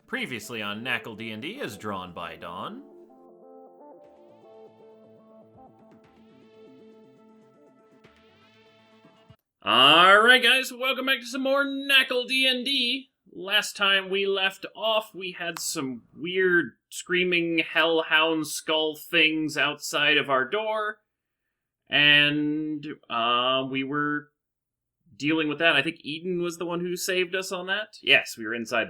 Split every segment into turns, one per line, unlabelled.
Previously on NaCl D&D as drawn by Dawn. Alright guys, welcome back to some more NaCl D&D. Last time we left off, we had some weird screaming hellhound skull things outside of our door. And we were dealing with that. I think Eden was the one who saved us on that. Yes, we were inside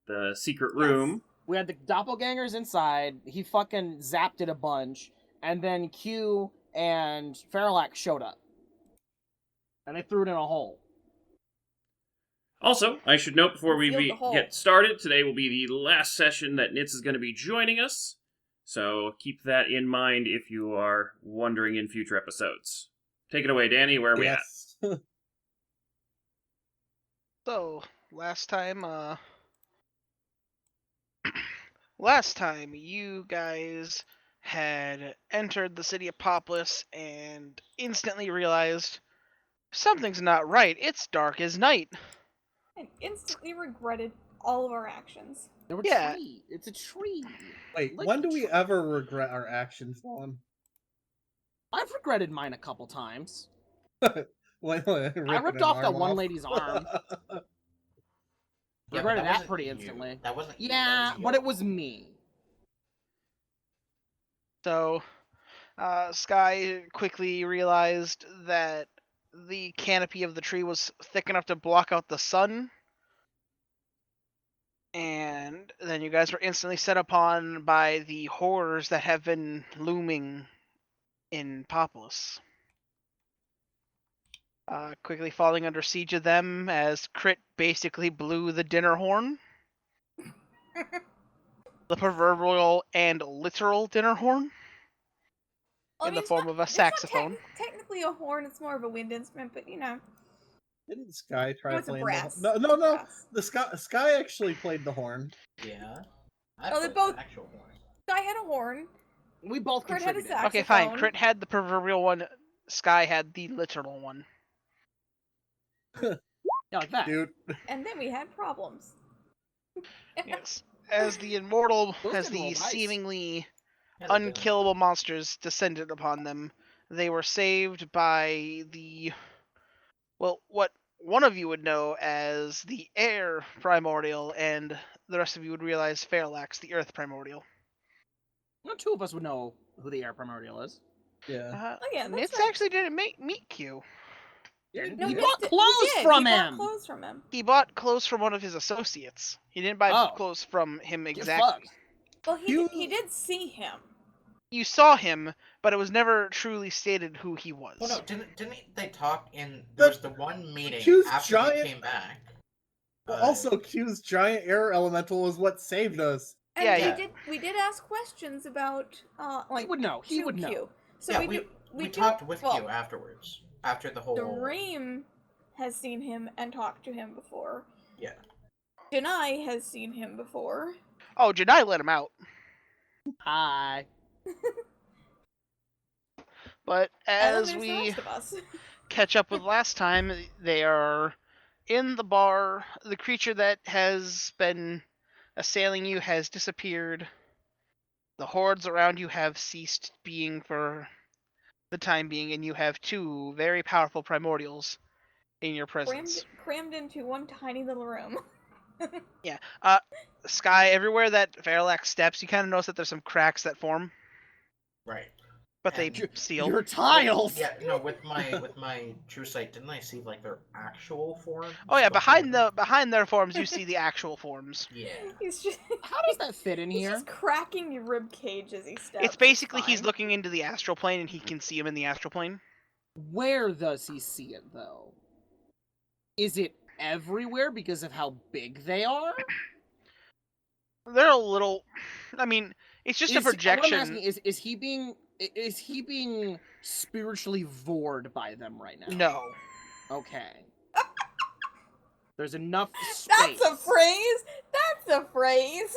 the secret room.
Yes. We had the doppelgangers inside. He fucking zapped it a bunch. And then Q and Faralax showed up. And they threw it in a hole.
Also, I should note before we get started, today will be the last session that Nitz is going to be joining us. So keep that in mind if you are wondering in future episodes. Take it away, Danny. Where are we at?
So, last time you guys had entered the city of Poplis and instantly realized something's not right. It's dark as night.
And instantly regretted all of our actions.
There were
Yeah.
tree. It's a tree.
Wait,
Like
when
the
do we
tree.
ever regret our actions, Vaughn?
I've regretted mine a couple times.
I
I ripped off that one lady's arm.
Yeah,
Regretted that
wasn't
pretty
you.
instantly.
That wasn't you,
Yeah,
that was
but
you.
it was me.
So, Sky quickly realized that the canopy of the tree was thick enough to block out the sun. And then you guys were instantly set upon by the horrors that have been looming in Populous. Quickly falling under siege of them as Crit basically blew the dinner horn. The proverbial and literal dinner horn.
Well,
In the
it's
form
not-
of a
it's not
saxophone.
Technically a horn, it's more of a wind instrument, but you know.
Didn't Sky try
No, it's a
playing
brass.
the No.
Brass.
The Sky actually played the horn.
Yeah.
Oh, they
played
both-
the actual horn.
Guy had a horn.
We both
Kurt had a
contributed.
sax.
Okay, fine.
Saxophone.
Crit had the proverbial one. Sky had the literal one.
Yeah, like that.
Dude,
And then we had problems.
Yes. As the immortal,
Those
as
didn't roll
the
dice.
seemingly
Yeah, they did.
unkillable monsters descended upon them, they were saved by the, well, what one of you would know as the air primordial, and the rest of you would realize Faralax, the earth primordial.
No, two of us would know who the air primordial is.
yeah.
Oh yeah, that's
Nitz
right.
actually didn't meet Q.
No,
He
Nick
bought
did-
clothes
he did.
from
He bought
him.
clothes from him.
He bought clothes from one of his associates. He didn't buy
Oh.
clothes from him
Get
exactly.
fucked.
Well,
You-
he did see him.
You saw him, but it was never truly stated who he was.
Well, no, didn't they talk in? There was the one meeting
Q's
after
giant-
he came back.
Also, Q's giant air elemental was what saved us.
And
Yeah,
we did ask questions about like
He would know. He
Q.
would know.
So
yeah,
we
talked with
well,
Q afterwards. After the whole.
The Ream has seen him and talked to him before.
Yeah.
Janai has seen him before.
Oh, Janai let him out.
Hi.
But
And then
as
there's the
we
rest of us.
catch up with last time, they are in the bar. The creature that has been assailing you has disappeared. The hordes around you have ceased being for the time being, and you have two very powerful primordials in your presence.
Crammed into one tiny little room.
Yeah. Sky, everywhere that Faralax steps, you kind of notice that there's some cracks that form,
Right.
but they
And
seal.
Your tiles.
Yeah, no, with my true sight, didn't I see like their actual form?
Oh yeah, behind their forms, you see the actual forms.
Yeah.
He's just
How does that fit in
he's
here?
just cracking your rib cage as he steps.
It's basically he's
fine.
looking into the astral plane, and he can see him in the astral plane.
Where does he see it, though? Is it everywhere because of how big they are?
They're a little. I mean, it's just a
What I'm
projection.
asking is he being spiritually vored by them right now?
No.
Okay. There's enough space.
That's a phrase. That's a phrase.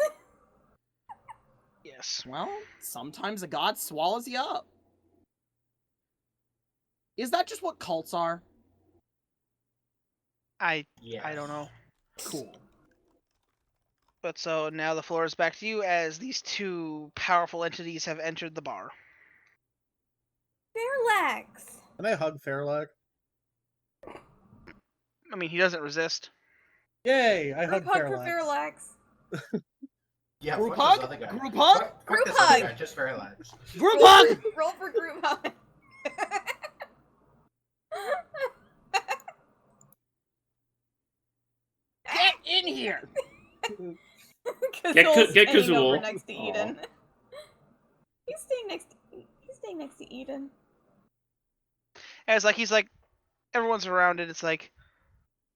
Yes.
Well, sometimes a god swallows you up. Is that just what cults are?
I
Yes.
don't know.
Cool.
But so now the floor is back to you as these two powerful entities have entered the bar.
Fairlax.
Can I hug Fairlack?
I mean, he doesn't resist.
Yay! I
Group
hug
hug for
Fairlack.
Fairlax.
Yeah,
Group
fuck this
hug?
other guy.
Group hug?
Fuck
Group
this
hug.
other guy, just relax.
Group hug!
Roll for group hug.
Get in here!
Get
Kazul's
Get
staying over
Kazul.
next to Eden. He's staying next to Eden.
As like he's like, everyone's around it. It's like,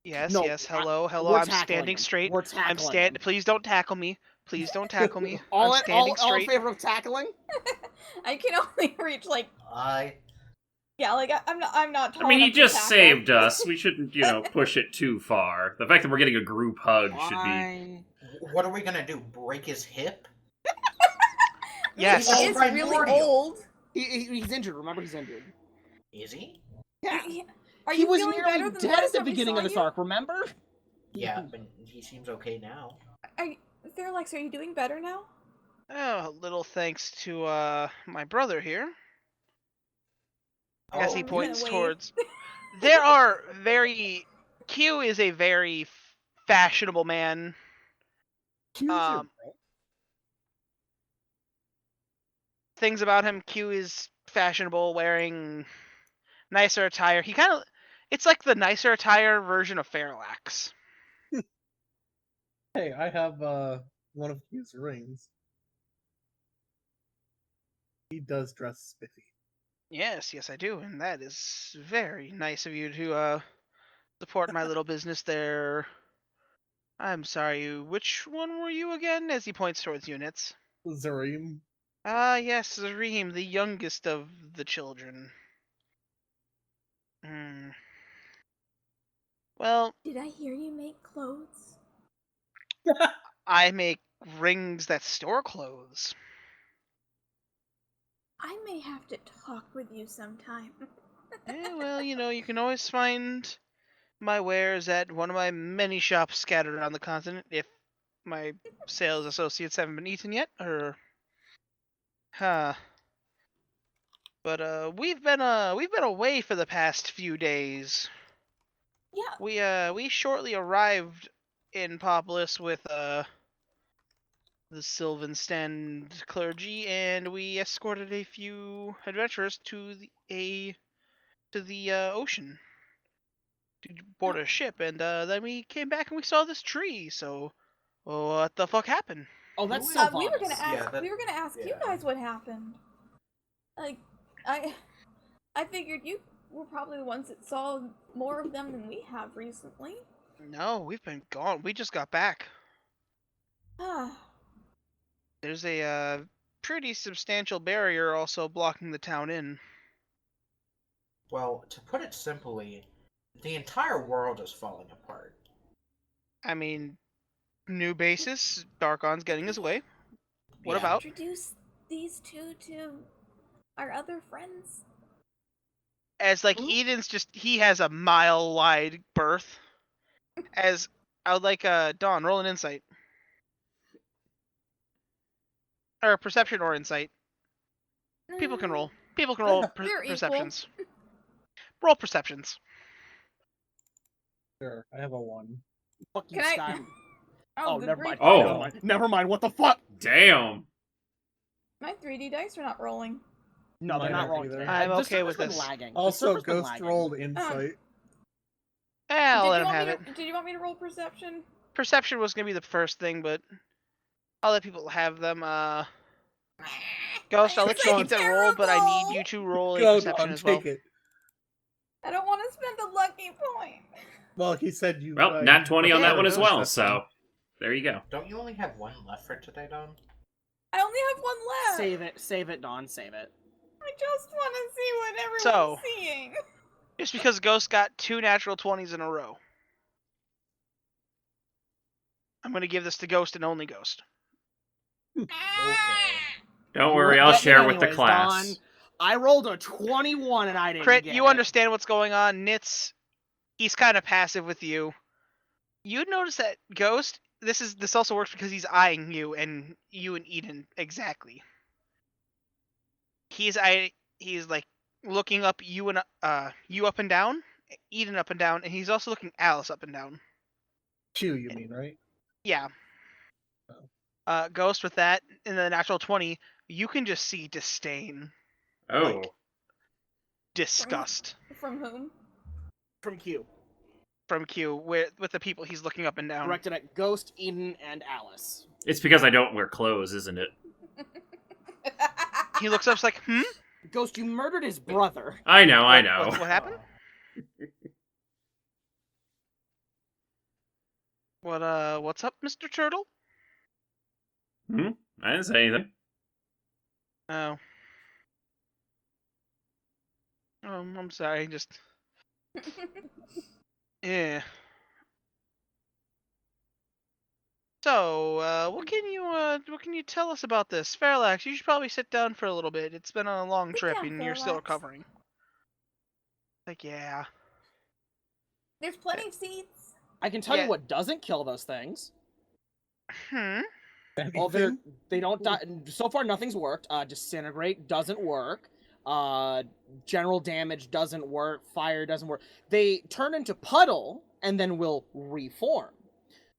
yes,
No,
yes, hello, hello.
We're
I'm
tackling
standing
him.
straight.
We're tackling him.
Please don't tackle me. Please don't tackle me.
All
I'm standing
in
straight.
favor of tackling?
I can only reach like yeah, like I'm not.
I mean, he
tall enough to
just
tackle.
saved us. We shouldn't, push it too far. The fact that we're getting a group hug should be...
Fine.
What are we gonna do? Break his hip?
Yes.
He is really
Primordial.
old.
He's injured. Remember, he's injured.
Is he?
Yeah.
Are
He
you
was
feeling
nearly
better than
dead
last
at the
time we
beginning
saw
of this
you?
arc, remember?
Yeah, but he seems okay now.
Fairlax, are you doing better now?
Oh, little thanks to my brother here. As he
Oh,
points
Wait.
towards. There are Q is a very fashionable man. Things about him, Q is fashionable, wearing nicer attire. It's like the nicer attire version of Fairlax.
Hey, I have one of Q's rings. He does dress spiffy.
Yes, I do, and that is very nice of you to support my little business there. I'm sorry, which one were you again? As he points towards units.
Zareem.
Yes, Zareem, the youngest of the children. Well,
Did I hear you make clothes?
I make rings that store clothes.
I may have to talk with you sometime.
Well, you can always find my wares at one of my many shops scattered around the continent if my sales associates haven't been eaten yet, or... But we've been away for the past few days.
Yeah.
We shortly arrived in Populous with the Sylvan Stand clergy, and we escorted a few adventurers to the ocean to board a ship, and then we came back and we saw this tree. So, what the fuck happened?
Oh, that's
Who
so
is-
We were gonna
Yeah,
ask.
that-
We were gonna ask you
yeah.
guys what happened. Like, I figured you were probably the ones that saw more of them than we have recently.
No, we've been gone. We just got back.
Ah.
There's a pretty substantial barrier also blocking the town in.
Well, to put it simply, the entire world is falling apart.
I mean, new basis, Darkon's getting his way. What
Yeah.
about?
Introduce these two to our other friends.
As like Eden's he has a mile wide berth. As I would like Dawn, roll an insight. Or perception or insight. People can roll. People can roll
They're equal.
perceptions. Roll perceptions.
Sure, I have a 1.
Fuck you,
Can I-
Sky.
Oh,
Never mind.
Oh.
Never mind. Never mind. What the fuck?
Damn.
My 3D dice are not rolling.
No, they're
Mine
not
aren't
wrong
either.
today.
I'm
The
okay
server's
with
been
this.
lagging. The
Also,
server's been
Ghost
lagging.
rolled insight.
I'll let him have
Did
it.
you want me to roll perception?
Perception was gonna be the first thing, but I'll let people have them. Ghost, I'll let you
It's
keep that roll, but I need
terrible.
you to roll a
Go,
perception
Don,
as well.
take it.
I don't want to spend a lucky point.
Well, he said you.
Well, nat 20 on
Yeah,
that one as
no,
well,
that's
so there you go.
Don't you only have one left for today, Don?
I only have one left.
Save it, Dawn. Save it.
I just want to see what everyone's
So-
seeing.
Just because Ghost got 2 natural 20s in a row. I'm gonna give this to Ghost and only Ghost.
Okay.
Don't
You
worry,
won't
I'll
get it
share with the
anyways,
class.
Dawn. I rolled a 21 and I didn't
Crit,
get
you
it.
understand what's going on. Nitz, he's kind of passive with you. You notice that Ghost, this also works because he's eyeing you and Eden exactly. He's like looking up you up and down, Eden up and down, and he's also looking Alice up and down.
Q, you mean, right?
Yeah. Ghost with that in the natural 20, you can just see disdain,
Oh.
like, disgust
From whom?
From Q.
from Q with the people he's looking up and down.
Directed at Ghost, Eden, and Alice.
It's because I don't wear clothes, isn't it?
He looks up, like,
Ghost, you murdered his brother.
I know.
What happened? What's up, Mr. Turtle?
I didn't say anything.
Oh. I'm sorry, just... Yeah. So, what can you tell us about this? Fairlax, you should probably sit down for a little bit. It's been a long
Sit
trip
down,
and you're still
Fairlax.
recovering. Like, yeah.
There's plenty of seats.
I can tell
Yeah.
you what doesn't kill those things.
Hmm?
Well, they don't die. So far, nothing's worked. Disintegrate doesn't work. General damage doesn't work. Fire doesn't work. They turn into puddle and then will reform.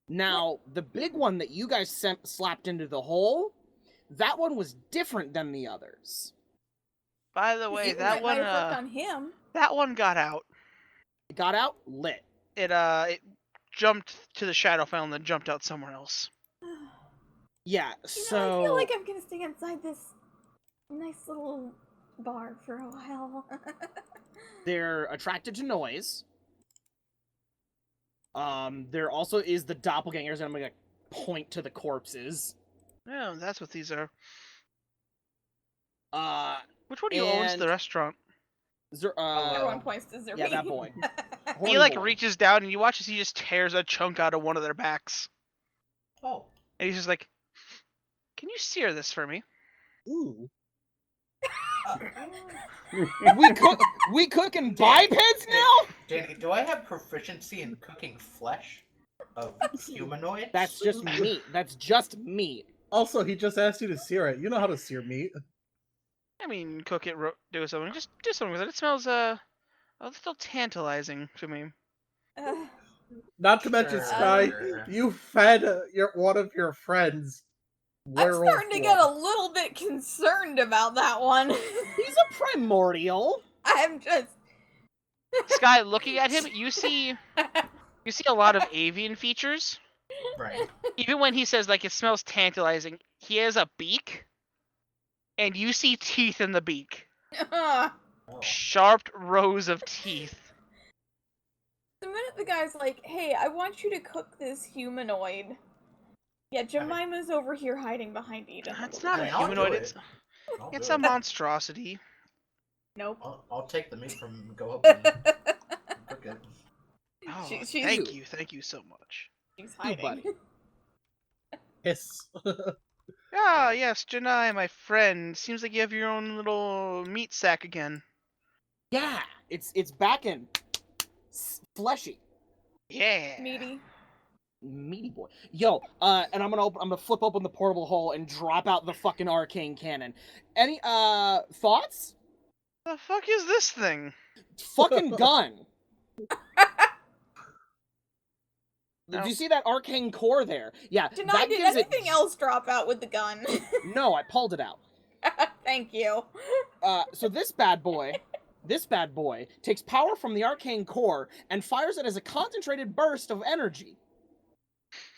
Now, the big one that you guys slapped into the hole, that one was different than the others.
By the way,
Might have worked on him.
that one got out.
It got out, lit.
It jumped to the Shadowfell and then jumped out somewhere else.
Yeah,
I
so...
feel like I'm gonna stay inside this nice little bar for a while.
They're attracted to noise. There also is the doppelgangers, and I'm gonna point to the corpses.
Oh, that's what these are.
Uh,
Which one of you owns the
and-
restaurant?
Everyone points to Zerby.
yeah, that boy.
He
Horny
like
boy.
reaches down and you watch as he just tears a chunk out of one of their backs.
Oh.
And he's just like, "Can you sear this for me?"
Ooh.
we cook in bipeds now?
Danny, do I have proficiency in cooking flesh of humanoids?
That's just meat. That's just meat.
Also, he just asked you to sear it. You know how to sear meat.
I mean, cook it, do something. Just do something with it. It smells a little tantalizing to me.
Not to mention, Sky,
Sure.
you fed one of your friends.
I'm starting to get a little bit concerned about that one.
He's a primordial.
I'm just...
Sky, looking at him, you see a lot of avian features.
Right.
Even when he says like it smells tantalizing, he has a beak, and you see teeth in the beak.
Oh.
Sharp rows of teeth.
The minute the guy's like, "Hey, I want you to cook this humanoid." Yeah, Jemima's over here hiding behind Eden.
That's not a
I'll do
humanoid.
it. I'll
It's
do
a
it.
monstrosity.
Nope.
I'll take the meat from go up and cook it.
Oh,
She's-
thank you so much.
She's hiding.
buddy.
Hiss.
Ah, yes, Janai, my friend. Seems like you have your own little meat sack again.
Yeah, it's back in fleshy.
Yeah.
Meaty.
Meaty boy. Yo, and I'm gonna flip open the portable hole and drop out the fucking arcane cannon. Any thoughts?
The fuck is this thing?
Fucking gun. Did
No.
you see that arcane core there? Yeah,
Janai,
that
did
gives it...
anything else drop out with the gun?
No, I pulled it out.
Thank you.
So this bad boy takes power from the arcane core and fires it as a concentrated burst of energy.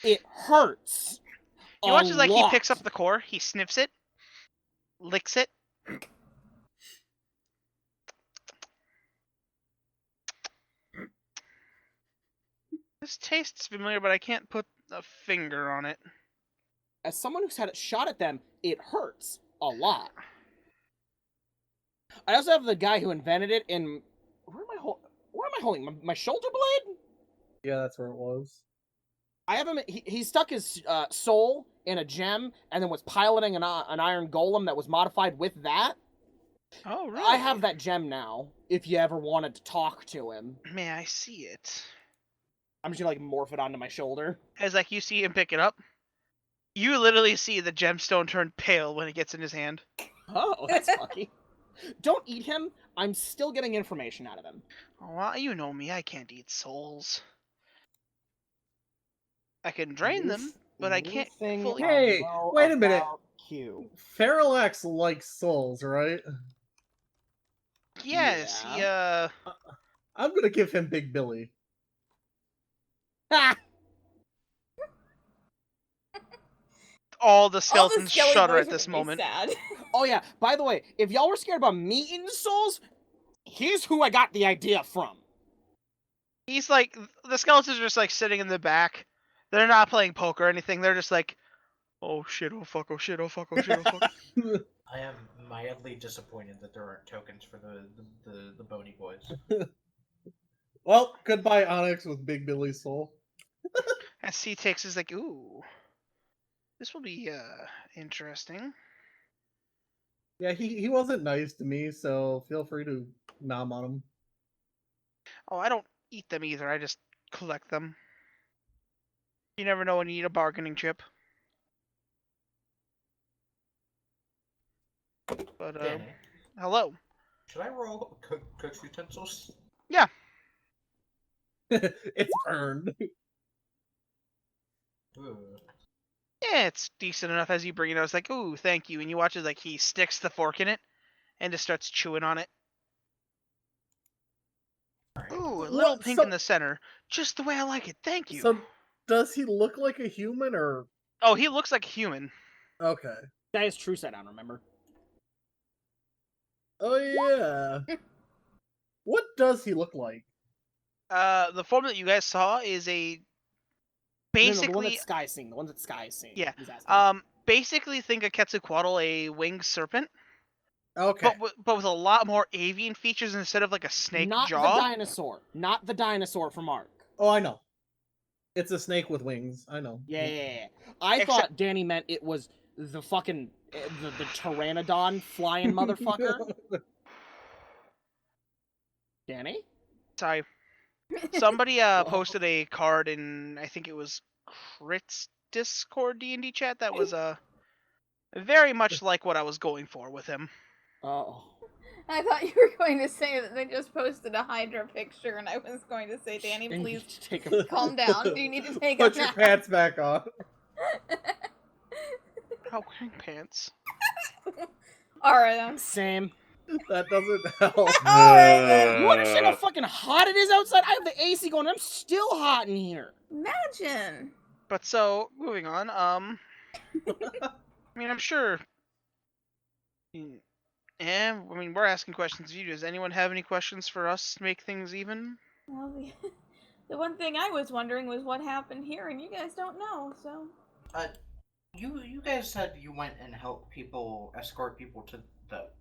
It hurts.
You watch as like he
lot.
picks up the core, he sniffs it, licks it. This tastes familiar, but I can't put a finger on it.
As someone who's had it shot at them, it hurts a lot. I also have the guy who invented it in... Where am I holding? My shoulder blade?
Yeah, that's where it was.
I have him... He stuck his soul in a gem and then was piloting an iron golem that was modified with that.
Oh, really?
I have that gem now, if you ever wanted to talk to him.
May I see it?
I'm just gonna like morph it onto my shoulder.
As like you see him pick it up, you literally see the gemstone turn pale when it gets in his hand.
Oh, that's lucky. Don't eat him. I'm still getting information out of him.
Oh, well, you know me. I can't eat souls. I can drain them, but I can't fully.
Hey, wait a minute.
Q.
Parallax likes souls, right?
Yes,
Yeah.
I'm gonna give him Big Billy.
Ha!
all the
All the
skeletons
Skelly
shudder
boys
at
are
this
gonna be
moment.
Sad.
Oh yeah. By the way, if y'all were scared about me eating souls, here's who I got the idea from.
He's like, the skeletons are just like sitting in the back. They're not playing poker or anything. They're just like, oh shit, oh fuck, oh shit, oh fuck, oh shit, oh fuck.
I am mildly disappointed that there aren't tokens for the bony boys.
Well, goodbye, Onyx with Big Billy's soul.
As he takes his like, ooh, this will be interesting.
Yeah, he wasn't nice to me, so feel free to nom on him.
Oh, I don't eat them either. I just collect them. You never know when you need a bargaining chip. But
Danny,
hello.
should I roll cook's utensils?
It's earned.
Ooh.
Yeah, it's decent enough as you bring it. I was like, ooh, thank you. And you watch it like he sticks the fork in it and just starts chewing on it.
Alright.
Ooh, a little
What-
pink
so-
in the center. Just the way I like it. Thank you.
So, does he look like a human or?
Oh, he looks like a human.
Okay.
That is true set down, remember?
Oh yeah. What does he look like?
The form that you guys saw is a
No, the one
basically
that Sky's seeing. The one that Sky's seeing.
Yeah.
He's asking.
Basically think a Quetzalcoatl, a winged serpent,
Okay.
but with a lot more avian features instead of like a snake
Not
jaw.
the dinosaur. Not the dinosaur from Ark.
Oh, I know. It's a snake with wings. I know.
Yeah. I
Except-
thought Danny meant it was the fucking the pteranodon flying motherfucker. Danny?
Sorry. Somebody posted a card in, I think it was Crit's Discord D&D chat that was very much like what I was going for with him.
Oh.
I thought you were going to say that they just posted a Hydra picture, and I was going to say, Danny,
And
please
you take a
calm down. Do you need to take
Put
a
your
nap?
pants back on.
Oh, wearing pants.
Alright then.
Sam.
That doesn't help.
Alright then.
You understand how fucking hot it is outside? I have the AC going. I'm still hot in here.
Imagine.
But so, moving on, I mean, I'm sure. Yeah, I mean, we're asking questions of you. Does anyone have any questions for us to make things even?
Well, the one thing I was wondering was what happened here, and you guys don't know, so.
You guys said you went and helped people, escort people to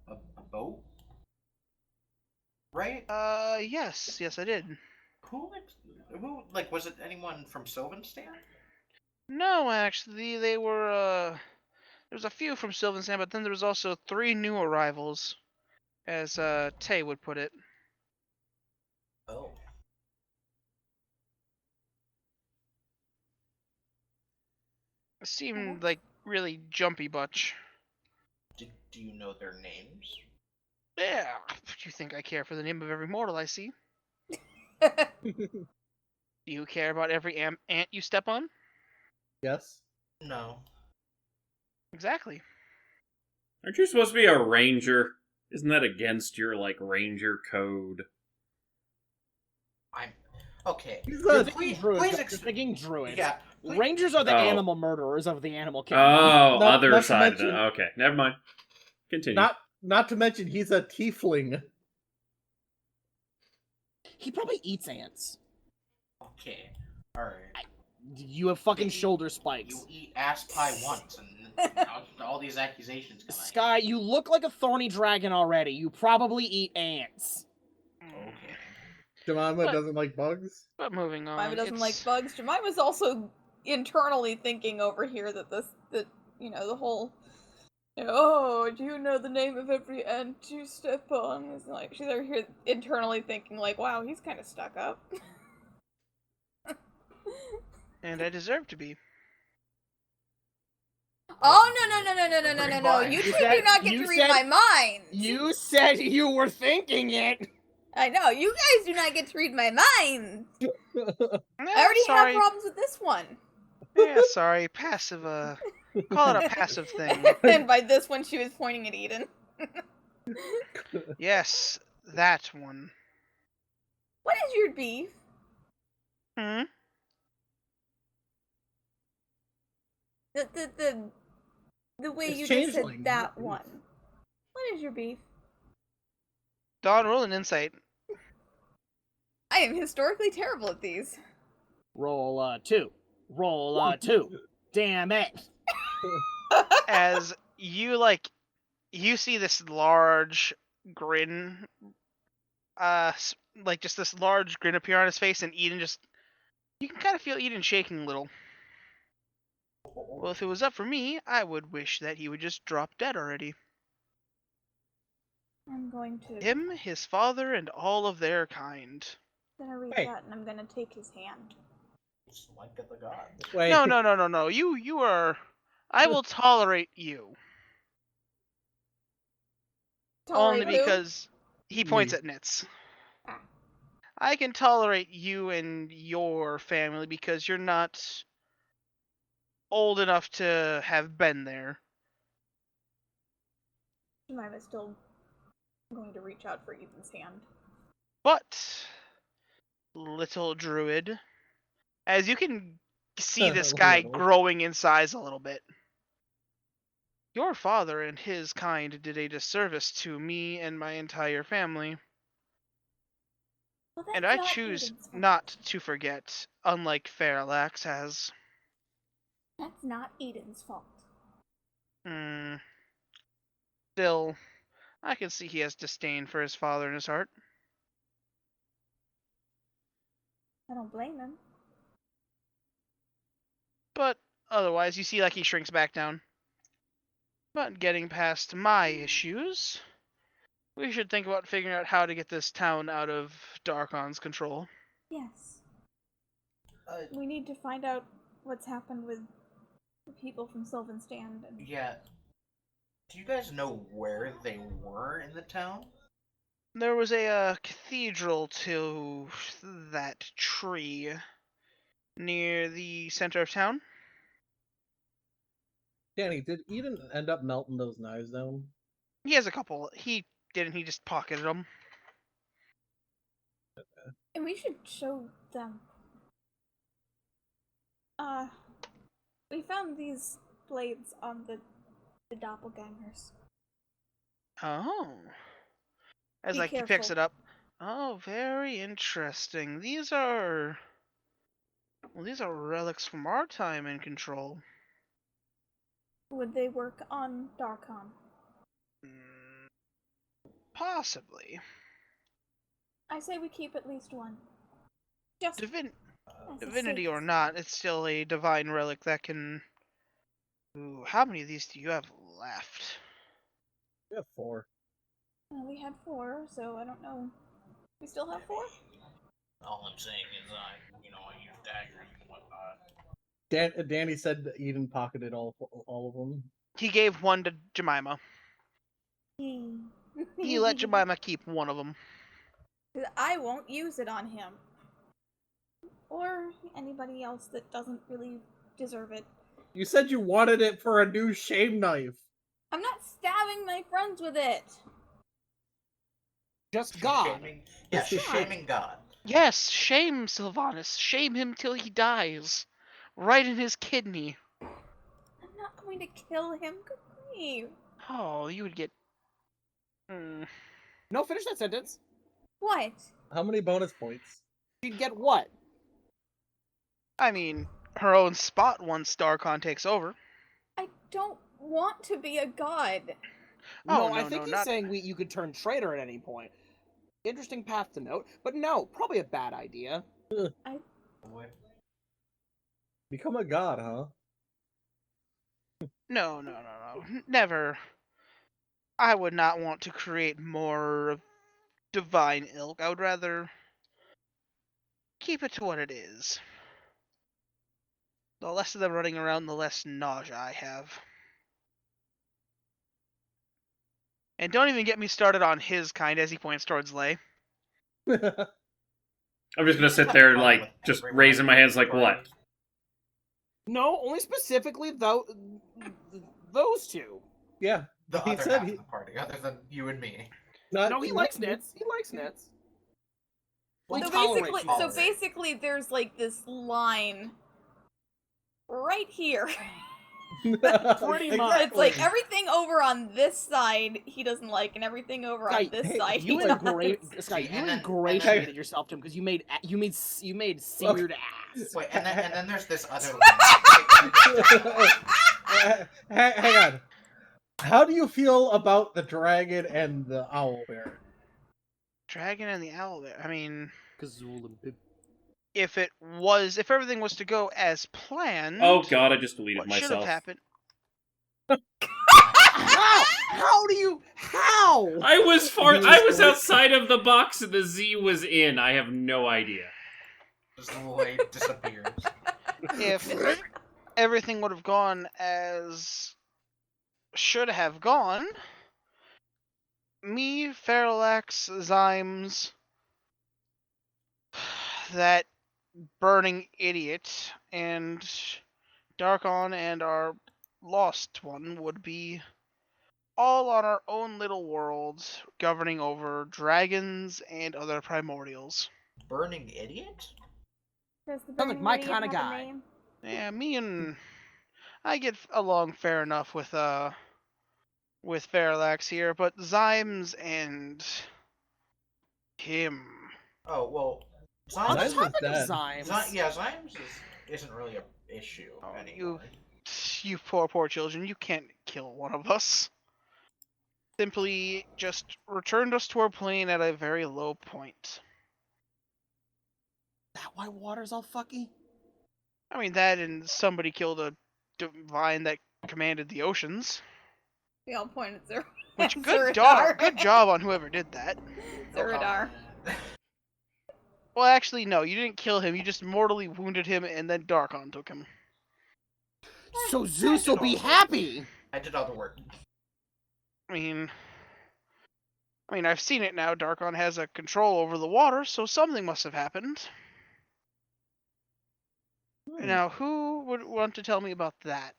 a boat, right?
Yes, I did.
Who, like, was it anyone from Sylvanstan?
No, actually, they were, there was a few from Sylvanstan, but then there was also 3 new arrivals, as, Tay would put it.
Oh.
It seemed like really jumpy bunch.
Do you know their names?
Yeah, do you think I care for the name of every mortal I see? Do you care about every ant you step on?
Yes.
No.
Exactly.
Aren't you supposed to be a ranger? Isn't that against your, like, ranger code?
I'm okay.
He's
You're
a
thinking
please
druids.
ex-
You're thinking druids.
Yeah. please-
Rangers are the
Oh.
animal murderers of the animal kingdom.
Oh,
Not-
other
not to
side.
mention-
Okay, never mind. Continue.
Not to mention he's a tiefling.
He probably eats ants.
Okay. All right.
You have fucking
You-
shoulder spikes.
You eat ass pie once, and all these accusations come out.
Sky, you look like a thorny dragon already. You probably eat ants.
Okay.
Jemima
But-
doesn't like bugs.
But moving on.
Jemima doesn't like
it's-
bugs. Jemima's also internally thinking over here that the whole, oh, do you know the name of every ant you step on? It's like, she's over here internally thinking like, wow, he's kind of stuck up.
And I deserve to be.
Oh no! You two do not get to read my mind.
You said you were thinking it.
I know you guys do not get to read my mind. I already
sorry.
have problems with this one.
Yeah, sorry. Passive. Call it a passive thing.
And by this one, she was pointing at Eden.
Yes, that one.
What is your beef?
Hmm.
The way
It's
you just said
changeling.
that one. What is your beef?
Dawn, roll an insight.
I am historically terrible at these.
Roll 2. Roll 2. Damn it.
As you see this large grin, like just this large grin appear on his face, and Eden you can kind of feel Eden shaking a little. Well, if it was up for me, I would wish that he would just drop dead already.
I'm going to.
Him, his father, and all of their kind.
I'm gonna reach
Wait.
out and I'm gonna take his hand.
Just like at the god.
Wait.
No. You are. I will tolerate you.
Tolerate
Only
who?
because he points
Me.
at Nitz.
Ah.
I can tolerate you and your family because you're not old enough to have been there.
Jemima's still going to reach out for Eden's hand.
But, little druid, as you can see this guy
Little.
growing in size a little bit, your father and his kind did a disservice to me and my entire family,
Well,
and
that's
I
not
choose
Eden's fault.
not to forget, unlike Fairlax has.
That's not Eden's fault.
Still, I can see he has disdain for his father in his heart.
I don't blame him.
But otherwise, you see like he shrinks back down. But getting past my issues, we should think about figuring out how to get this town out of Darkon's control.
Yes. We need to find out what's happened with the people from Sylvan Stand. And...
Yeah. Do you guys know where they were in the town?
There was a cathedral to that tree near the center of town.
Danny, did Eden end up melting those knives down?
He has a couple. He didn't. He just pocketed them.
And we should show them. We found these blades on the doppelgangers.
Oh. As
Be
like he picks
careful.
it up. Oh, very interesting. These are relics from our time in control.
Would they work on Darkon?
Possibly.
I say we keep at least one. Just as a
Divinity
safe-
or not, it's still a divine relic that can... Ooh, how many of these do you have left?
We have 4.
Well, we had 4, so I don't know. We still have 4?
All I'm saying is I use daggers and whatnot.
Danny said that Eden pocketed all of them.
He gave one to Jemima.
He
He let Jemima keep one of them.
I won't use it on him. Or anybody else that doesn't really deserve it.
You said you wanted it for a new shame knife.
I'm not stabbing my friends with it!
Just God.
Shaming, yeah, she's shaming God.
Yes, shame Sylvanas. Shame him till he dies. Right in his kidney.
I'm not going to kill him. Good grief.
Oh, you would get...
No, finish that sentence.
What?
How many bonus points?
She'd get what?
I mean, her own spot once Darkon takes over.
I don't want to be a god.
Oh,
No, I
no,
think
no,
he's
not-
saying you could turn traitor at any point. Interesting path to note, but no, probably a bad idea.
Become a god, huh?
No. Never. I would not want to create more of divine ilk. I would rather keep it to what it is. The less of them running around, the less nausea I have. And don't even get me started on his kind as he points towards Lay.
I'm just gonna sit there, like, just raising my hands, like, what?
No, only specifically those two.
Yeah.
The
He
other
said
half
he-
of the party, other than you and me.
No, he likes Nitz. He likes Nitz.
Well,
He
So
tolerates
basically,
Nitz.
so basically, there's like this line right here.
Pretty much.
It's like everything over on this side he doesn't like, and everything over
Guy,
on this
hey,
side he
you
does.
ingratiated yourself to him because you made seared ass.
Wait, and then there's this other line.
Hang on. How do you feel about the dragon and the owl bear?
Dragon and the owl there. I mean, if everything was to go as planned,
Oh god, I just deleted
what should have
myself.
happened?
How?
I was outside of the box and the Z was in. I have no idea.
Just the way disappears.
If everything would have gone as should have gone, me, Feralax, Zymes, that burning idiot, and Darkon and our lost one would be all on our own little worlds, governing over dragons and other primordials.
Burning idiot?
Does the
Sounds like
burning
my
idiot
kinda
have a
guy.
name?
Yeah, me and I get along fair enough with Feralax here, but Zymes and him.
Oh, well,
What
Zymes is
Zymes,
happened to
dead.
Zymes?
yeah, Zymes isn't really an issue
Oh,
anymore.
You poor children, you can't kill one of us. Simply just returned us to our plane at a very low point.
That why water's all fucky?
I mean, that and somebody killed a divine that commanded the oceans.
We all point at Zer.
Which,
Zeradar.
good job on whoever did that.
Zeradar.
Well, actually, no, you didn't kill him, you just mortally wounded him and then Darkon took him.
So Zeus will be happy.
I did all the work.
I mean, I've seen it now. Darkon has a control over the water, so something must have happened. Now, who would want to tell me about that?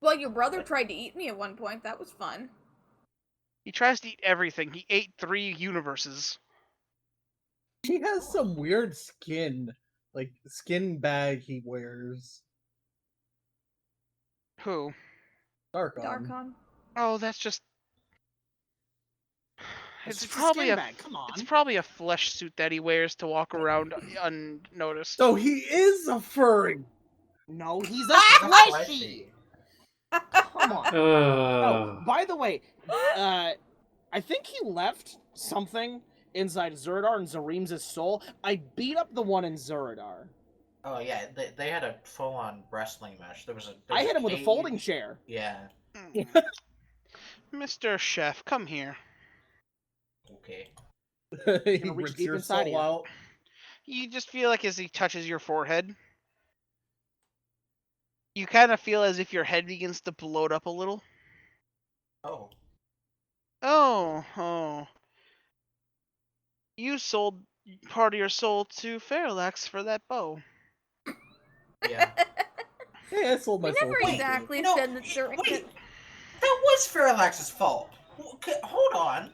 Well, your brother tried to eat me at one point. That was fun.
He tries to eat everything. He ate 3 universes.
He has some weird skin, like skin bag he wears.
Who?
Darkon.
Darkon.
Oh, that's just...
It's
It's
just a
probably
skin
a
bag, come on.
It's probably a flesh suit that he wears to walk around unnoticed.
So he is a furry.
No, he's a
That's
fleshy.
fleshy.
Come on. Oh, by the way, I think he left something inside Zeradar and Zareem's soul. I beat up the one in Zeradar.
Oh yeah, they had a full-on wrestling match. There was
I hit him with a
cage.
folding chair.
Yeah.
Mr. Chef, come here.
Okay.
He
Gonna reach
rips
deep
your
inside
soul
you.
out.
You just feel like as he touches your forehead, you kind of feel as if your head begins to bloat up a little.
Oh.
Oh. You sold part of your soul to Feralax for that bow.
Yeah.
Hey, I sold my
We
soul.
never
to you.
exactly
No,
said that certain.
wait. That was Feralax's fault. Okay, hold on.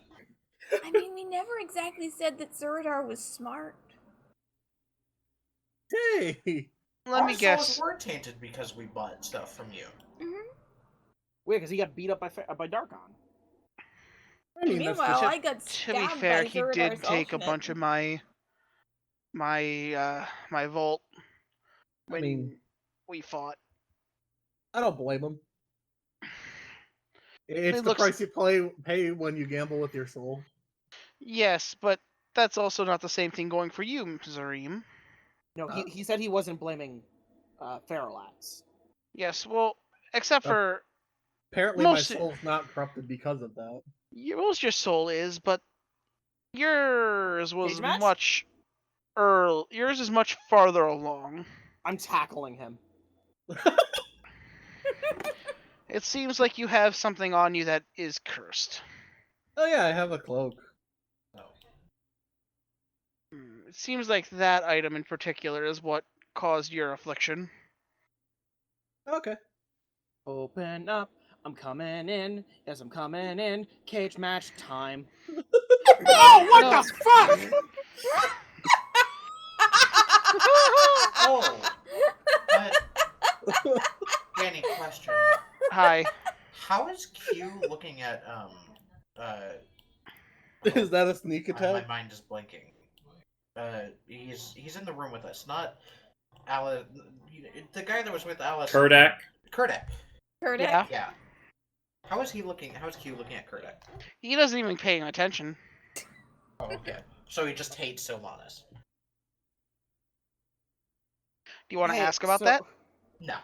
I mean, we never exactly said that Zeradar was smart.
Hey.
Let me
Our
guess.
souls were tainted because we bought stuff from you.
Weird, because he got beat up by Darkon.
I mean, that's
Meanwhile,
just...
I got
To
stabbed
be fair,
by
he
Zeradar's
did take a
alternate.
bunch of my vault
I
when
mean,
we fought.
I don't blame him. It's
It
the
looks-
price you pay when you gamble with your soul.
Yes, but that's also not the same thing going for you, Zareem.
No, he said he wasn't blaming Feralax.
Yes, well, except for
Apparently,
Most-
my soul's not corrupted because of that.
your soul is, but yours was
Cage match?
much. Earl, yours is much farther along.
I'm tackling him.
It seems like you have something on you that is cursed.
Oh yeah, I have a cloak.
No.
It seems like that item in particular is what caused your affliction.
Okay.
Open up. I'm coming in. Yes, I'm coming in. Cage match time.
Oh,
what the fuck?
Oh. But Danny, question.
Hi.
How is Q looking at
Is that a sneak
my
attack?
mind is blanking. He's in the room with us, not Alice. The guy that was with Alice.
Kurdak.
Kurdak.
Kurdak?
Yeah.
Yeah. How is he looking? How is Q looking at Kurdak?
He doesn't even pay attention.
Oh, okay. So he just hates Sylvanas.
Do you want to
Hey,
ask about
so-
that?
No.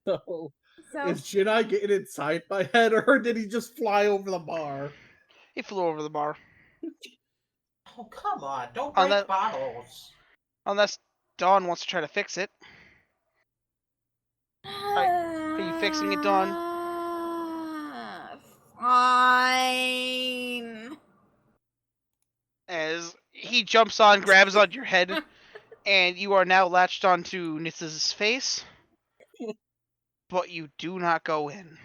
So,
So
is Jinai getting inside my head, or did he just fly over the bar?
He flew over the bar.
Oh, come on. Don't
On
break
that-
bottles.
Unless Dawn wants to try to fix it. Are you fixing it, Dawn?
Fine.
As he jumps on, grabs on your head, and you are now latched onto Nitz's face. But you do not go in.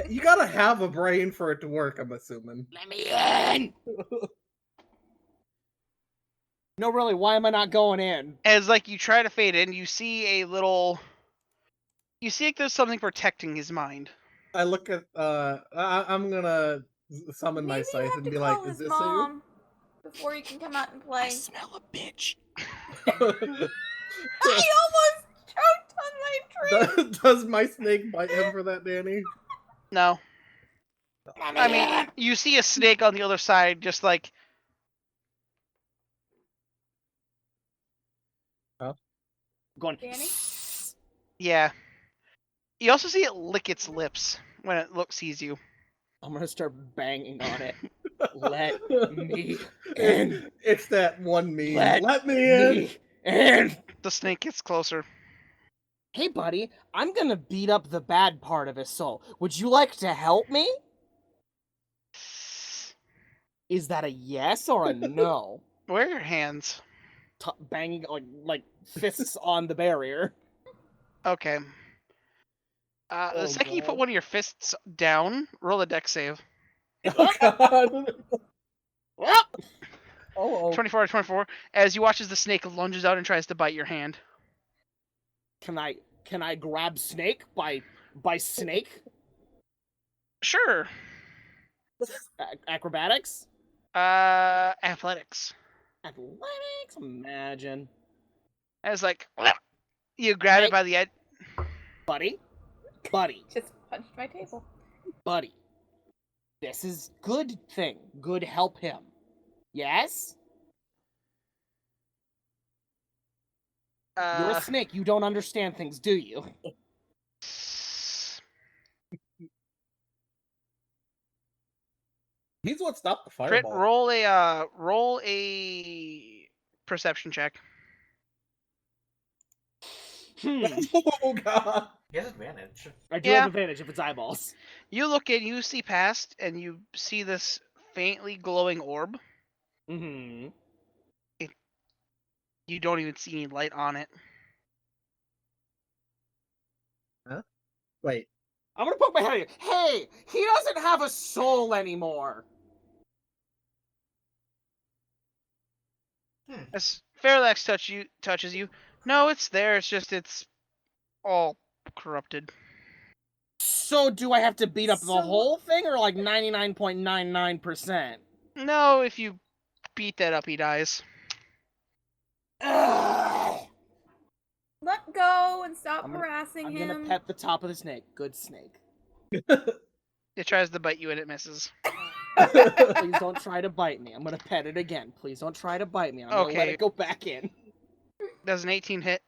You gotta have a brain for it to work, I'm assuming.
Let me in. No, really. Why am I not going in?
As like you try to fade in, you see a little. You see like there's something protecting his mind.
I look at I'm gonna summon my
Maybe you
scythe
have
and
to
be
call
like,
his
"Is this
mom before you can come out and play.
smell a bitch.
you?"
I almost choked on my tree.
Does my snake bite him for that, Danny?
No. I mean, you see a snake on the other side, just like.
Going.
Danny?
Yeah. You also see it lick its lips when it sees you.
I'm gonna start banging on it. Let me
It's,
in.
it's that one meme.
Let
Let me in.
Me in.
The snake gets closer.
Hey, buddy. I'm gonna beat up the bad part of his soul. Would you like to help me? Is that a yes or a no?
Where are your hands?
Banging like fists on the barrier.
Okay. The
Oh,
second you put
God.
one of your fists down, roll a dex save.
Oh God. Oh.
24 to 24. As you watch as the snake lunges out and tries to bite your hand.
Can I grab Snake by Snake?
Sure.
Acrobatics?
Athletics.
Athletics? Imagine.
As like, you grab it by the edge.
Buddy?
Just punched my table.
Buddy. This is good thing. Good help him. Yes? You're a snake. You don't understand things, do you?
He's what stopped the
Crit,
fireball.
roll a perception check.
Oh God.
He has advantage.
I do
Yeah.
have advantage if it's eyeballs.
You look in, you see past, and you see this faintly glowing orb.
Mm-hmm.
You don't even see any light on it.
Wait.
I'm gonna poke my head at you. Hey, he doesn't have a soul anymore.
As Fairlax touches you. No, it's there. It's just it's all corrupted.
So do I have to beat up the
So-
whole thing or like 99.99%?
No, if you beat that up, he dies.
Ugh.
Let go and stop
I'm gonna-
harassing
I'm
him.
gonna pet the top of the snake. Good snake.
It tries to bite you and it misses.
Please don't try to bite me. I'm gonna pet it again. Please don't try to bite me. I'm gonna let
Okay.
it go back in.
Does an 18 hit?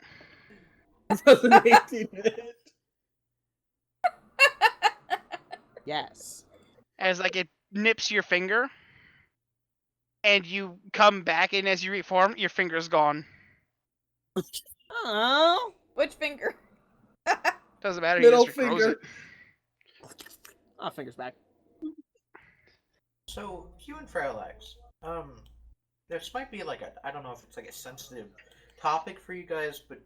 Does an 18 hit?
Yes.
as like it nips your finger, and you come back, and as you reform, your finger's gone.
Oh.
Which finger?
Doesn't matter. He
Middle
just regrows
finger.
it.
Ah, fingers back.
So, Hugh and Parallax, this might be like I don't know if it's like a sensitive topic for you guys, but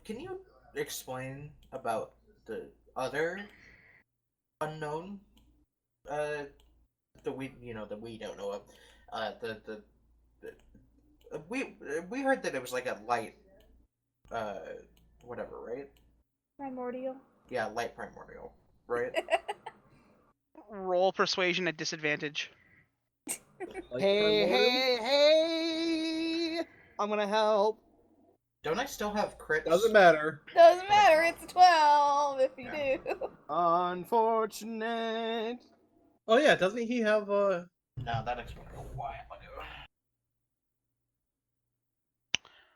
can you explain about the other unknown, that we don't know of, we heard that it was like a light, whatever, right?
Primordial.
Yeah, light primordial, right?
Roll persuasion at disadvantage.
Like
Hey,
primordial?
hey! I'm gonna help.
Don't I still have crits?
Doesn't matter.
Doesn't matter, it's 12 if you
Yeah.
do.
Unfortunate.
Oh yeah, doesn't he have
No, that expired a while ago.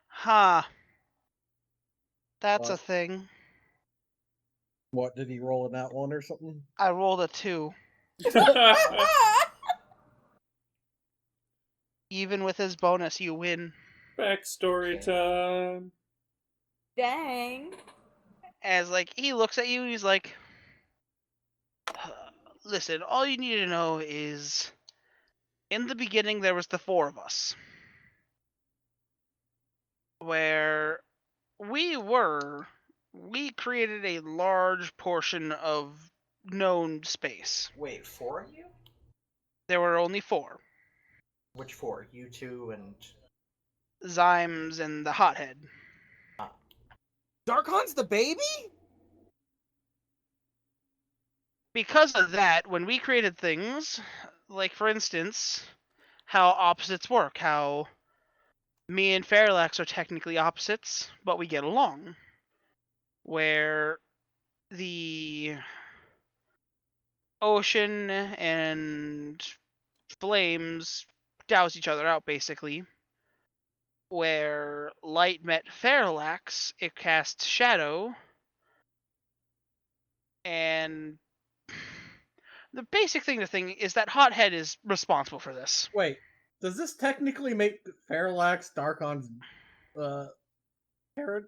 Ha. That's a
What?
thing.
what? Did he roll in that one or something?
I rolled a 2. Even with his bonus, you win.
Backstory time.
Dang.
As like he looks at you, he's like, "Listen, all you need to know is, in the beginning there was the 4 of us, where we created a large portion of known space.
Wait, 4 of you?
There were only 4.
Which 4? You two and
Zymes and the Hothead.
Darkon's the baby?
Because of that, when we created things, like for instance, how opposites work, how me and Fairlax are technically opposites, but we get along. Where the ocean and flames douse each other out, basically. Where light met Fairlax, it cast shadow, and the basic thing to think is that Hothead is responsible for this.
Wait, does this technically make Parallax Darkon's parent?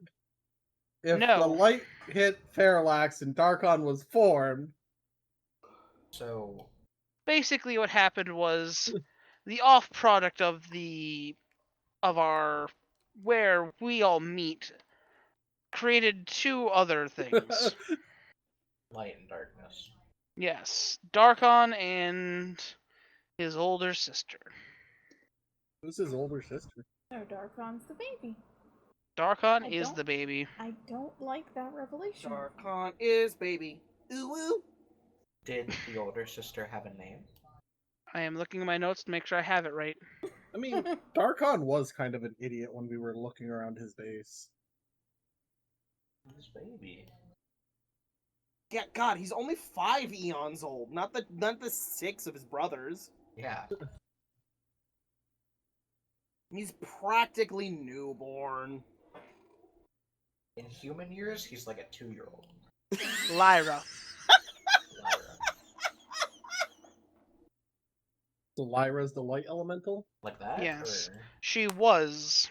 If the
No.
light hit Parallax and Darkon was formed,
so
Basically, what happened was the off product of our where we all meet created 2 other things.
light and darkness.
Yes, Darkon and his older sister.
who's his older sister?
No, Darkon's the baby.
Darkon
I
is
don't-
the baby.
I don't like that revelation.
Darkon is baby. Ooh woo.
Did the older sister have a name?
I am looking at my notes to make sure I have it right.
I mean, Darkon was kind of an idiot when we were looking around his base.
His baby.
Yeah, God, he's only 5 eons old, not the 6 of his brothers.
Yeah.
He's practically newborn.
In human years, he's like a 2-year-old.
Lyra.
So Lyra's the light elemental?
Like that?
Yes.
Or...
She was.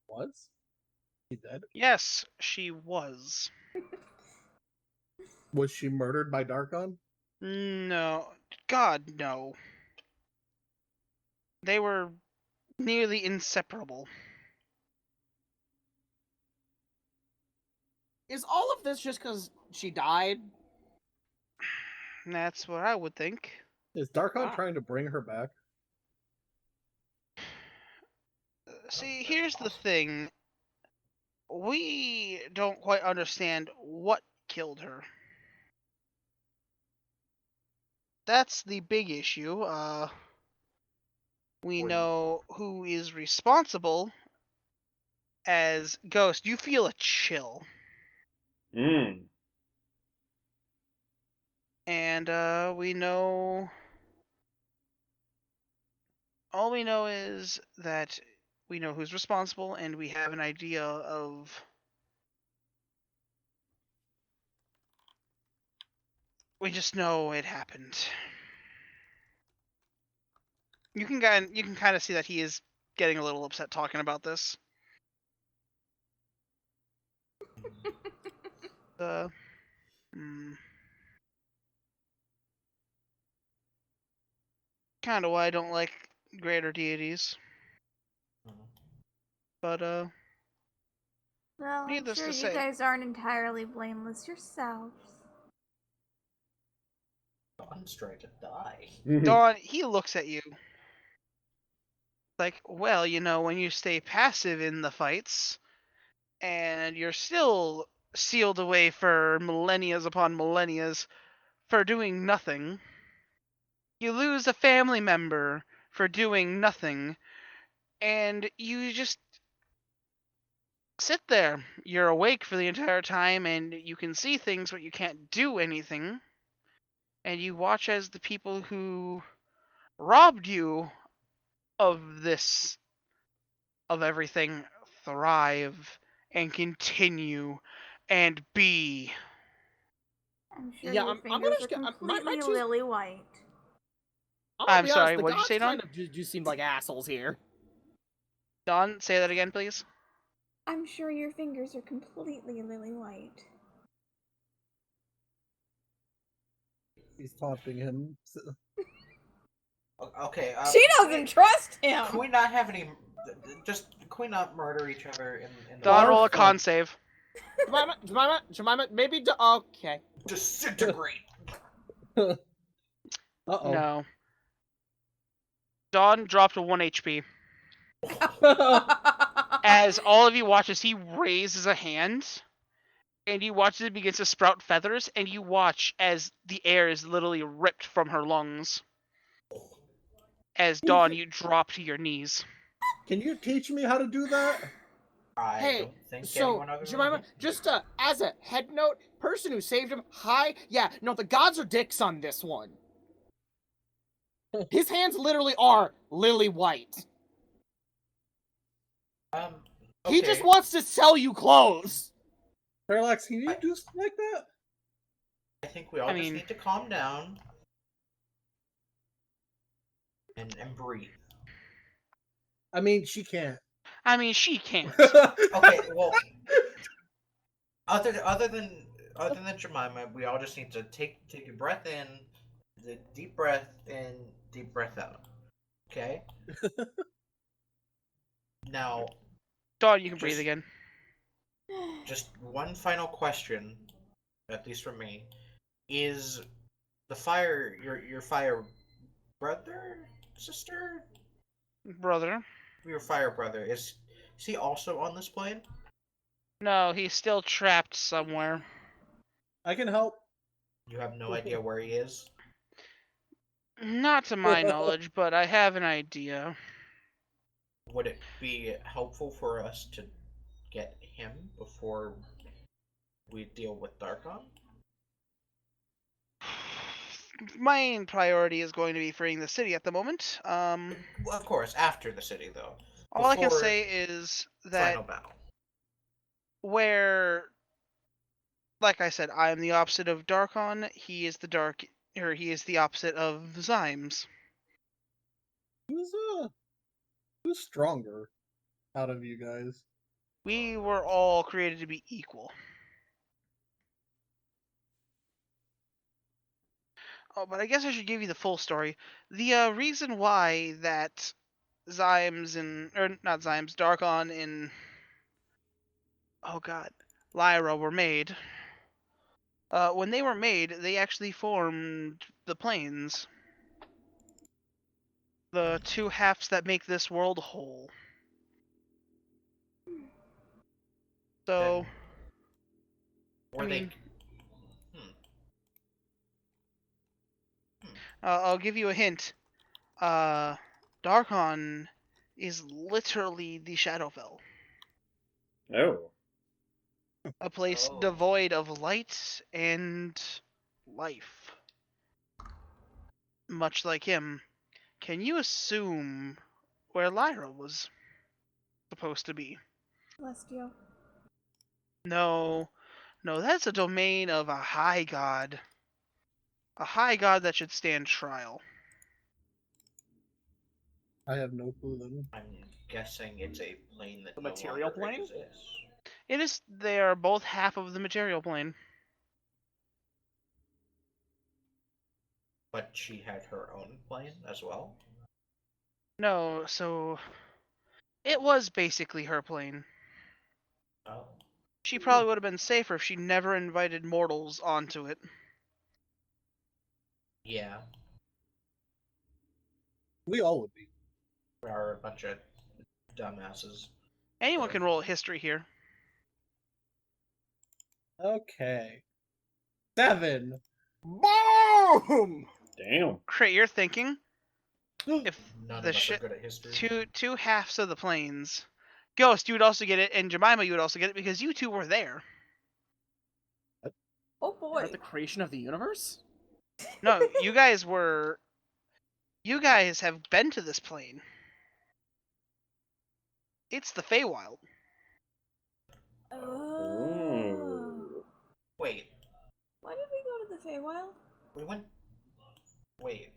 Was? He dead?
Yes, she was.
Was she murdered by Darkon?
No. God, no. They were nearly inseparable.
Is all of this just because she died?
That's what I would think.
Is Darkon
Wow.
trying to bring her back?
See, here's the thing. We don't quite understand what killed her. That's the big issue. We know who is responsible. As Ghost, you feel a chill. And we know... All we know is that we know who's responsible, and we have an idea of We just know it happened. You can kind of see that he is getting a little upset talking about this. Kind of why I don't like greater deities. But
Well, I'm
needless
sure
to
you
say,
guys aren't entirely blameless yourselves.
I'm straight to die.
Dawn, he looks at you like, well, when you stay passive in the fights, and you're still sealed away for millennias upon millennias for doing nothing. You lose a family member for doing nothing, and you just sit there. You're awake for the entire time, and you can see things, but you can't do anything. And you watch as the people who robbed you of this, of everything, thrive and continue and be.
I'm sure
Yeah,
your
I'm gonna
fingers
just
are
get,
completely
my two.
lily white.
I'm gonna
I'm
be
sorry,
honest, the
what'd you
gods
say, Dawn?
kind of just seem like assholes here.
Dawn, say that again, please.
I'm sure your fingers are completely lily white.
He's taunting him. So.
Okay.
She doesn't trust him.
Can we not have any? Can we not murder each other in the
Dawn, roll a
Barf.
con save.
Jemima, maybe. Okay.
disintegrate?
Uh-oh.
No. Dawn dropped to 1 HP. As all of you watch as he raises a hand, and you watch as it begins to sprout feathers, and you watch as the air is literally ripped from her lungs. As Dawn, you drop to your knees.
Can you teach me how to do that?
I
Hey,
don't think
so,
anyone other than
Jemima,
him.
just as a head note, person who saved him, yeah, no, the gods are dicks on this one. His hands literally are lily white.
Okay.
He just wants to sell you clothes.
Parallax, can you do something like that?
I think we all just need to calm down and breathe.
I mean, she can't.
I mean, she can't.
Okay, well, other than Jemima, we all just need to take a breath in, the deep breath in, deep breath out. Okay. Now,
Dawn, you can breathe again.
Just one final question, at least from me, is the fire your fire brother, sister,
brother?
Your fire brother is he also on this plane?
No, he's still trapped somewhere.
I can help.
You have no idea where he is?
Not to my knowledge, but I have an idea.
Would it be helpful for us to get him before we deal with Darkon?
My main priority is going to be freeing the city at the moment.
Well, of course, after the city, though.
All I can say is that
final battle.
Where, like I said, I am the opposite of Darkon. He is the opposite of Zymes.
Who's stronger out of you guys?
We were all created to be equal. Oh, but I guess I should give you the full story. The reason why that Darkon and Lyra were made. When they were made, they actually formed the planes. The two halves that make this world whole. So, I'll give you a hint. Darkon is literally the Shadowfell.
Oh.
A place devoid of light and life. Much like him. Can you assume where Lyra was supposed to be?
Celestial.
No, that's a domain of a high god. A high god that should stand trial.
I have no clue then.
I'm guessing it's a plane that
The
no
material
longer
plane?
exists.
It is. They are both half of the material plane.
But she had her own plane as well.
No, so it was basically her plane.
Oh.
She probably would have been safer if she never invited mortals onto it.
Yeah,
We all would be.
we are a bunch of dumbasses.
Anyone can roll a history here.
Okay. 7.
Boom!
Damn.
Crit, you're thinking if
None
the
of us are good at history.
two halves of the planes. Ghost, you would also get it, and Jemima, you would also get it because you two were there.
Oh boy.
At the creation of the universe?
No, you guys were. You guys have been to this plane. It's the Feywild.
Oh.
Wait,
Why did we go to the Feywild?
we went. Wait.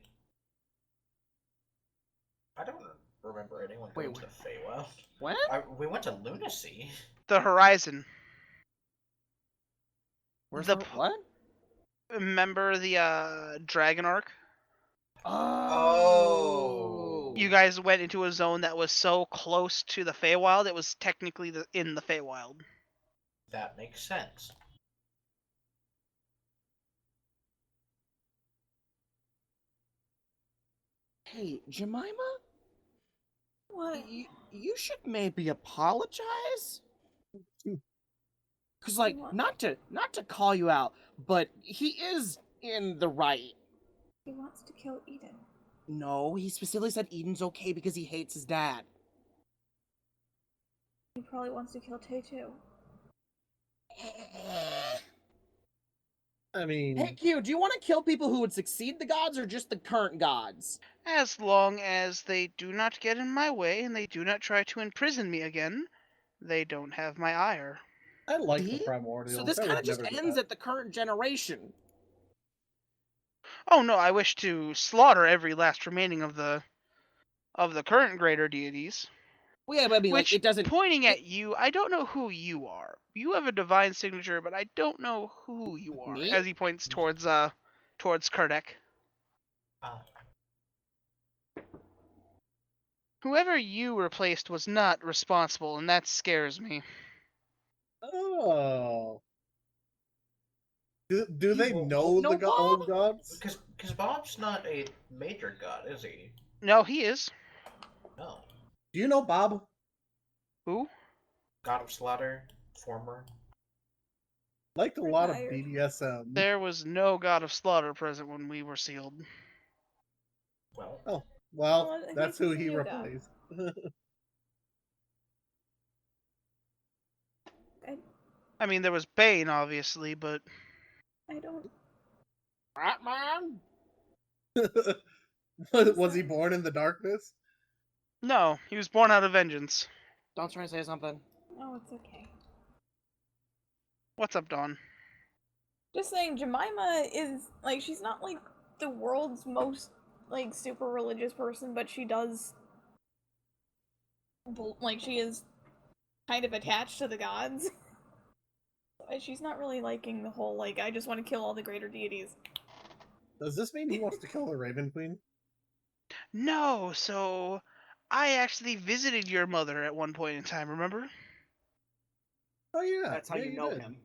I don't remember anyone going to the Feywild.
What?
We went to Lunacy.
The Horizon.
Where's
the
the what?
Remember the Dragon Arc?
Oh.
You guys went into a zone that was so close to the Feywild, it was technically in the Feywild.
That makes sense.
Hey, Jemima?
What?
You should maybe apologize. Cause like,
What?
not to call you out, but he is in the right.
He wants to kill Eden.
No, he specifically said Eden's okay because he hates his dad.
He probably wants to kill Tay too.
I mean,
Hey Q, do you want to kill people who would succeed the gods or just the current gods?
As long as they do not get in my way and they do not try to imprison me again, they don't have my ire.
I like the
See?
primordials.
So this
I
kind
would
of just
never do
ends
that.
at the current generation.
Oh no, I wish to slaughter every last remaining of the current greater deities.
Well, yeah, but I mean,
Which,
like, it doesn't.
pointing at you, I don't know who you are. You have a divine signature, but I don't know who you are.
Me?
As he points towards Kardec.
Ah,
Whoever you replaced was not responsible, and that scares me.
Oh. Do they
Well,
know
no,
the old
Bob?
gods?
because Bob's not a major god, is he?
No, he is.
No.
Do you know Bob?
Who?
God of Slaughter, former.
Liked a lot of
Retired.
BDSM.
There was no god of slaughter present when we were sealed.
Well,
Well,
Well,
that's
he's
who
the
he
new god.
replaced.
I mean, there was Bane, obviously, but
I don't.
Batman?
Was he born in the darkness?
no, he was born out of vengeance.
Don't try to say something.
No, it's okay.
What's up, Dawn?
Just saying, Jemima is like she's not like the world's most like super religious person, but she does like she is kind of attached to the gods. And she's not really liking the whole like I just want to kill all the greater deities.
Does this mean he wants to kill the Raven Queen?
No, so I actually visited your mother at one point in time, remember?
Oh yeah,
That's how
yeah,
you know
did.
him.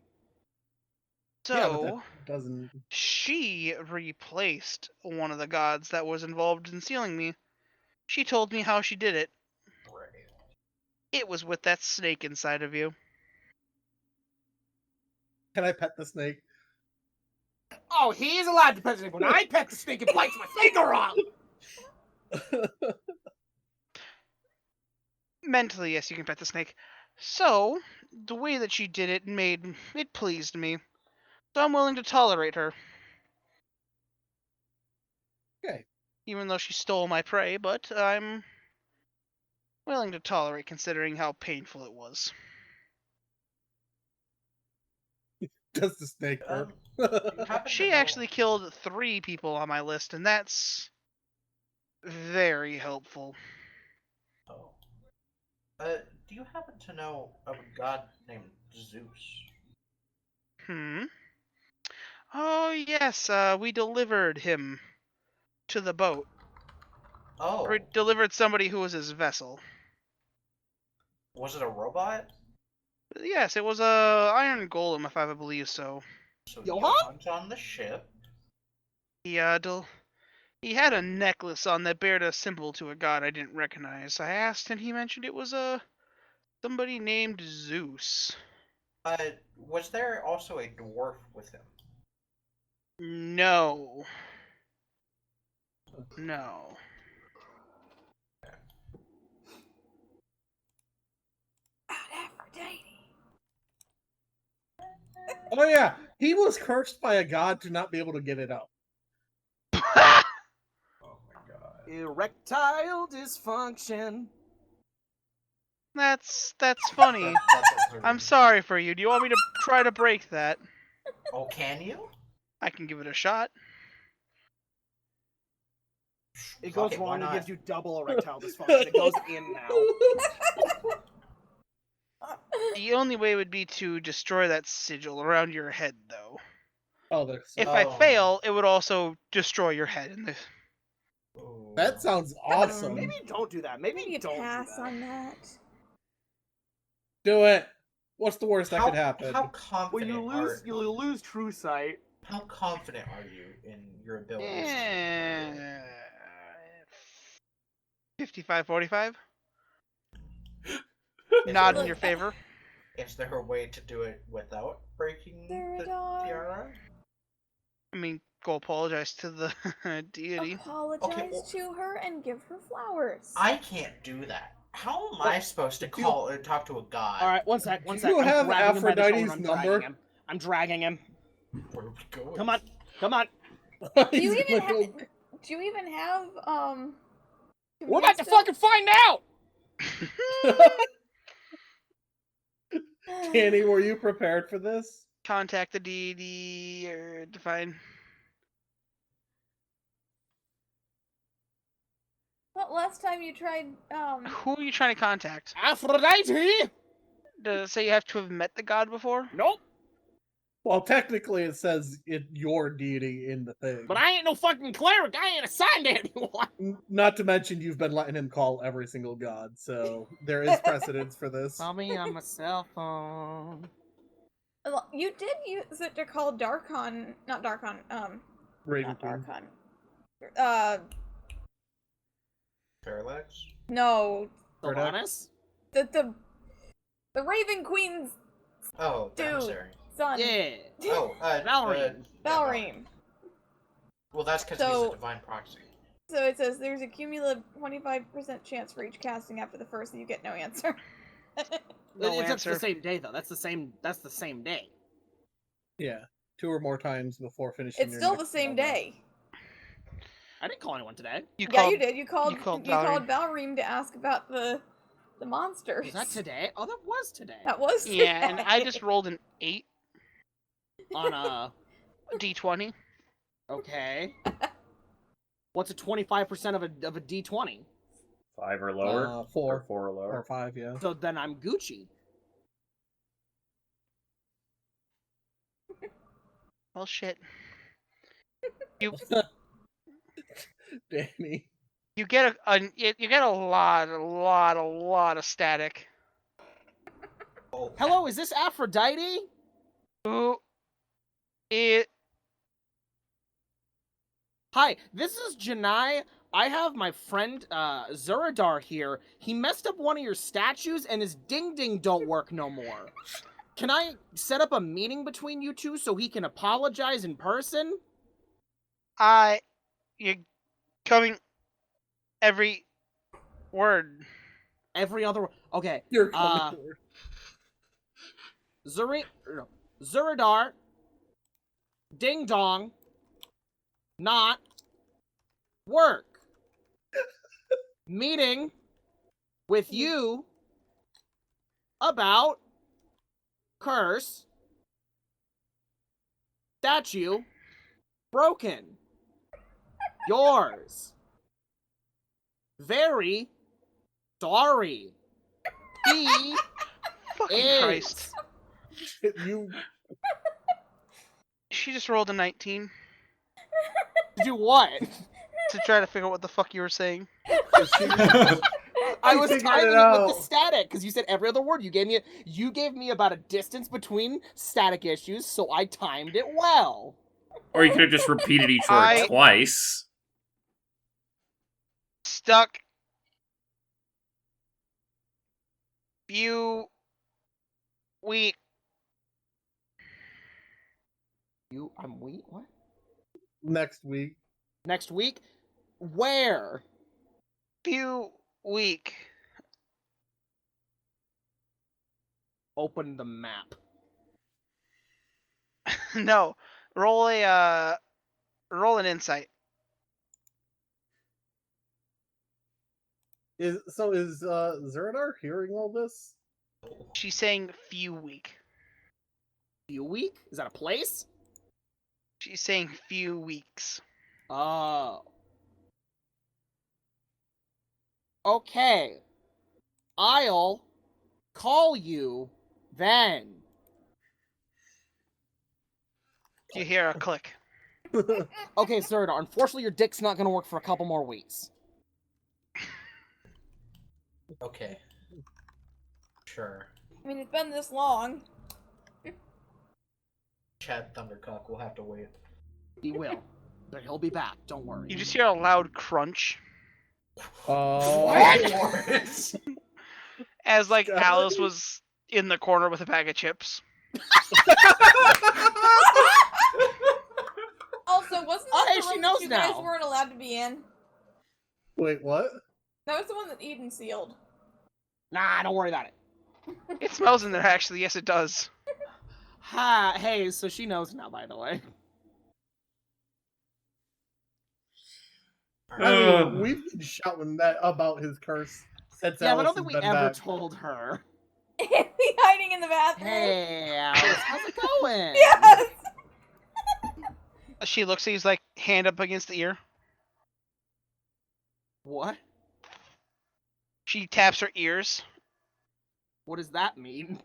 Yeah, but
So
that doesn't.
she replaced one of the gods that was involved in sealing me. She told me how she did it.
right.
It was with that snake inside of you.
Can I pet the snake?
Oh, he's allowed to pet the snake. When I pet the snake, it bites my finger off!
Mentally, yes, you can pet the snake. So, the way that she did it pleased me. So I'm willing to tolerate her.
Okay.
Even though she stole my prey, but I'm willing to tolerate considering how painful it was.
Does the snake hurt?
happen
She
to know-
actually killed 3 people on my list, and that's very helpful.
Oh. Do you happen to know of a god named Zeus?
Oh, yes, we delivered him to the boat.
Oh,
Or delivered somebody who was his vessel.
was it a robot?
Yes, it was a iron golem, if I believe so.
So
Johann?
Johann's on the ship.
He had a necklace on that bared a symbol to a god I didn't recognize. I asked, and he mentioned it was somebody named Zeus.
Was there also a dwarf with him?
No. No.
Aphrodite.
Oh yeah, he was cursed by a god to not be able to get it up.
Oh my god.
Erectile dysfunction.
That's funny. I'm sorry for you. Do you want me to try to break that?
Oh, can you?
I can give it a shot.
It goes
Okay, why
wrong, it
not?
gives you double erectile dysfunction. It goes in now.
The only way would be to destroy that sigil around your head, though.
Oh, there's
If I
Oh.
fail, it would also destroy your head. In the...
Ooh.
that sounds awesome.
Maybe don't do that. Maybe
Maybe
don't
pass
do that.
on that.
Do it. What's the worst that could happen?
How
Well,
confident
you lose true sight.
How confident are you in your abilities?
Eh, 55-45. Not in your favor.
Is there a way to do it without breaking the
Theridor.
tiara?
I mean, go apologize to the deity.
Apologize
well-
to her and give her flowers.
I can't do that. How am I supposed to call or talk to a god?
All right, one sec.
Do
I'm
you have
grabbing him by the shoulder and
Aphrodite's
I'm
number?
dragging him. I'm dragging him.
Where are we going?
Come on. Come on.
Do you
He's
even
gonna
have? Do you even have
We're about to
command
fucking find out!
go- Kenny, were you prepared for this?
Contact the deity or define.
Well, last time you tried
Who are you trying to contact?
Aphrodite!
Does it say you have to have met the god before?
Nope.
Well, technically, it says your deity in the thing.
But I ain't no fucking cleric. I ain't assigned to anyone.
Not to mention, you've been letting him call every single god, so there is precedence for this.
Call me on my cell phone.
Well, you did use it to call Darkon, not Darkon,
Raven
not
Queen.
Darkon.
Parallax?
No,
Sylvanas?
the Raven Queen's
Oh,
Dude.
emissary.
son.
Yeah.
Oh,
Valrine.
Valrine.
Well, that's because he's
So-
a divine proxy.
So it says there's a cumulative 25% chance for each casting after the first, and you get no answer.
No
It's
answer.
the same day though. That's the same day.
Yeah, 2 or more times before finishing.
It's
your
still the
next
same
level.
day.
I didn't call anyone today.
You
Yeah,
called,
you did. You called
Valrine.
Valrine to ask about the monsters.
Was that today? Oh, that was today.
That was
Yeah, and I
today.
just rolled an 8
On a
d20.
okay. What's a 25% of a d20?
5 or lower? Or
4
4 or lower?
or 5, yeah.
So then I'm Gucci.
Well, shit.
Danny.
You get you get a lot of static.
Oh,
Hello, is this Aphrodite?
Who it
Hi, this is Janai. I have my friend Zuradar here. He messed up one of your statues and his ding ding don't work no more. Can I set up a meeting between you two so he can apologize in person?
you're coming every word.
Every other okay.
You're coming forward.
Zuradar ding dong not work. Meeting with you about curse Statue. Broken. Yours. Very sorry. He
Fucking
is.
Christ.
You
She just rolled a 19
To do what?
to try to figure out what the fuck you were saying.
I was
figured
timing
it
it with the
out.
static because you said every other word. You gave me about a distance between static issues, so I timed it well.
Or you could have just repeated each word twice.
Stuck. Few week.
I'm weak. What?
next week.
Next week? Where?
Few week.
Open the map.
No. Roll an insight.
Is Zerdar hearing all this?
She's saying few week.
Few week? Is that a place?
She's saying few weeks.
Oh. Okay. I'll call you then.
You hear a click.
Okay, Zerdar, unfortunately your dick's not gonna work for a couple more weeks.
Okay. Sure.
I mean, it's been this long.
Chad Thundercock will have to wait.
He will. But he'll be back, don't worry.
You just hear a loud crunch
Oh.
What?
as like
God.
Alice was in the corner with a bag of chips.
Also, wasn't
Oh,
that
hey,
the
she
room
knows
that you guys
now.
weren't allowed to be in?
Wait, what?
That was the one that Eden sealed.
Nah, don't worry about it.
It smells in there actually. Yes, it does.
Ha, hey, so she knows now, by the way.
I mean, we've been shouting that about his curse since
Yeah, but I
Alice
don't think
has
we
been
ever
back.
told her.
Is he hiding in the bathroom?
Hey, Alice, how's it going?
Yes!
She looks at you, like hand up against the ear.
What?
She taps her ears.
What does that mean?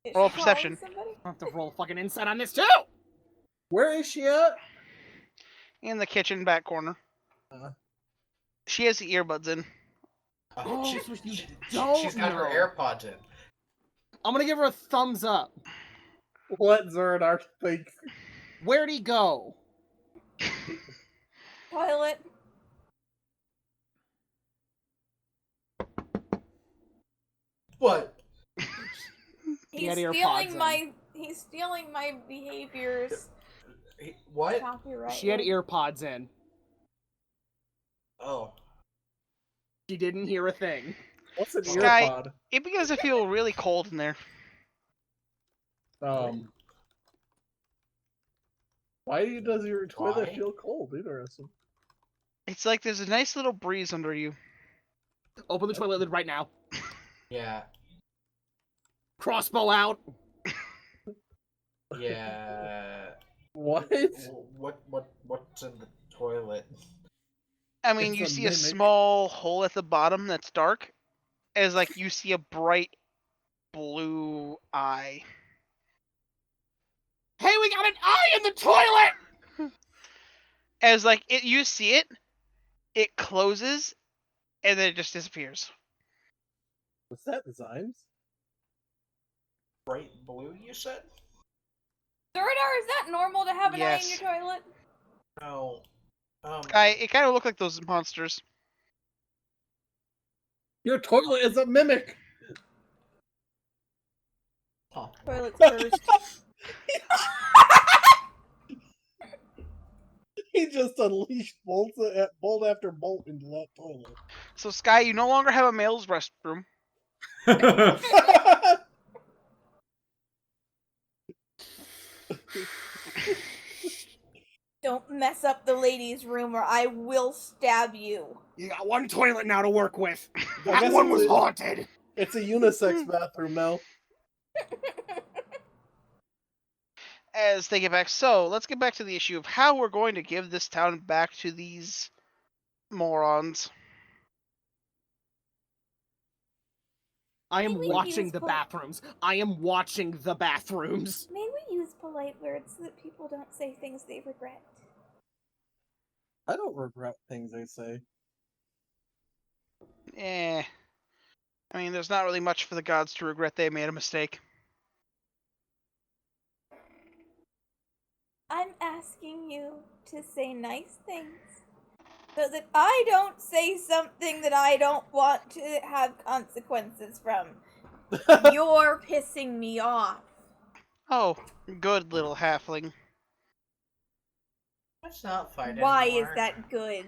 Is
Roll
she calling
perception.
somebody?
I have to roll fucking insight on this too!
Where is she at?
In the kitchen back corner. She has the earbuds in.
Oh,
She-
so you
she-
don't
she's got her
know.
AirPods in.
I'm gonna give her a thumbs up.
Let Zerdar think.
Where'd he go?
Toilet.
What?
He
He's
had earpods
stealing
in.
he's stealing my behaviors.
What?
Copyright.
She had earpods in.
Oh.
She didn't hear a thing.
What's an
Sky-
earpod?
It begins to feel really cold in there.
Why does your toilet
Why?
feel cold? Interesting.
It's like there's a nice little breeze under you.
Open the toilet lid right now.
Yeah.
Crossbow out.
Yeah.
What?
What's in the toilet?
I mean,
It's
you
a
see a
mimic.
small hole at the bottom that's dark, as like you see a bright blue eye.
Hey, we got an eye in the toilet!
As like you see it, it closes, and then it just disappears.
What's that, designs?
Bright blue, you said?
Zerdar, is that normal to have an eye in
Yes.
your toilet?
No.
It kind of looked like those monsters.
Your toilet is a mimic!
Huh.
Toilet's cursed.
He just unleashed bolt after bolt into that toilet.
So Sky, you no longer have a male's restroom.
Don't mess up the ladies' room or I will stab you.
You got one toilet now to work with.
I
That
guess
one
it's
was
a-
haunted.
It's a unisex bathroom now.
as they get back. So let's get back to the issue of how we're going to give this town back to these morons.
I am
May we
watching
use
the
pol-
bathrooms. I am watching the bathrooms.
May we use polite words so that people don't say things they regret?
I don't regret things I say.
I mean, there's not really much for the gods to regret. They made a mistake.
I'm asking you to say nice things so that I don't say something that I don't want to have consequences from. You're pissing me off.
Oh, good little halfling.
Let's not fight
Why
anymore.
is that good?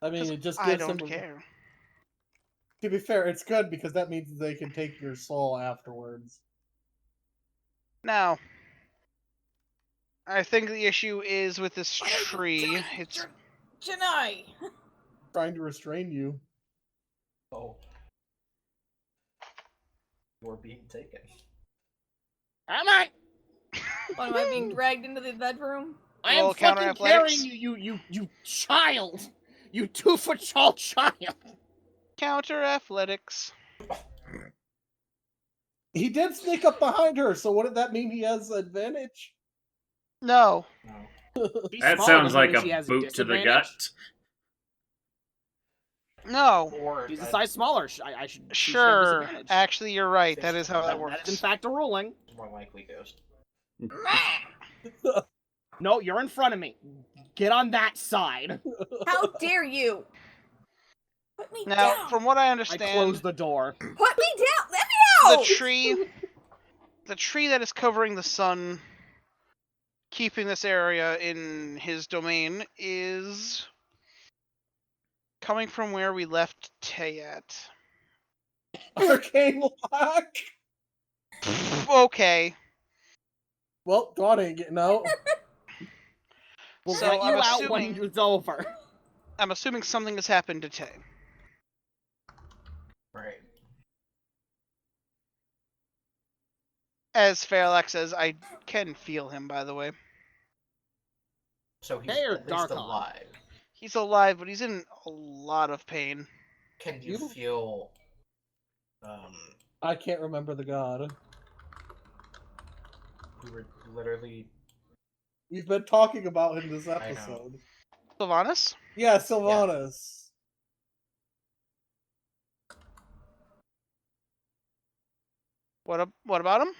I mean,
'Cause
it just
I
gives
don't
them.
care.
To be fair, it's good because that means they can take your soul afterwards.
Now, I think the issue is with this tree. It's
Janai!
Trying to restrain you.
Oh. We're being taken.
Am I?
What, am I being dragged into the bedroom?
I
Roll
am
counter
fucking
athletics.
carrying you child! You 2-foot tall child!
counter athletics.
He did sneak up behind her, so wouldn't that mean he has advantage?
No.
No.
She's
That
smaller
sounds
than her,
like
and she
a
has
boot to the
disadvantage.
gut.
No.
Or
She's a size smaller. I should. she should have
Sure.
disadvantage.
Actually, you're right. That is how that
That is
works.
in fact a ruling.
more likely ghost.
No, you're in front of me. Get on that side.
How dare you? Put me
Now,
down!
from what I
I
understand,
closed the door.
Put me down! Let me out!
the tree that is covering the sun, keeping this area in his domain, is coming from where we left Tay at.
Arcane lock.
Okay.
Well, God ain't getting out.
We'll
So
let you
I'm
out when
assuming-
it's over.
I'm assuming something has happened to Tay.
Right.
As Fairlax says, I can feel him, by the way.
So he's
They are
at least
Darkon.
alive.
He's alive, but he's in a lot of pain.
Can you
You-
feel
I can't remember the god.
we were literally
We've been talking about him this
know.
episode.
Sylvanas?
Yeah, Sylvanas.
What about him?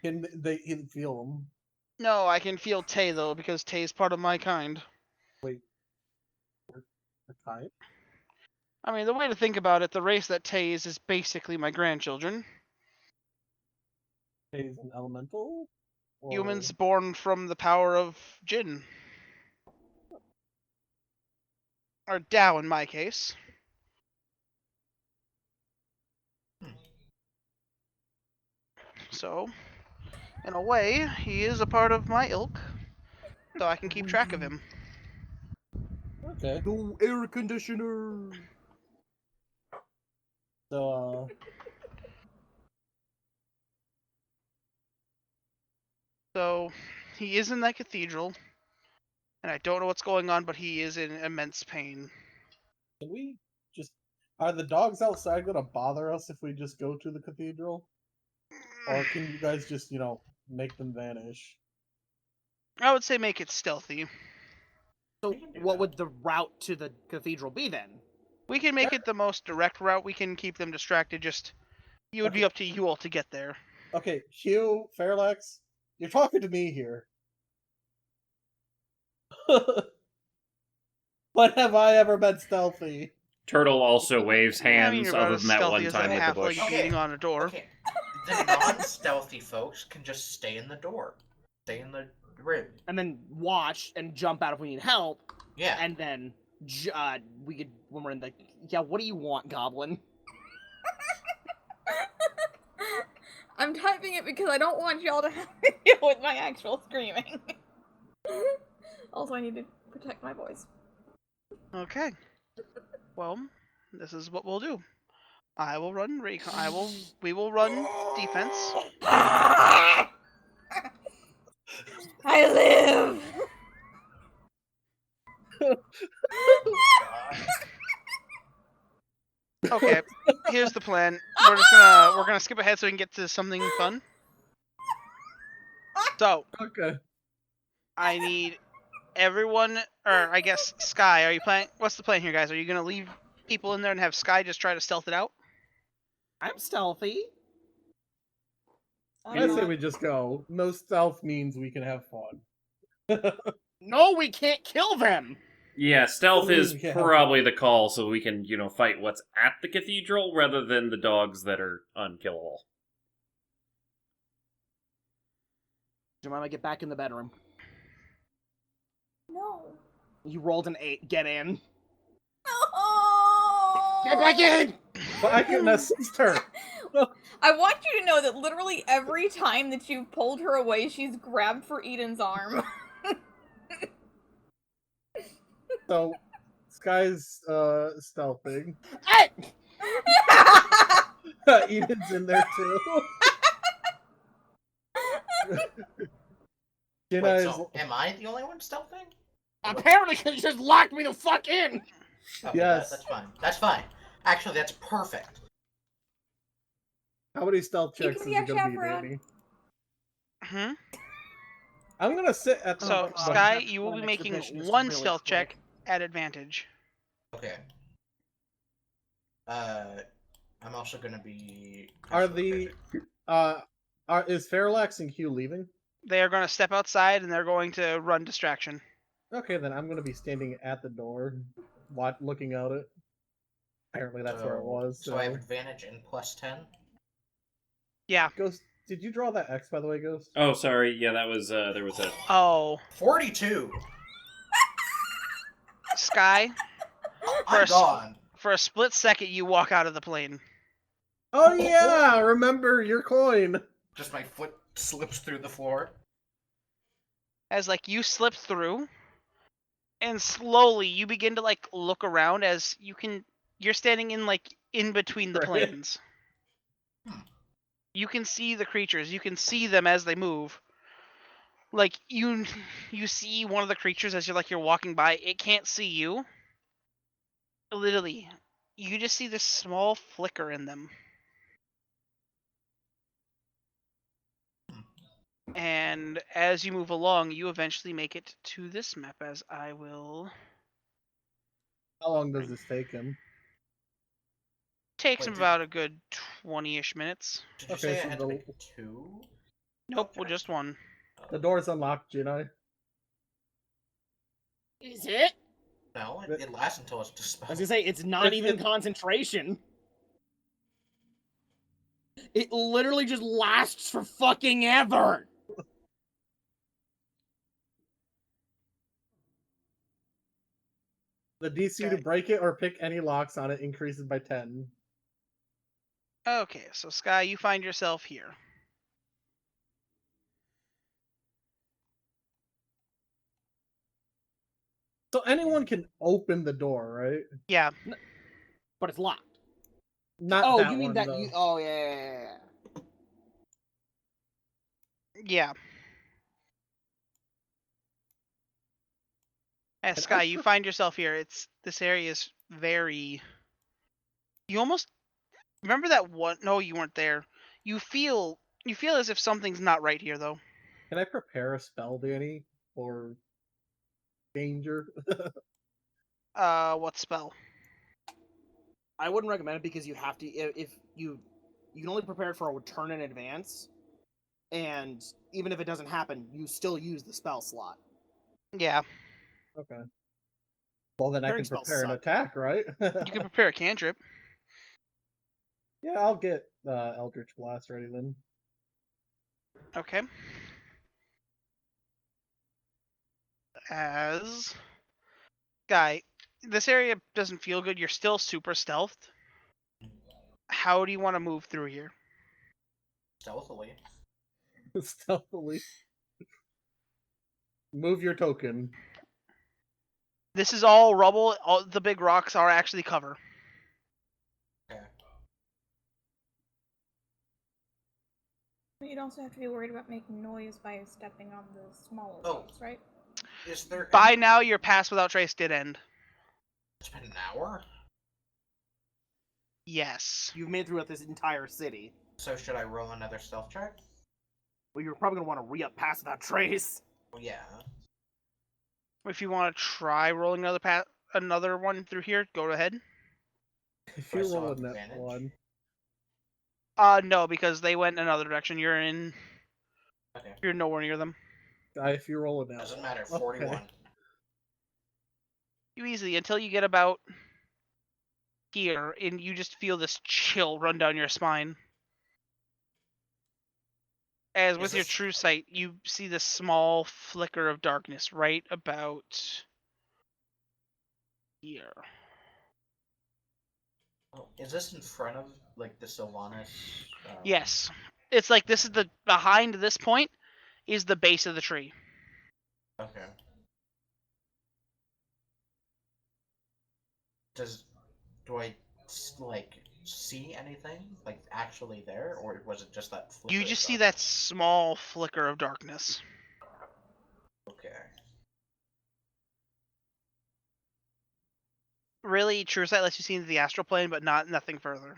Can they can feel him?
No, I can feel Tay, though, because Tay's part of my kind.
The kind?
I mean, the way to think about it, the race that Tay is basically my grandchildren.
He's an elemental? Or-
Humans born from the power of Jinn. Or Dao, in my case. So, in a way, he is a part of my ilk, so I can keep track of him.
Okay.
No air conditioner.
So,
So, he is in that cathedral, and I don't know what's going on, but he is in immense pain.
can we just... Are the dogs outside gonna bother us if we just go to the cathedral? Or can you guys just, make them vanish?
I would say make it stealthy.
So,
We can do
what
that.
would the route to the cathedral be then?
We can make it the most direct route. We can keep them distracted. Just, it would be
Okay.
up to you all to get there.
Okay, Hugh, Fairlax, you're talking to me here. When have I ever been stealthy?
Turtle also waves
I mean,
hands,
you're about
other
as
than that
stealthy
one
as
time
that
with the
halfling
bush.
Okay.
beating on a door.
Okay. The non-stealthy folks can just stay in the door. Stay in the rib.
And then watch and jump out if we need help.
Yeah.
And then we could, when we're in the... Yeah, what do you want, Goblin?
I'm typing it because I don't want y'all to have to deal with my actual screaming. Also, I need to protect my voice.
Okay. Well, this is what we'll do. I will run recon. We will run defense.
I live.
Okay, here's the plan. We're gonna skip ahead so we can get to something fun. So
Okay.
I need everyone, or I guess Sky. Are you planning? What's the plan here, guys? Are you gonna leave people in there and have Sky just try to stealth it out?
I'm stealthy.
I say we just go. No stealth means we can have fun.
No, we can't kill them.
Yeah, stealth is
Yeah.
probably the call, so we can, fight what's at the cathedral rather than the dogs that are unkillable.
Jemima, get back in the bedroom.
No.
You rolled an 8. Get in.
No.
Get back in!
But I can assist her.
I want you to know that literally every time that you've pulled her away, she's grabbed for Eden's arm.
So, Sky's stealthing.
Hey!
Eden's in there too.
Wait, so am I the only one stealthing?
Apparently, because you just locked me the fuck in!
Okay,
Yes.
That's fine. That's fine. Actually, that's perfect.
How many stealth
You
checks
can
is
be
it
our
gonna be,
chaperone.
Danny?
Hmm.
I'm gonna sit at the
So
Oh,
Sky,
that's
you will
one
be making
exhibition is
one
really
stealth check
quick.
at advantage.
Okay. I'm also gonna be.
Is Fairlax and Q leaving?
They are going to step outside and they're going to run distraction.
Okay, then I'm gonna be standing at the door, looking out it. Apparently that's where it was.
So I have advantage in +10.
Yeah.
Ghost, did you draw that X by the way, Ghost?
Oh, sorry. Yeah, that was, there was a...
Oh,
42.
Sky,
I'm gone.
for a split second, you walk out of the plane.
Oh yeah, remember your coin.
Just my foot slips through the floor.
As, you slip through, and slowly you begin to, look around as you're standing in between the
Right.
planes. You can see the creatures. You can see them as they move. You see one of the creatures as you're walking by. It can't see you. Literally, you just see this small flicker in them. And as you move along, you eventually make it to this map, as I will...
How long does this take him?
Takes
Wait,
him
did-
about a good 20-ish minutes.
Did you
Okay,
say
so
I had to
the-
make 2?
Nope,
Okay.
well, just one.
The door's unlocked, Jinai.
Is it?
No, it lasts until it's
I
dispelled.
was gonna say, it's not even concentration. It literally just lasts for fucking ever!
The DC to
Okay.
break it or pick any locks on it increases by 10.
Okay, so Sky, you find yourself here.
So anyone can open the door, right?
Yeah,
But it's locked.
Not
Oh,
that
you mean
one,
that
though.
you... Oh, yeah.
yeah. As
And
Sky,
I
you
pref-
find yourself here. This area is very... You almost... Remember that one... No, you weren't there. You feel as if something's not right here, though.
Can I prepare a spell, Danny? For danger?
What spell?
I wouldn't recommend it because you have to... If you can only prepare it for a turn in advance, and even if it doesn't happen, you still use the spell slot.
Yeah,
Okay. Well, then I
Preparing
can
spells
prepare an
suck.
attack, right?
you can prepare a cantrip.
Yeah, I'll get Eldritch Blast ready then.
Okay. As... Sky, this area doesn't feel good. You're still super stealthed. How do you want to move through here?
Stealthily.
Stealthily. Move your token.
This is all rubble. All the big rocks are actually cover.
Okay.
But you'd also have to be worried about making noise by stepping on the smaller
Oh.
ones, right?
Is there?
By now, your pass without trace did end.
It's been an hour.
Yes.
You've made throughout this entire city.
So should I roll another stealth check?
Well, you're probably gonna want to re-up pass without trace.
Well, yeah.
If you want to try rolling another one through here, go ahead.
If
Do I
you
still
roll a
have
net
advantage?
one,
No, because they went another direction.
Okay.
You're nowhere near them.
if you roll a net
Doesn't
one.
matter.
Okay.
41.
You easily until you get about here, and you just feel this chill run down your spine. As
Is
with your
this-
true sight, you see this small flicker of darkness right about here.
Oh, is this in front of like the Sylvanas?
Yes. It's like this is behind this point is the base of the tree.
Okay. Do I like see anything like actually there, or was it just that?
You
flicker of
just see
darkness?
that small flicker of darkness.
Okay.
Really, true sight lets you see into the astral plane, but nothing further.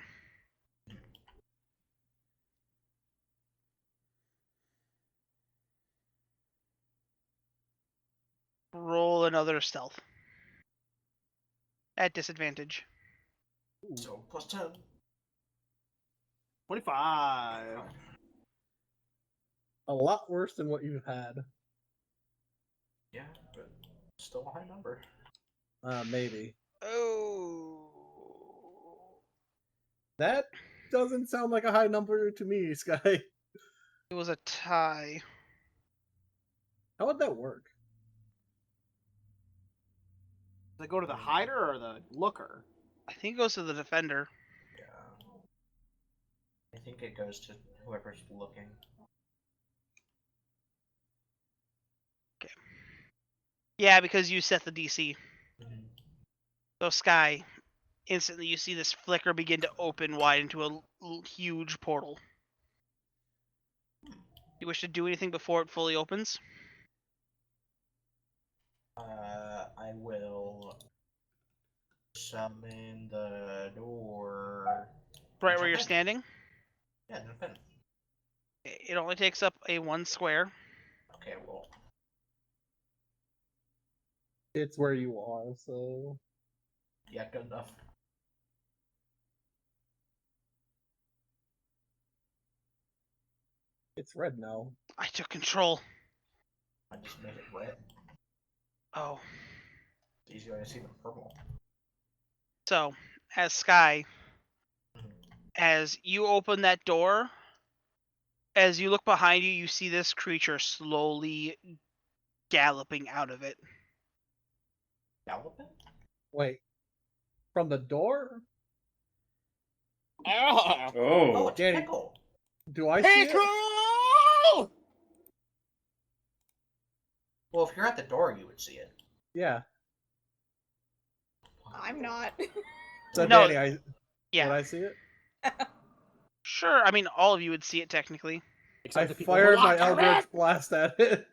Roll another stealth. At disadvantage.
So plus 10.
25.
A lot worse than what you've had.
Yeah, but still a high number.
Maybe.
Oh.
That doesn't sound like a high number to me, Sky.
It was a tie.
How would that work?
Does it go to the hider or the looker?
I think it goes to the defender.
Yeah. I think it goes to whoever's looking.
Yeah, because you set the DC.
Mm-hmm.
So Sky, instantly you see this flicker begin to open wide into a huge portal. You wish to do anything before it fully opens?
I will summon the door.
Right where
Jump
you're
in.
standing.
Yeah, jump in.
It only takes up a 1 square.
Okay, well,
It's where you are, so...
yeah, good enough.
It's red now.
I took control.
I just made it red.
Oh.
It's easier to see the purple.
So, as Sky,
Mhm.
as you open that door, as you look behind you, you see this creature slowly galloping out of it.
Galloping?
Wait. From the door?
Ah!
Oh,
Oh.
it's
Danny.
Pickle.
Do I see it?
Pickle!
Well, if you're at the door, you would see it.
Yeah.
I'm not.
So,
No.
Danny,
Yeah.
did I see it?
Sure, I mean, all of you would see it technically.
I
Except the people who
fired my
locked her in.
Eldritch Blast at it.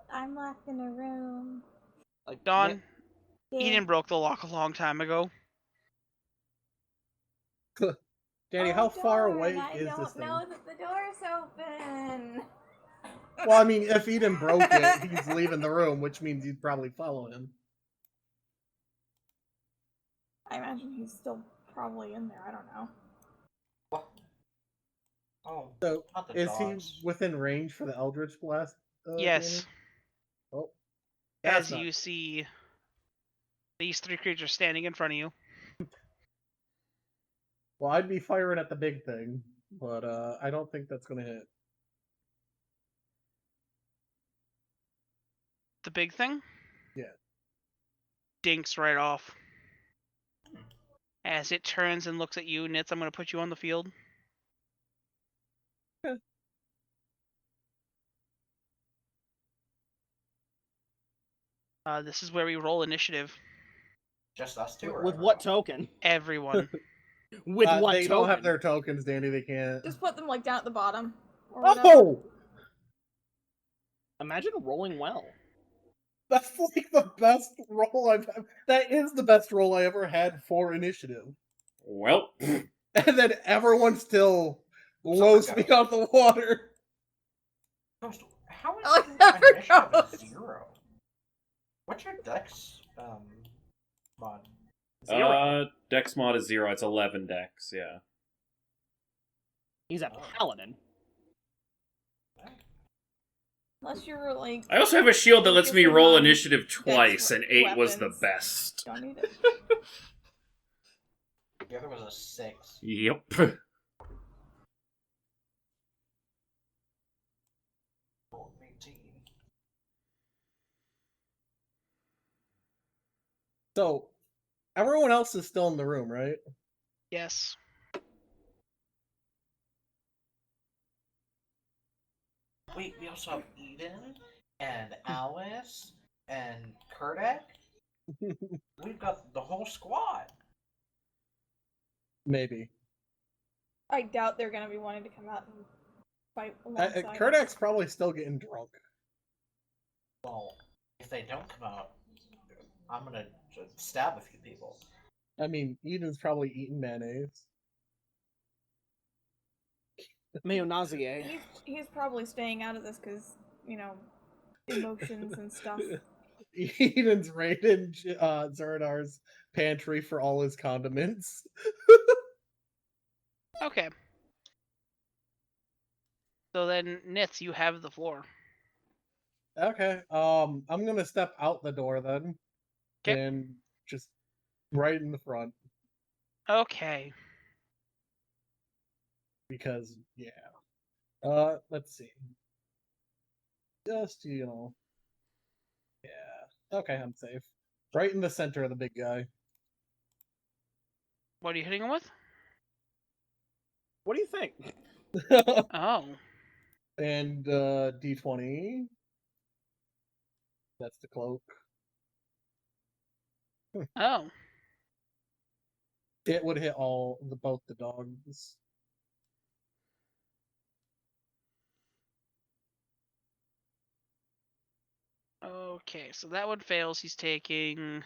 I'm locked in a room.
Like,
Dawn,
Yeah.
Eden broke the lock a long time ago.
Danny,
Oh,
how far
darn,
away
I
is
don't
this thing?
know that the door's open.
Well, I mean, if Eden broke it, he's leaving the room, which means you'd probably follow him.
I imagine he's still probably in there. I don't know.
What? Oh,
So,
not the
is
dogs.
he within range for the Eldritch Blast?
Yes.
Danny? Oh.
As
That's not-
you see these 3 creatures standing in front of you.
Well, I'd be firing at the big thing, but I don't think that's going to hit.
The big thing?
Yeah.
Dinks right off. As it turns and looks at you, Nitz, I'm going to put you on the field.
Okay.
This is where we roll initiative.
Just us two? or
with what
everyone?
token?
Everyone.
With what
They
token?
don't have their tokens, Danny. They can't.
Just put them like down at the bottom. Or whatever.
Oh!
Imagine rolling well.
That's like the best roll I've had. That is the best roll I ever had for initiative.
Well,
And then everyone still blows me out the water.
Ghost, how is
Oh,
your
never
initiative
goes.
0? What's your dex mod?
0.
Dex mod is 0. It's 11 dex, yeah.
He's a paladin.
Unless you're like.
I also have a shield that lets me
focusing
roll
on
initiative twice,
dex
and 8 was the
weapons.
best.
Don't need it.
The other was a 6.
Yep.
Rolled 18.
So, everyone else is still in the room, right?
Yes.
Wait, we also have Eden and Alice and Kurdek. We've got the whole squad.
Maybe.
I doubt they're gonna be wanting to come out and fight alongside.
Kurdek's probably still getting drunk.
Well, if they don't come out, I'm gonna stab a few people.
I mean, Eden's probably eating mayonnaise.
Mayonnaise.
He's probably staying out of this because, you know, emotions and stuff.
Eden's raiding Zerdar's pantry for all his condiments.
Okay. So then, Nitz, you have the floor.
Okay, I'm gonna step out the door then.
'Kay.
And just right in the front.
Okay.
Because, yeah. Let's see. Just, you know. Yeah. Okay, I'm safe. Right in the center of the big guy.
What are you hitting him with?
What do you think?
Oh.
And D20. That's the cloak.
Oh.
It would hit both the dogs.
Okay, so that one fails. He's taking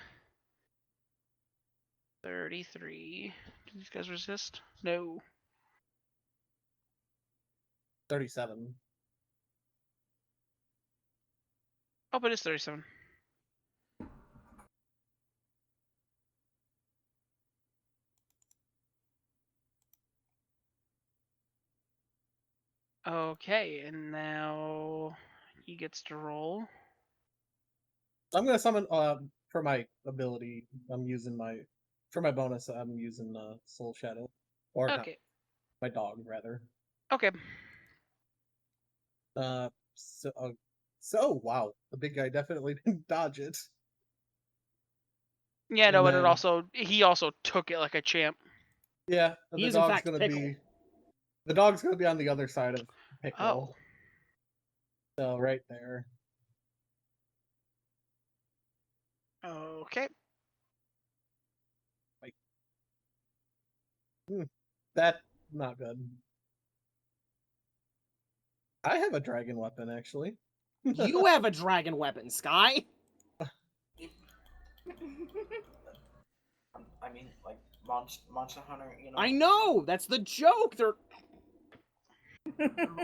33. Do these guys resist? No.
37.
Oh, but it's 37. Okay, and now he gets to roll.
I'm gonna summon for my ability. For my bonus. I'm using Soul Shadow, or not,
Okay.
my dog rather.
Okay.
So wow, the big guy definitely didn't dodge it.
Yeah, no,
And
but
then-
he also took it like a champ.
Yeah,
He
the
is, in
dog's
fact,
gonna
Pickle.
be. The dog's gonna be on the other side of Pickle.
Oh.
So right there.
Okay.
That not good. I have a dragon weapon actually.
You have a dragon weapon, Sky.
I mean, like Monster Hunter, you know.
I know. That's the joke. They're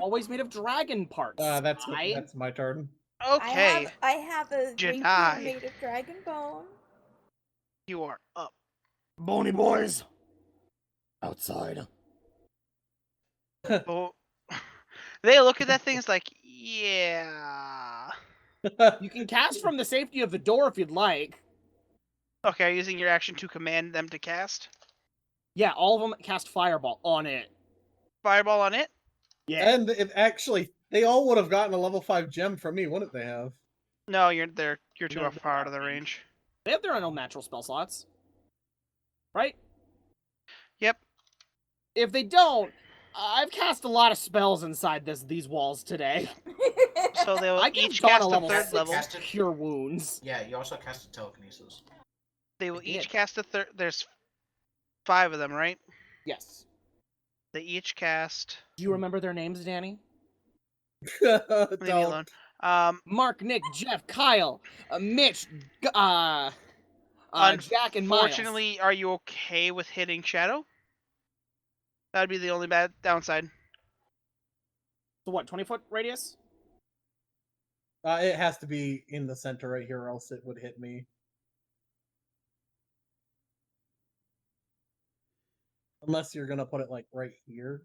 always made of dragon parts.
That's
Sky.
my turn.
Okay.
I have a rapier
Janai.
made of dragon bone.
You are up.
Bony boys. Outside.
Oh. They look at that thing, it's like, yeah.
You can cast from the safety of the door if you'd like.
Okay, using your action to command them to cast.
Yeah, all of them cast Fireball on it.
Fireball on it?
Yeah.
And it actually, they all would have gotten a level 5 gem from me, wouldn't they have?
No, you're too
No,
far out of the range.
They have their own natural spell slots. Right?
Yep.
If they don't, I've cast a lot of spells inside these walls today.
So they'll
I can
each
taunt
cast
a
a
level
third
6
level.
Cure Wounds.
Yeah, you also casted telekinesis.
They will
I
each
did.
cast a third. There's 5 of them, right?
Yes.
They each cast.
Do you remember their names, Danny?
Leave me alone.
Mark, Nick, Jeff, Kyle, Mitch, Jack, and Miles.
Unfortunately, are you okay with hitting Shadow? That'd be the only bad downside.
So what, 20-foot radius?
It has to be in the center right here, or else it would hit me. Unless you're gonna put it like right here,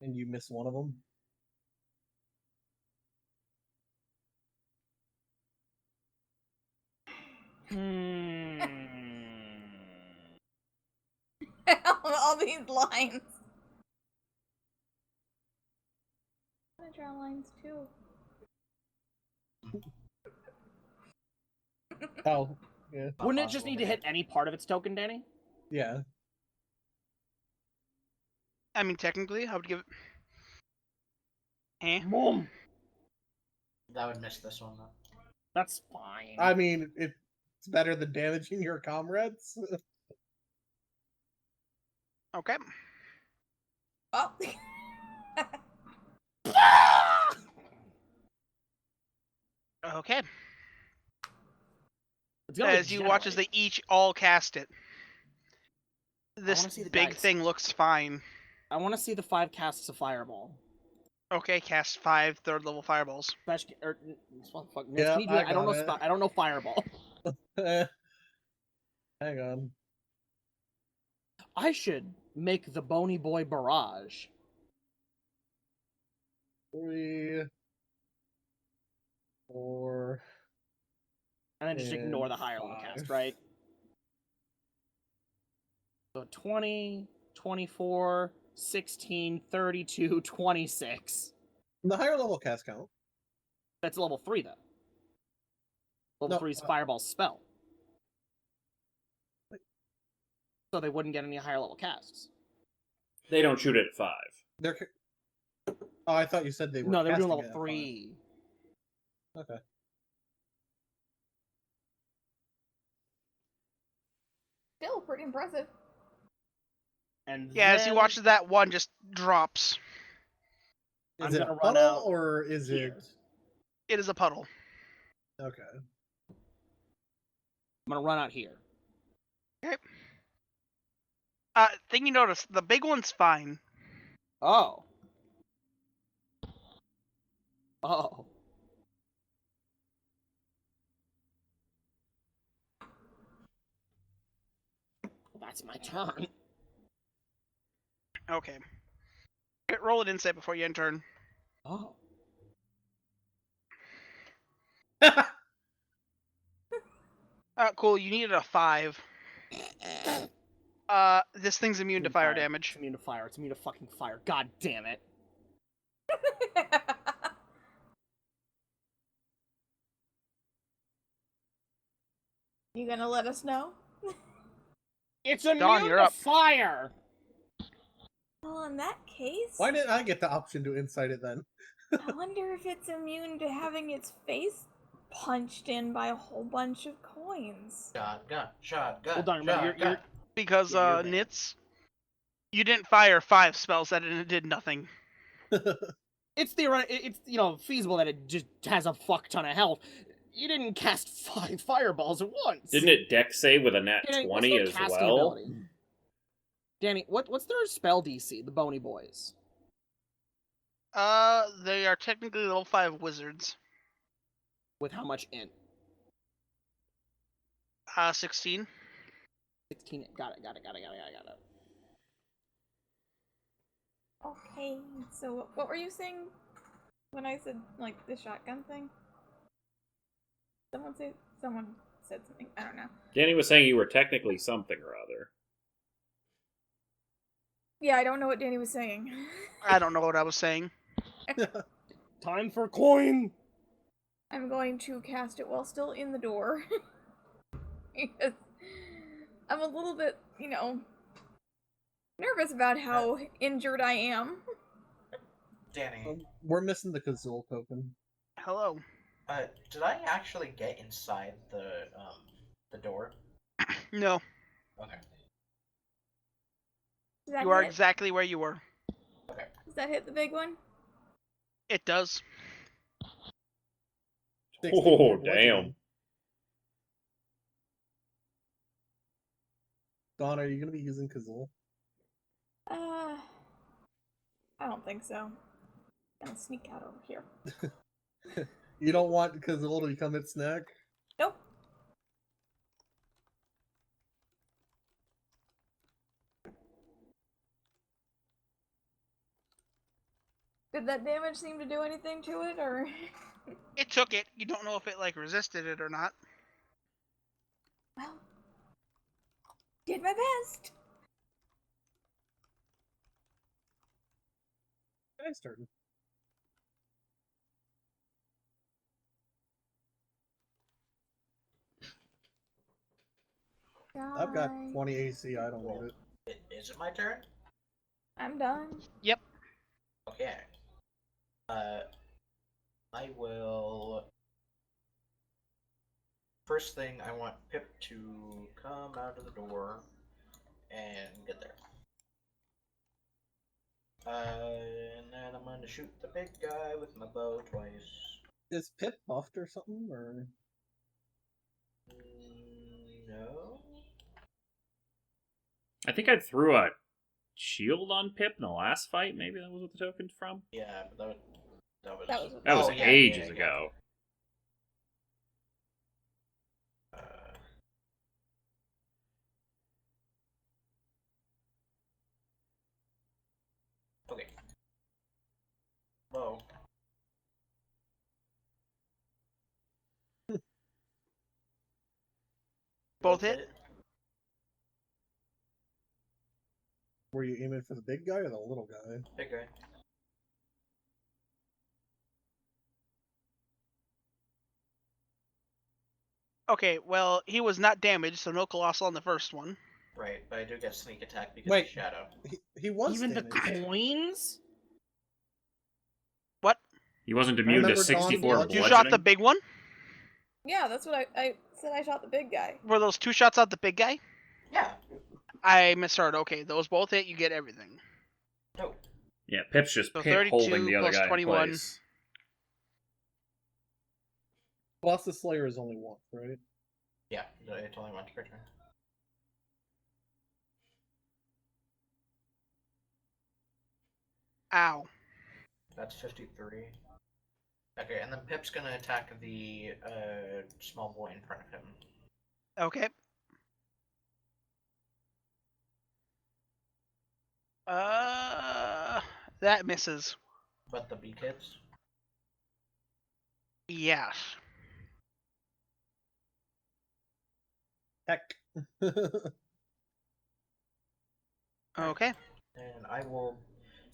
and you miss one of them.
All these lines. I'm gonna draw lines too.
Oh, yeah.
Wouldn't it just need to hit any part of its token, Danny?
Yeah.
I mean, technically, I would give it.
Boom.
That would miss this one though.
That's fine.
I mean, it's better than damaging your comrades.
Okay.
Oh.
Okay.
It's gonna
As you watch as they each all cast it.
wanna
This
see the
big
dice.
thing looks fine.
I want to see the 5 casts of fireball.
Okay, cast 5 third-level fireballs.
Fuck, Nitz,
Yeah,
can you do it? I don't know. I don't know fireball.
Hang on.
I should make the Bony Boy barrage.
3, 4,
And then just ignore the higher level cast, right? So 20, 24, 16, 32, 26.
The higher level cast count.
That's level 3, though. Level
No,
3 is Fireball's spell. So they wouldn't get any higher level casts.
They don't shoot it at 5.
They're. Oh, I thought you said they were.
No, they were doing
casting
level
it at
3.
5. Okay.
Still pretty impressive.
And
Yeah, as you
then
watch as that one just drops.
I'm
Is it a
gonna run
puddle
out
or is
here.
It is a puddle.
it? Okay.
I'm gonna run out here.
Okay. Thing you notice, the big one's fine.
Oh. Oh. That's my turn.
Okay. Roll an insight before you end turn.
Oh.
Cool, you needed a 5. This thing's immune to fire damage.
It's immune to fire. It's immune to fucking fire. God damn it.
You gonna let us know?
It's immune
Dawn, you're
to
up.
fire.
Well, in that case,
Why didn't I get the option to insight it then?
I wonder if it's immune to having its face punched in by a whole bunch of coins.
Shotgun.
Hold on, remember, you're
Because,
Yeah, you're bad.
Nitz, you didn't fire 5 spells and it did nothing.
it's feasible that it just has a fuck ton of health. You didn't cast 5 fireballs at once.
Didn't it deck save with a nat
Danny,
20
what's
as
their casting
well?
ability? Danny, what's their spell DC, the Bony Boys?
They are technically level 5 wizards.
With how much int?
16.
16. Got it.
Okay, so what were you saying when I said, like, the shotgun thing? Someone said something. I don't know.
Danny was saying you were technically something or other.
Yeah, I don't know what Danny was saying.
I don't know what I was saying.
Time for coin!
I'm going to cast it while still in the door. Because I'm a little bit, nervous about how injured I am.
Danny,
We're missing the Kazul token.
Hello.
did I actually get inside the door?
No.
Okay.
Does that
You are
hit?
exactly where you were.
Does that hit the big one?
It does.
16
Oh,
for
damn.
bludgeoning. Dawn, are you gonna be using Kazul?
I don't think so. I'm gonna sneak out over here.
You don't want Kazul to become its snack?
Nope. Did that damage seem to do anything to it, or?
It took it. You don't know if it like resisted it or not.
Well, did my best.
Nice turn. I've got
Die.
20 AC, I don't need it.
Is it my turn?
I'm done.
Yep.
Okay. I will. First thing, I want Pip to come out of the door and get there. And then I'm gonna shoot the big guy with my bow twice.
Is Pip buffed or something, or?
No.
I think I threw a shield on Pip in the last fight. Maybe that was what the token's from.
Yeah, but that
That was
That was
oh, yeah,
ages
yeah.
ago.
Okay. Whoa.
Both hit?
Were you aiming for the big guy or the little guy?
Big guy.
Okay, well, he was not damaged, so no colossal on the first one.
Right, but I do get sneak attack because
Wait.
of Shadow.
He was
Even the
damaged.
coins?
What?
He wasn't
I
immune to
remember Dawn
64
bludgeoning.
You
bludgeoning.
shot the big one?
Yeah, that's what I said. I shot the big guy.
Were those 2 shots at the big guy?
Yeah.
I misheard. Okay, those both hit, you get everything.
No.
Yeah, Pip's just
So
pit
32
holding the other
plus
guy
21.
in place.
Plus the Slayer is only once, right?
Yeah, it's only one per turn.
Ow.
That's 53. Okay, and then Pip's gonna attack the small boy in front of him.
Okay. That misses.
But the beak hits.
Yes.
Heck.
Okay.
And I will.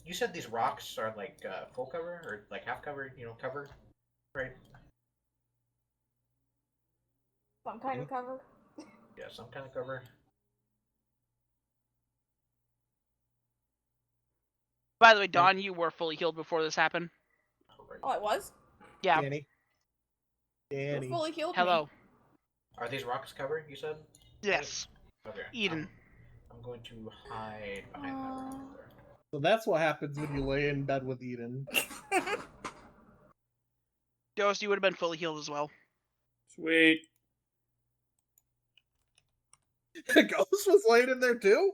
You said these rocks are like full cover or like half cover, cover, right?
Some kind of cover.
Yeah, some kind of cover.
By the way, Dawn, you were fully healed before this happened.
Oh, it was.
Yeah.
Danny.
It fully healed me.
Hello.
Are these rocks cover? You said.
Yes.
Okay.
Eden.
I'm going to hide behind that rock there.
So that's what happens when you lay in bed with Eden.
Ghost, you would have been fully healed as well.
Sweet.
The ghost was laying in there too?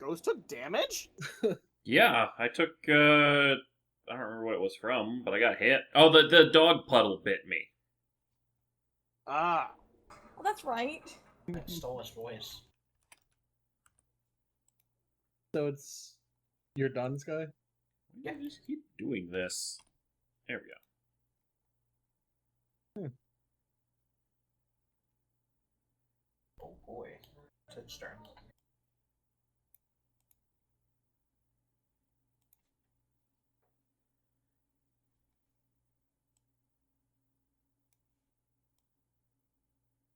Ghost took damage?
Yeah, I took, I don't remember what it was from, but I got hit. Oh, the dog puddle bit me.
Ah.
Well, that's right.
I stole his voice.
So it's... You're done, Sky?
Yeah, just keep doing this. There we go.
Oh boy. It's its turn.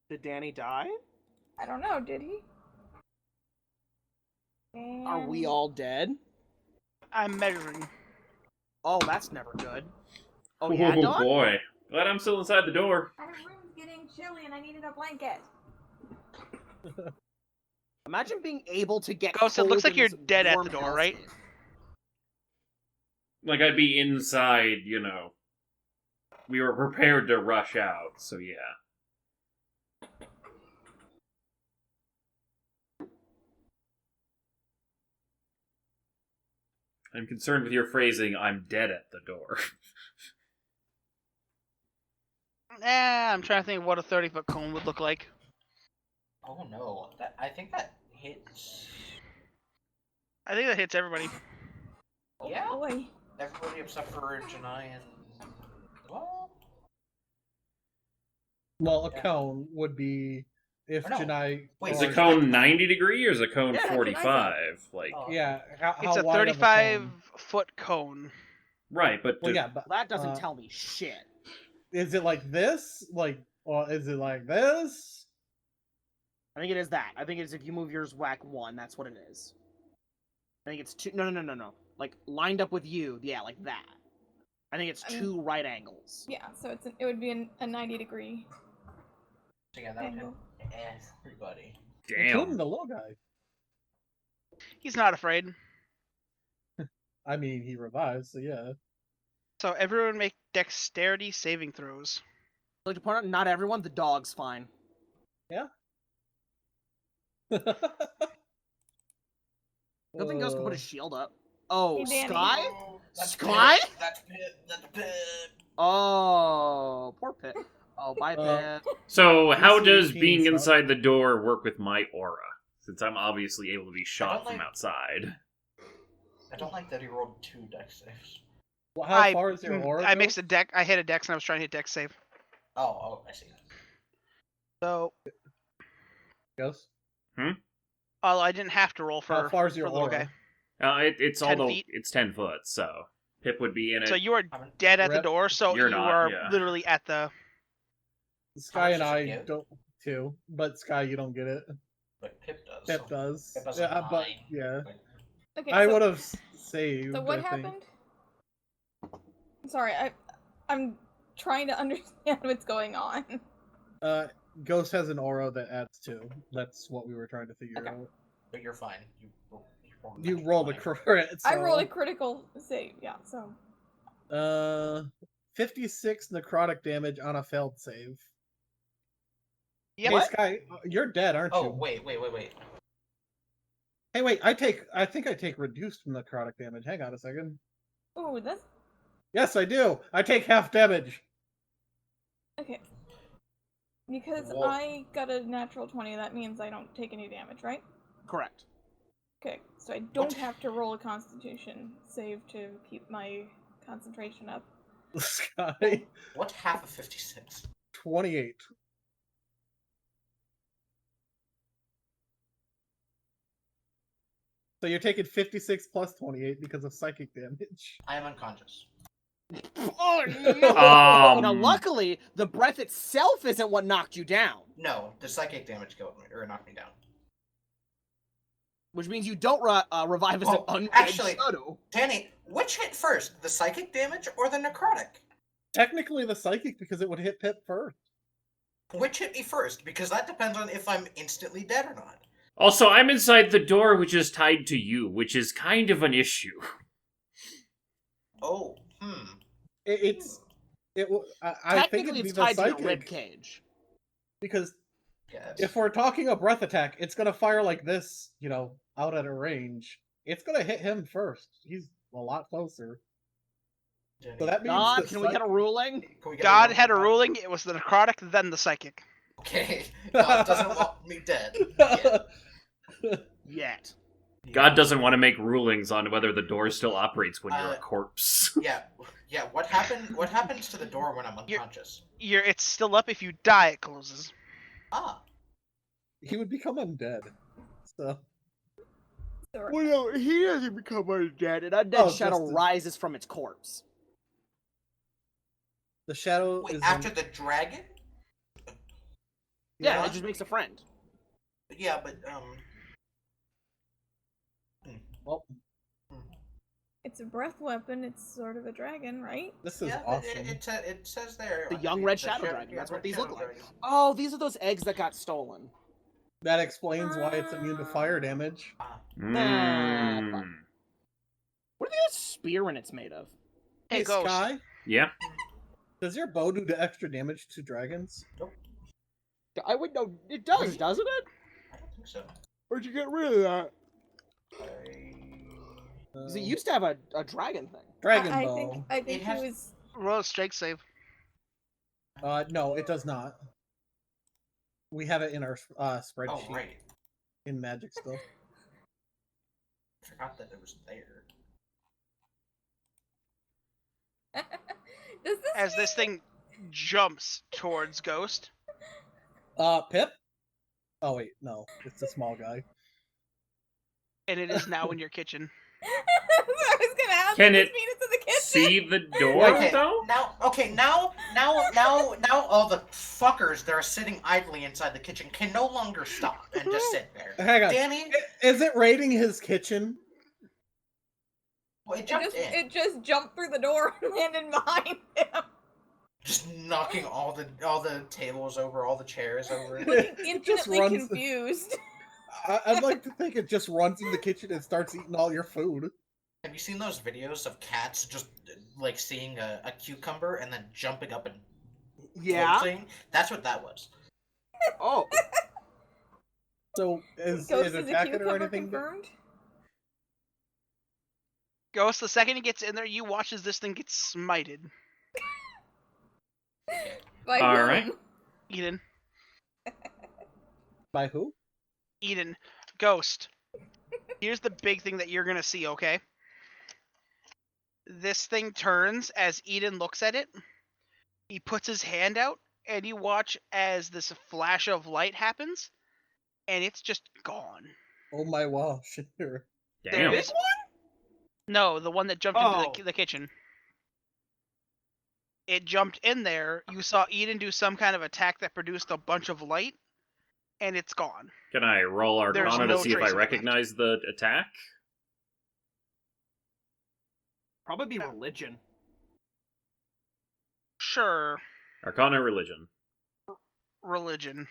Did Danny die?
I don't know. Did he? And...
Are we all dead?
I'm measuring.
Oh, that's never good. Oh, yeah,
Oh
Dawn?
boy. Glad I'm still inside the door.
My room's getting chilly, and I needed a blanket.
Imagine being able to get.
Ghost, it looks like
cold in
you're
this
dead at
warm
the door, right?
hellscape.
Like, I'd be inside, We were prepared to rush out, so yeah. I'm concerned with your phrasing, I'm dead at the door.
I'm trying to think of what a 30-foot cone would look like.
Oh no, I think that hits.
I think that hits everybody.
Oh
Yeah.
boy.
Everybody except for Janai and.
Well, a
Yeah.
cone would be if
Or no.
Janai.
Wait,
Is
or-
a cone 90 degree or is a cone
Yeah,
45? Like,
Oh.
Yeah, how
It's a
wide of a cone?
35-foot cone.
right, but
Well, yeah, but
That doesn't
uh,
tell me shit.
Is it like this? Or is it like this?
I think it is that. I think it's if you move yours whack 1, that's what it is. I think it's 2. No. Like lined up with you. Yeah, like that. I think it's
I mean-
2 right angles.
Yeah, so it would be a 90-degree
So yeah, that would hit
angle.
everybody.
Including
damn.
the little guy.
He's not afraid.
I mean, he revives, so yeah.
So everyone make dexterity saving throws.
I'd like to point out, not everyone. The dog's fine. I don't think Ghost can put his shield up. Oh,
Hey, Danny.
Sky?
Oh, that's
Sky?
Pip, That's Pip. That's Pip.
Oh, poor Pit. Oh, bye,
Uh,
Pit.
So, how
DC
does
18,
being
so-
inside the door work with my aura? Since I'm obviously able to be shot
like-
from outside.
I don't like that he rolled 2 dex saves.
Well, how far is your aura?
I
go?
mixed a deck. I hit a dex and I was trying to hit dex save.
Oh, I see.
So,
Ghost?
I didn't have to roll for,
How far is
for
your
the little
aura?
guy.
It's
10
although
feet?
it's 10 foot, so Pip would be in it.
So you are
I'm
dead at the
Rep.
door, so
You're
you
not,
are
yeah.
literally at the.
Sky and
does it
I
give?
don't too, but Sky, you don't get it.
But Pip does.
Pip
so-
does.
Pip has
Yeah,
a
but
9.
yeah,
Okay,
I
so,
would have saved.
so what
I think.
happened? Sorry, I'm trying to understand what's going on.
Ghost has an aura that adds 2. That's what we were trying to figure
Okay.
out.
But you're fine.
You rolled a crit. So,
I rolled a critical save, yeah, so
56 necrotic damage on a failed save.
Yep.
Hey, Sky, you're dead, aren't
Oh,
you?
wait.
Hey, wait, I think I take reduced necrotic damage. Hang on a second.
ooh, that's
Yes, I do. I take half damage.
okay. Because
Whoa.
I got a natural 20, that means I don't take any damage, right?
Correct.
Okay, so I don't
What?
have to roll a constitution save to keep my concentration up.
Sky,
What's half of 56?
28. So you're taking 56 plus 28 because of psychic damage.
I am unconscious.
Oh no! Now, luckily, the breath itself isn't what knocked you down,
No, the psychic damage killed me, or knocked me down.
which means you don't revive as
Oh,
an undead
actually-
shadow.
Danny, which hit first? The psychic damage or the necrotic?
Technically the psychic because it would hit Pip first.
Which hit me first? Because that depends on if I'm instantly dead or not.
Also, I'm inside the door, which is tied to you, which is kind of an issue.
Oh,
I think
Technically,
it'd be
it's
the
tied to
psychic
your rib cage.
because
Yes.
if we're talking a breath attack, it's gonna fire like this, out at a range. It's gonna hit him first. He's a lot closer.
Danny,
So that means
God,
the
can we get a ruling?
can we get
God
a
had a
roll?
ruling. It was the necrotic, then the psychic.
Okay. God doesn't want me dead. Yet.
Yet.
God doesn't want to make rulings on whether the door still operates when you're a corpse.
Yeah. What happens to the door when I'm
You're-
unconscious?
It's still up. If you die, it closes.
Ah.
He would become undead. So
So,
Well, no, he doesn't become undead. An undead
Oh,
shadow
just the-
rises from its corpse.
the shadow
Wait,
is
after the dragon?
Yeah,
Yeah.
it just makes a friend.
Yeah, but
well,
it's a breath weapon, it's sort of a dragon, right?
this is
yeah, but
awesome.
it says there.
The
on
young
the-
red
the
shadow
shadow-
dragon,
yeah,
that's what
red
these
shadow
look like.
dragon.
Oh, these are those eggs that got stolen.
That explains why it's immune to fire damage.
Mm.
What is that spear it's made of?
Hey,
Hey,
Ghost.
Sky,
Yeah.
does your bow do the extra damage to dragons?
I would know. It does, doesn't it?
I don't think so.
Where'd you get rid of that?
I...
'Cause it used to have a dragon thing.
Dragon
I
bow.
think
It
he
has-
was.
Roll a strength save.
No, it does not. We have it in our spreadsheet
Oh, right.
in magic stuff.
I forgot that it was there.
Does this
As this thing jumps towards Ghost,
Pip? Oh wait, no, it's a small guy.
and it is now in your kitchen.
I was gonna ask.
Can
does
it
this mean it's in the kitchen?
See the door,
Okay,
though?
now all the fuckers that are sitting idly inside the kitchen can no longer stop and just sit there.
Hang on.
Danny,
Is it raiding his kitchen?
well, it jumped in,
It just jumped through the door and landed behind him.
just knocking all the tables over, all the chairs over.
It just
Infinitely
runs.
confused.
I'd like to think it just runs in the kitchen and starts eating all your food.
Have you seen those videos of cats just like seeing a cucumber and then jumping up and
Yeah.
closing? That's what that was.
Oh.
So is
Ghost
it
is a
attacking or
cucumber
anything?
confirmed.
Ghost, the second he gets in there, you watch as this thing gets smited.
By
All
whom?
right.
Eden.
By who?
Eden. Ghost. Here's the big thing that you're gonna see, okay? This thing turns as Eden looks at it. He puts his hand out, and you watch as this flash of light happens, and it's just gone.
Oh my wow, sure.
Damn.
This one? No, the one that jumped into the kitchen. It jumped in there. You saw Eden do some kind of attack that produced a bunch of light, and it's gone.
Can I roll
There's
Arcana
no
to see if
trace
I
of it
recognize the attack?
Probably be religion.
Sure,
Arcana, religion.
religion.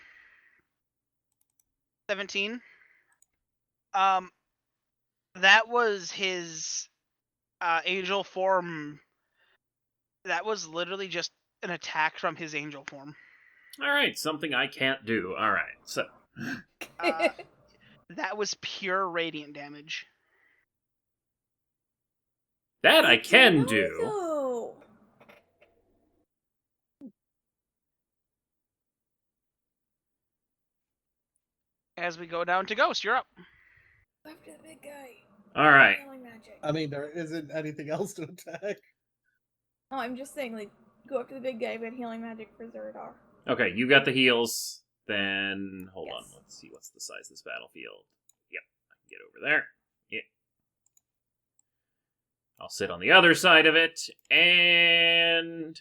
17. That was his angel form. That was literally just an attack from his angel form.
All right, something I can't do. All right, so
That was pure radiant damage.
that I can do.
No.
As we go down to Ghost, you're up.
After the big guy.
All right.
Healing magic.
I mean, there isn't anything else to attack.
No, I'm just saying, like, go up to the big guy, but healing magic for Zerdar.
Okay, you got the heals. Then hold on.
Yes.
Let's see what's the size of this battlefield. Yep, I can get over there. Yeah. I'll sit on the other side of it, and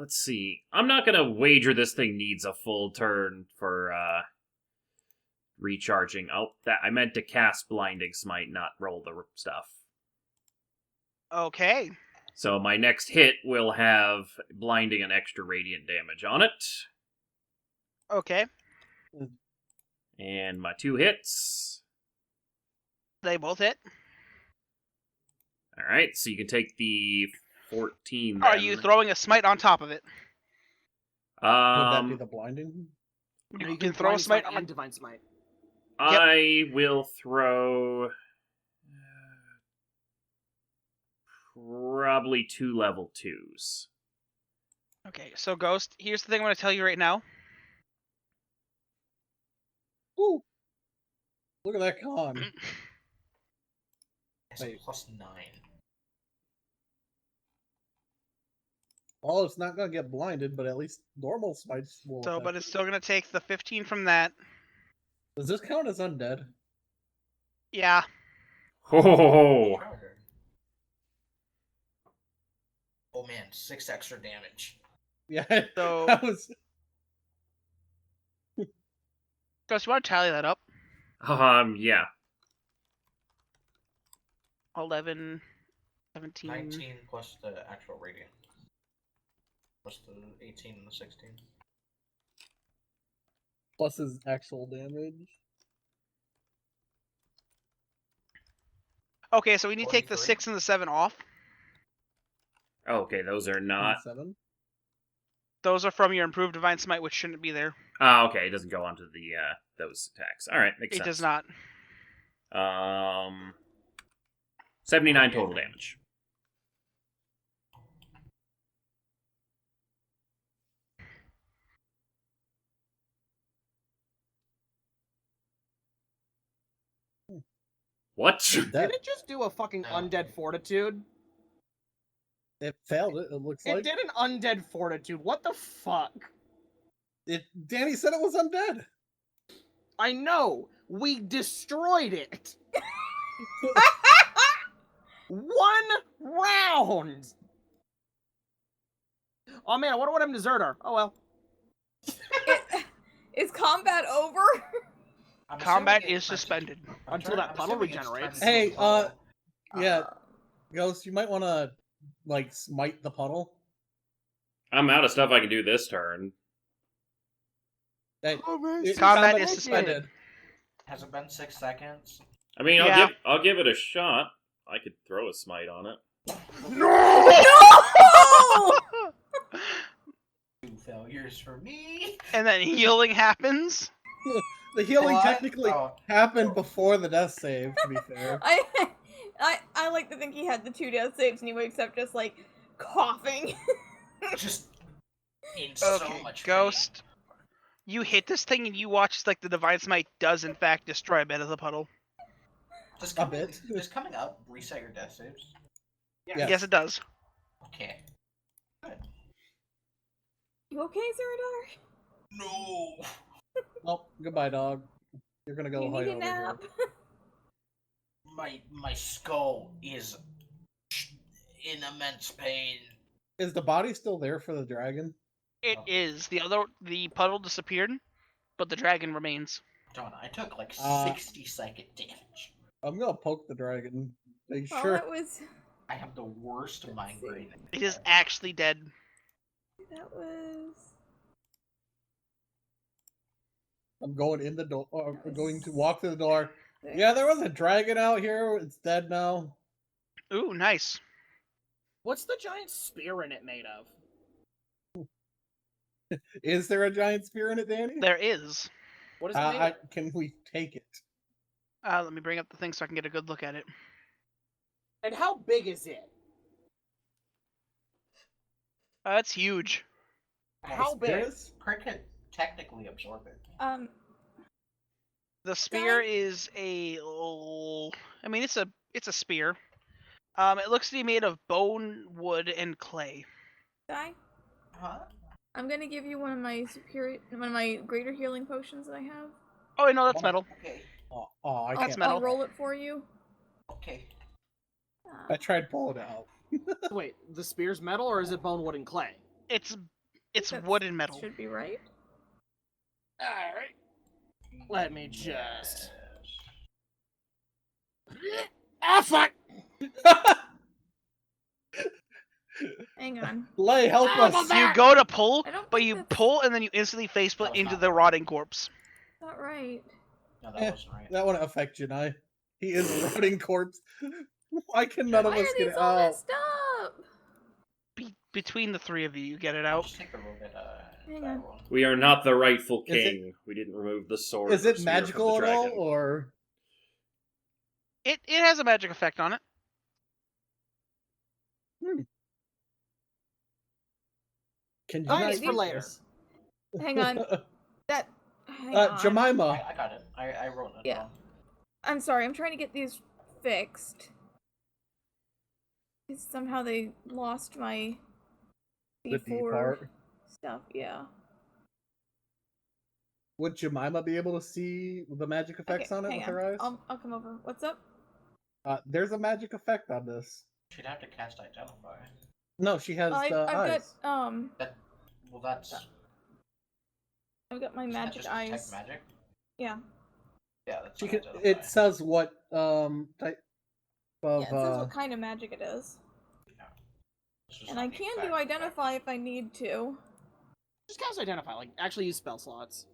let's see. I'm not gonna wager this thing needs a full turn for recharging. Oh, that I meant to cast Blinding Smite, not roll the stuff.
Okay.
So my next hit will have blinding and extra radiant damage on it.
Okay.
And my 2 hits.
They both hit.
Alright, so you can take the 14 then.
Are you throwing a smite on top of it?
Would that be
Um,
the blinding?
You can throw a
Blind
smite
and
on.
divine smite.
I will throw probably 2 level 2s.
Okay, so Ghost, here's the thing I'm going to tell you right now.
Ooh! Look at that con.
It's
Wait.
+9.
Well, it's not gonna get blinded, but at least normal smites will.
So,
affect
but
it.
it's still going to take the 15 from that.
Does this count as undead?
Yeah.
Ho ho ho ho!
Sure. Oh man, 6 extra damage.
Yeah.
So-
that was.
Ghost, you want to tally that up?
Yeah.
11, 17.
19 plus the actual radiant. Plus the 18 and the 16.
Plus his actual damage.
Okay, so we need to take the
43.
6 and the 7 off.
Oh, okay, those are not.
7.
Those are from your improved Divine Smite, which shouldn't be there.
Oh, okay, it doesn't go onto the those attacks. All right, makes
It
sense.
does not.
79 total damage. What?
Did it just do a fucking undead fortitude?
It failed it, it looks
It
like.
did an undead fortitude. What the fuck?
Danny said it was undead.
I know. We destroyed it. 1 round. Oh man, I wonder what happened to Zerdar. Oh well.
Is combat over?
I'm
Combat
assuming
is suspended.
Until that puddle
assuming it's
regenerates.
turned into
Hey,
a puddle.
Yeah, Ghost, you might want to like smite the puddle.
I'm out of stuff I can do this turn.
Hey,
Combat
is
is suspended.
Has it been 6 seconds?
I mean,
Yeah.
I'll give it a shot. I could throw a smite on it.
No!
2 failures for me.
And then healing happens.
The healing
What?
technically
Oh.
happened before the death save, to be fair.
I like to think he had the 2 death saves and he wakes up just like coughing.
Just in so
Okay,
much
Ghost. You hit this thing and you watch like the Divine Smite does in fact destroy a bit of the puddle.
pain.
A bit.
Does coming up reset your death saves?
Yes.
Yes, it does.
Okay. Good.
You okay, Zeradar?
No.
Oh, goodbye, dog. You're gonna go
You
hide
need a
over
nap.
My skull is in immense pain.
here. Is the body still there for the dragon?
It
Oh.
is. The puddle disappeared, but the dragon remains.
Darn, I took like
Uh,
60-second damage.
I'm gonna poke the dragon. Make
Well,
sure.
that was
I have the worst migraine.
It is actually dead.
that was
I'm going in the door. I'm going to walk through the door. Yeah, there was a dragon out here. It's dead now.
Ooh, nice.
What's the giant spear in it made of?
Is there a giant spear in it, Danny?
There is.
What is it made of?
Can we take it?
Let me bring up the thing so I can get a good look at it.
And how big is it?
It's huge.
How big?
Spears?
Crick could technically absorb it.
The spear is a. I mean, it's a spear. It looks to be made of bone, wood, and clay.
Guy,
Huh?
I'm gonna give you one of my greater healing potions that I have.
Oh, no, that's metal.
Okay.
Oh, I
I'll,
can't.
That's metal.
I'll roll it for you.
Okay.
I tried pulling it out.
Wait, the spear's metal or is it bone, wood, and clay?
It's
That's-
wood and metal.
Should be right.
Alright. Let me just. Ah, fuck!
Hang on.
Lay, help
Ah,
us!
my
You go to pull,
I don't
but
think
you
that's-
pull and then you instantly faceplant
That was
into
not
the
right.
rotting corpse.
Not right.
No, that
Eh,
wasn't right.
That wouldn't affect Janai. He is a rotting corpse. Why can none of
Why
us
are
get
these
it
all
out?
messed up?
Between the three of you, you get it
I'll
out.
just take a little bit
Hang
that
on.
one.
We are not the rightful
Is it-
king. We didn't remove the sword.
Is
or
it
spear from
magical
the
at all,
dragon.
or
It has a magic effect on it.
can you
Thanks
not
for
use
later.
this?
Hang on. Hang on.
Jemima.
I got it. I wrote it
Yeah.
down.
I'm sorry, I'm trying to get these fixed. 'Cause somehow they lost my
The D
D4
part.
stuff, yeah.
Would Jemima be able to see the magic effects on it
hang
with her eyes?
I'll come over. What's up?
There's a magic effect on this.
She'd have to cast Identify.
No, she has
I've
the eyes.
got
Well, that's.
I've got my
isn't that
magic
just detect
eyes.
magic?
Yeah.
Yeah, that's.
She
not
could.
Identify.
It says what type of.
Yeah, it says what kind of magic it is.
It's just
And
not
I
the
can
exact
do
effect.
identify if I need to.
Just cast identify. Like, actually use spell slots.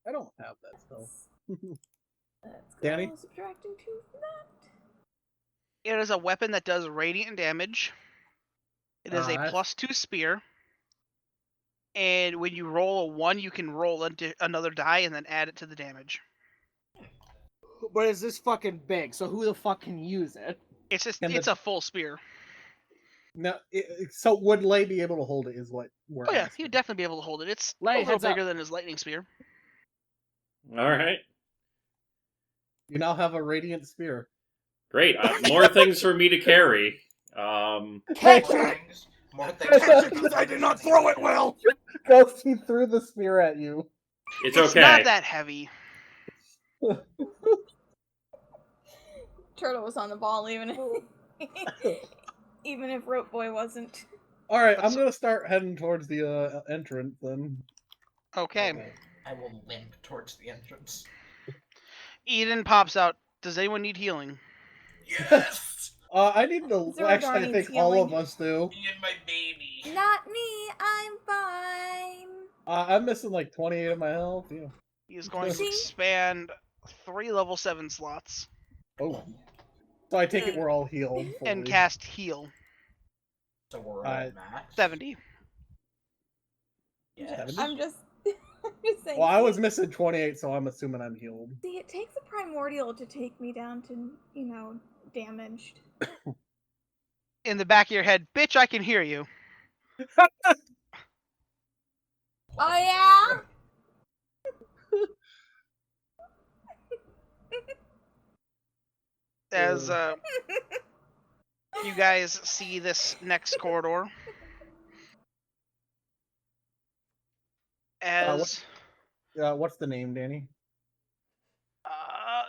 I don't have that spell.
Let's go
Danny?
subtracting 2 from that.
It is a weapon that does radiant damage. It is a
Alright.
+2 spear. And when you roll a 1, you can roll another die and then add it to the damage.
But is this fucking big? So who the fuck can use it?
It's just
And
it's
the-
a full spear.
No, so would Lay be able to hold it? Is what we're
Oh yeah,
asking.
he'd definitely be able to hold it. It's
Lay,
a little
heads up.
bigger than his lightning spear.
All right.
You now have a radiant spear.
Great. More things for me to carry.
Catch
More
it!
things. More things.
Because I did not throw it well!
Ghost, he threw the spear at you.
It's
It's
okay.
not that heavy.
Turtle was on the ball even if, even if Rope Boy wasn't.
All right, I'm gonna start heading towards the entrance then.
Okay.
I will limp towards the entrance.
Eden pops out. Does anyone need healing?
Yes!
I need to.
Zordar
Actually, I
needs
think all of
healing.
us do.
Me and my baby.
Not me, I'm fine.
I'm missing like 28 of my health. Yeah.
He is going to
See?
expand 3 level 7 slots
Oh. So I take it we're all healed.
and
fully.
cast heal.
So we're
Uh,
at max.
70.
Yes.
70?
I'm just saying.
Well, I
see-
was missing 28, so I'm assuming I'm healed.
See, it takes a primordial to take me down to, damaged.
In the back of your head, bitch, I can hear you.
Oh yeah.
As you guys see this next corridor. As
What's the name, Danny?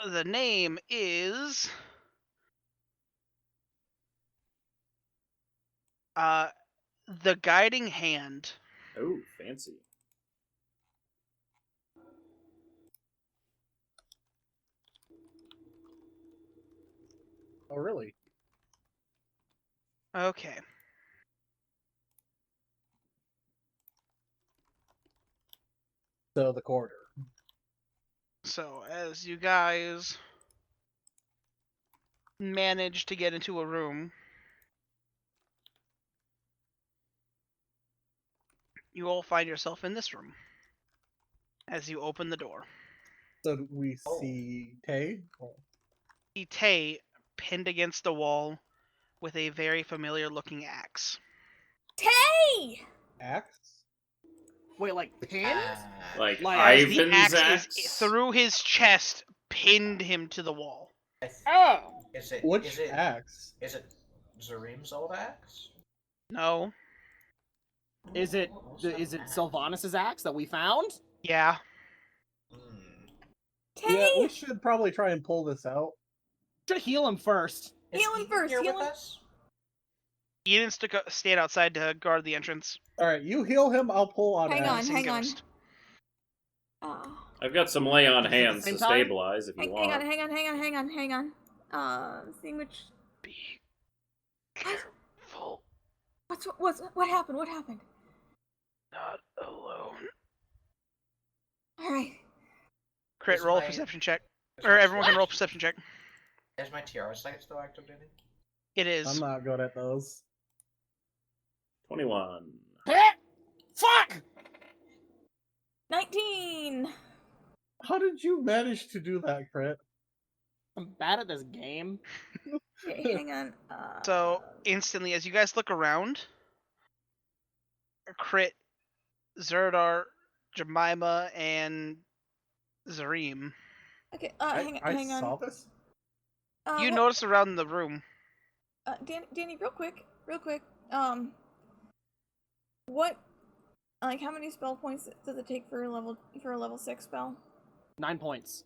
the name is the Guiding Hand.
Oh, fancy.
Oh, really?
Okay.
So the corridor.
So as you guys manage to get into a room, you all find yourself in this room as you open the door.
So do we
Oh.
see Tay? Oh.
See Tay pinned against the wall with a very familiar looking axe.
Tay!
Axe?
Wait, like pinned?
Like
As the
Ivan's
axe
axe?
is through his chest, pinned him to the wall.
Oh!
Is it?
Which
is it?
axe?
Is it Zareem's old axe?
No.
Is it Sylvanas' axe that we found?
Yeah.
Tay!
Yeah, we should probably try and pull this out.
Should heal him first.
Heal him first,
Here
heal
with
him.
us?
Eden stayed outside to guard the entrance.
Alright, you heal him, I'll pull on
Hang
axe.
on,
Missing
hang on.
ghost.
I've got some lay on
Is it at the
hands
same
to
time?
stabilize if you
Hang
want.
on, hang on. Seeing which.
Be careful.
What happened? What happened?
Not alone.
All right.
Crit,
Is
roll a
my-
perception check.
is
Or
my
everyone can
tiara-
roll a perception check.
Is my tiara sight still active, Danny?
It is.
I'm not good at those.
21.
Fuck!
19.
How did you manage to do that, Crit?
I'm bad at this game.
Okay, hang on.
So instantly, as you guys look around, Crit, Zerdar, Jemima, and Zareem,
Okay.
I
Hang on.
saw this?
you
what-
notice around the room.
Danny, real quick. What? Like, how many spell points does it take for a level 6 spell?
9 points.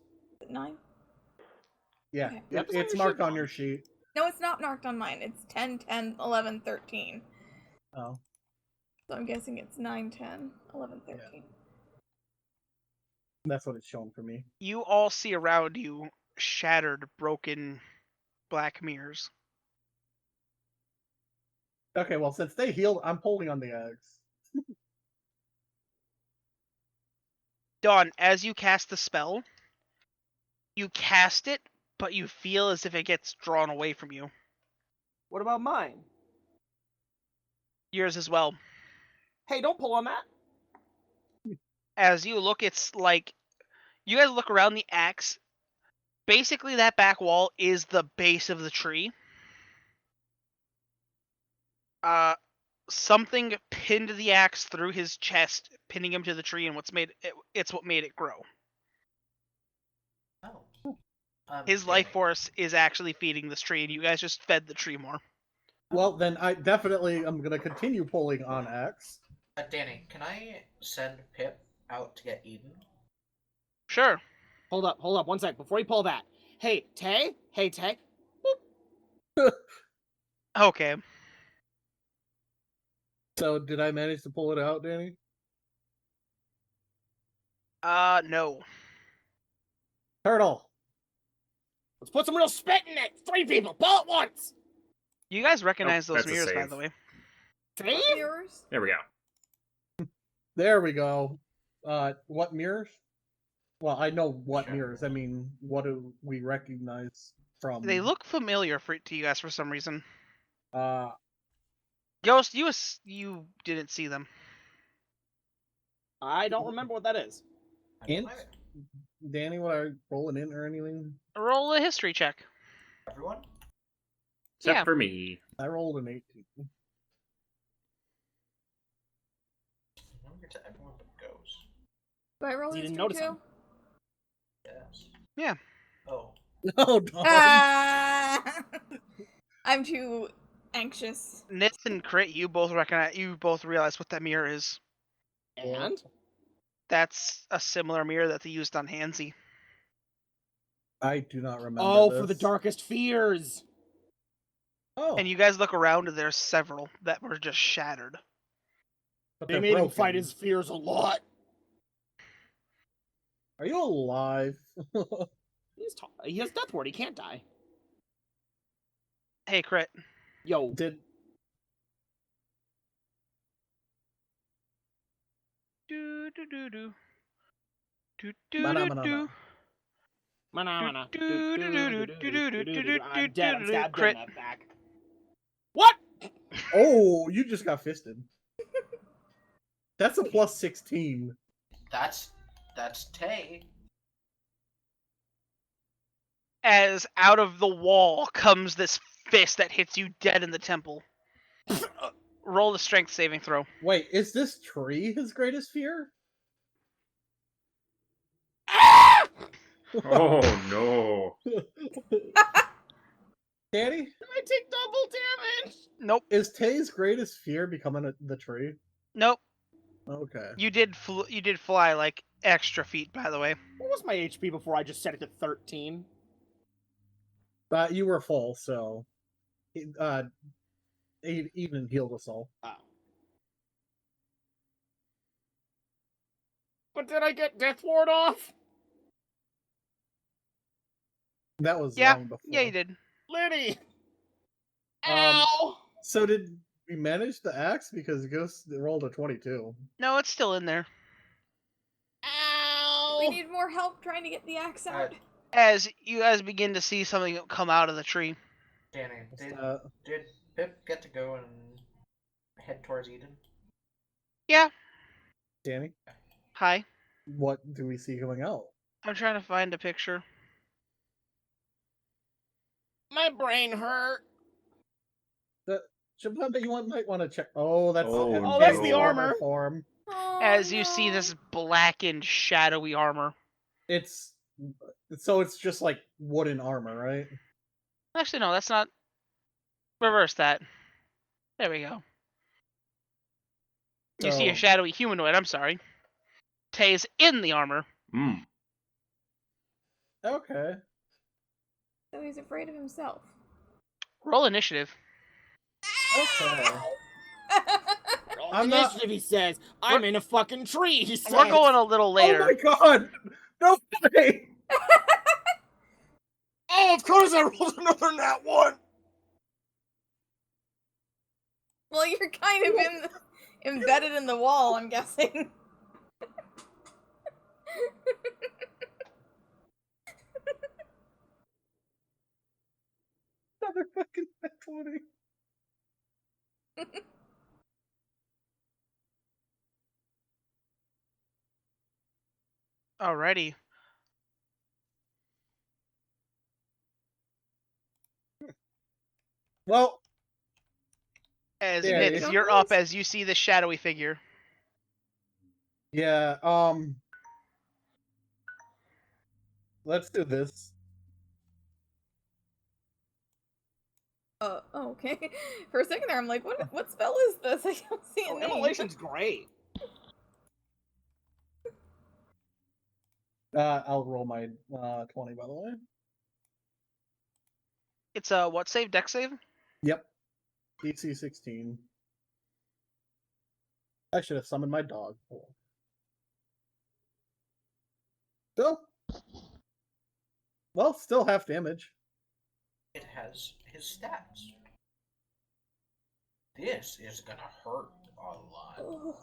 9?
Yeah,
Okay.
Yep, it's on
it's
your
marked
sheet,
on
Mom.
your sheet.
No, it's not marked on mine. It's 10, 10, 11, 13.
Oh.
So I'm guessing it's 9, 10, 11, 13.
That's what it's showing for me.
You all see around you shattered, broken black mirrors.
Okay, well, since they healed, I'm pulling on the axe.
Dawn, as you cast the spell, you cast it, but you feel as if it gets drawn away from you.
What about mine?
Yours as well.
Hey, don't pull on that.
As you look, it's like you guys look around the axe. Basically, that back wall is the base of the tree. Something pinned the axe through his chest, pinning him to the tree, and it's what made it grow.
Oh.
His life force is actually feeding this tree, and you guys just fed the tree more.
Well, then I definitely am gonna continue pulling on X.
Danny, can I send Pip out to get Eden?
Sure.
Hold up, 1 sec. Before you pull that. Hey, Tay?
Okay.
So did I manage to pull it out, Danny?
No.
Turtle.
Let's put some real spit in it! 3 people, pull it once!
You guys recognize those
that's a
mirrors, by
save.
the way.
Save?
Mirrors?
There we go.
There we go. What mirrors? Well, I know what
Sure.
mirrors. I mean, what do we recognize from?
They look familiar to you guys for some reason.
Ghost,
Ghost, you didn't see them.
I don't remember what that is.
I don't
Int?
either.
Danny, what are you rolling in or anything?
Roll a history check.
Everyone?
Except
Yeah.
for me.
I rolled an 18.
Remember to everyone but Ghost.
Do I roll
You didn't
history
notice
too?
him.
Yes.
Yeah.
Oh.
No, Dawn.
Ah! I'm too anxious.
Nitz and Crit, you both realize what that mirror is.
And?
That's a similar mirror that they used on Hansy.
I do not remember.
Oh,
this.
for the darkest fears!
Oh,
And you guys look around and there's several that were just shattered.
but
They
they're
made him
broken.
fight his fears a lot.
Are you alive?
He has death ward, he can't die.
Hey, Crit.
Yo,
Did
Do do do do. Do
Mana,
do
mana,
do.
mana.
I'm
I'm dead, I'm stabbed
Crit.
in that back. What?
Oh, you just got fisted. That's a plus 16.
That's Tay.
As out of the wall comes this fist that hits you dead in the temple. Roll the strength saving throw.
Wait, is this tree his greatest fear?
Oh no.
Danny,
I take double damage!
Nope.
is Tay's greatest fear becoming the tree?
Nope.
Okay.
You did fly like extra feet, by the way.
What was my HP before I just set it to 13?
But you were full, so even healed us all.
Oh. But did I get death ward off?
That was
Yeah.
long before.
Yeah, you did.
Liddy!
Um,
Ow!
So did we manage the axe? Because Ghost rolled a 22.
No, it's still in there.
Ow!
We need more help trying to get the axe out.
As you guys begin to see something come out of the tree.
Danny,
Uh,
did Pip get to go and head towards Eden?
Yeah.
Danny,
Hi.
what do we see coming out?
I'm trying to find a picture.
My brain hurt.
Shabanda, you might want to check. Oh, that's
Oh,
that's the
no.
armor.
form.
Oh,
As you
no.
see this blackened, shadowy armor.
It's just like wooden armor, right?
Actually, no, that's not. Reverse that. There we go. You see a
So-
shadowy humanoid, I'm sorry. Tay's in the armor.
Mm.
Okay.
So he's afraid of himself.
Roll initiative.
Okay.
Roll
I'm not-
initiative, he says. I'm in a fucking tree, he says.
We're going a little later.
Oh my god! No way!
Oh, of course I rolled another nat 1!
Well, you're kind of embedded in the wall, I'm guessing.
Another fucking 20.
Alrighty.
Well,
As
Yeah,
Nitz,
it's-
you're up as you see the shadowy figure.
yeah. Let's do this.
Oh, okay. For a second there, I'm like, what spell is this? I don't see a
Oh,
name.
Immolation's great.
I'll roll my 20, by the way.
It's a what save? Dex save?
Yep. DC 16. I should have summoned my dog. So, well, still half damage.
It has his stats. This is gonna hurt a lot.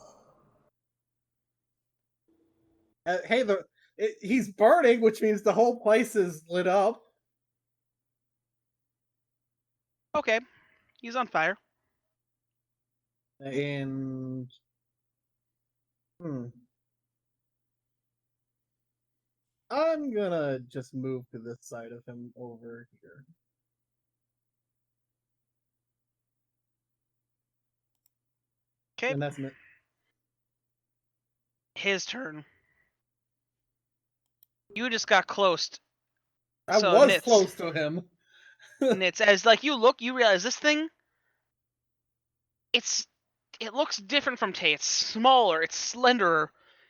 Hey, he's burning, which means the whole place is lit up.
Okay. He's on fire.
And I'm gonna just move to this side of him over here.
Okay.
And that's it.
His turn. You just got close.
I
So,
was
Nitz.
close to him.
Nitz, as like you look, you realize this thing. It looks different from Tay. It's smaller. It's slenderer.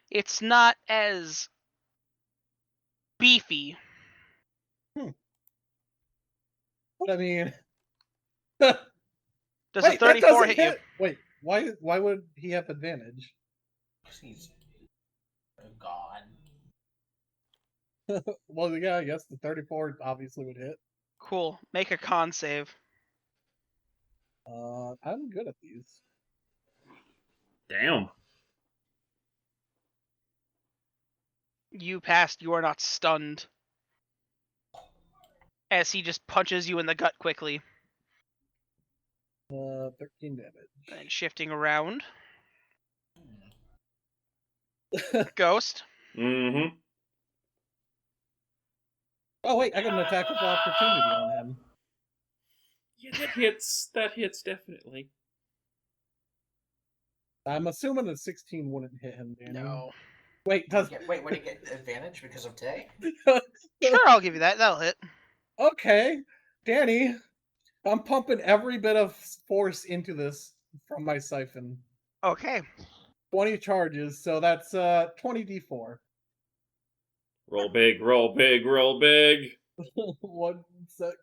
It's not as beefy.
But I mean,
Does a
wait, that
34
doesn't
hit you?
Wait, why would he have advantage?
Because he's gone.
Well, yeah, I guess the 34 obviously would hit.
Cool. Make a con save.
I'm good at these.
Damn.
You passed. You are not stunned. As he just punches you in the gut quickly.
13 damage.
And shifting around. Ghost.
Mm-hmm.
Oh wait, I got an attack of opportunity on him.
Yeah, that hits. That hits definitely.
I'm assuming a 16 wouldn't hit him, Danny.
No.
Wait, does
Wait, would he get advantage because of Tay?
Sure, I'll give you that. That'll hit.
Okay, Danny, I'm pumping every bit of force into this from my siphon.
Okay.
20 charges, so that's 20 d4.
Roll big, roll big, roll big.
1 sec.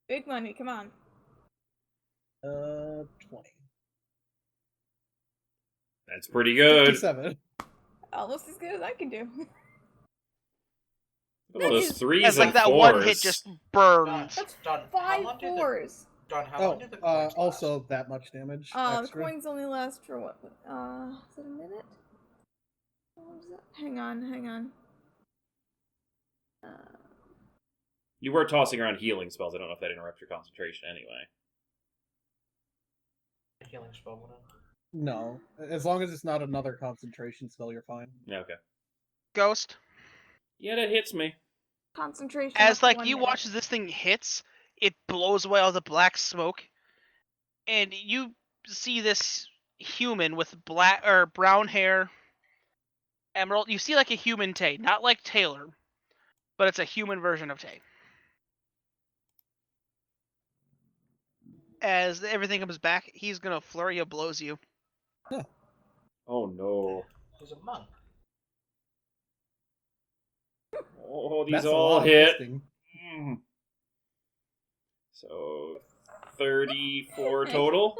Big money, come on.
20.
That's pretty good.
57.
Almost as good as I can do.
Oh, those threes
It's like
and
that
fours.
one hit just burned.
That's
Don, how
5
long did the-
fours.
Don, how long did the coins last?
Also that much damage.
The
extra.
coins only last for what? Is it a minute? What was that? Hang on.
You were tossing around healing spells. I don't know if that interrupts your concentration anyway.
Healing spell went out.
No, as long as it's not another concentration spell, you're fine.
Yeah, okay.
Ghost.
Yeah, that hits me.
Concentration.
As
up to
like
1
you
minute.
watch as this thing hits, it blows away all the black smoke, and you see this human with black or brown hair, emerald. You see like a human Tay, not like Taylor, but it's a human version of Tay. As everything comes back, he's gonna flurry of blows you.
Oh no.
He's a monk.
Oh, these
That's a
all
lot of
hit.
fisting.
Mm. So 34 total.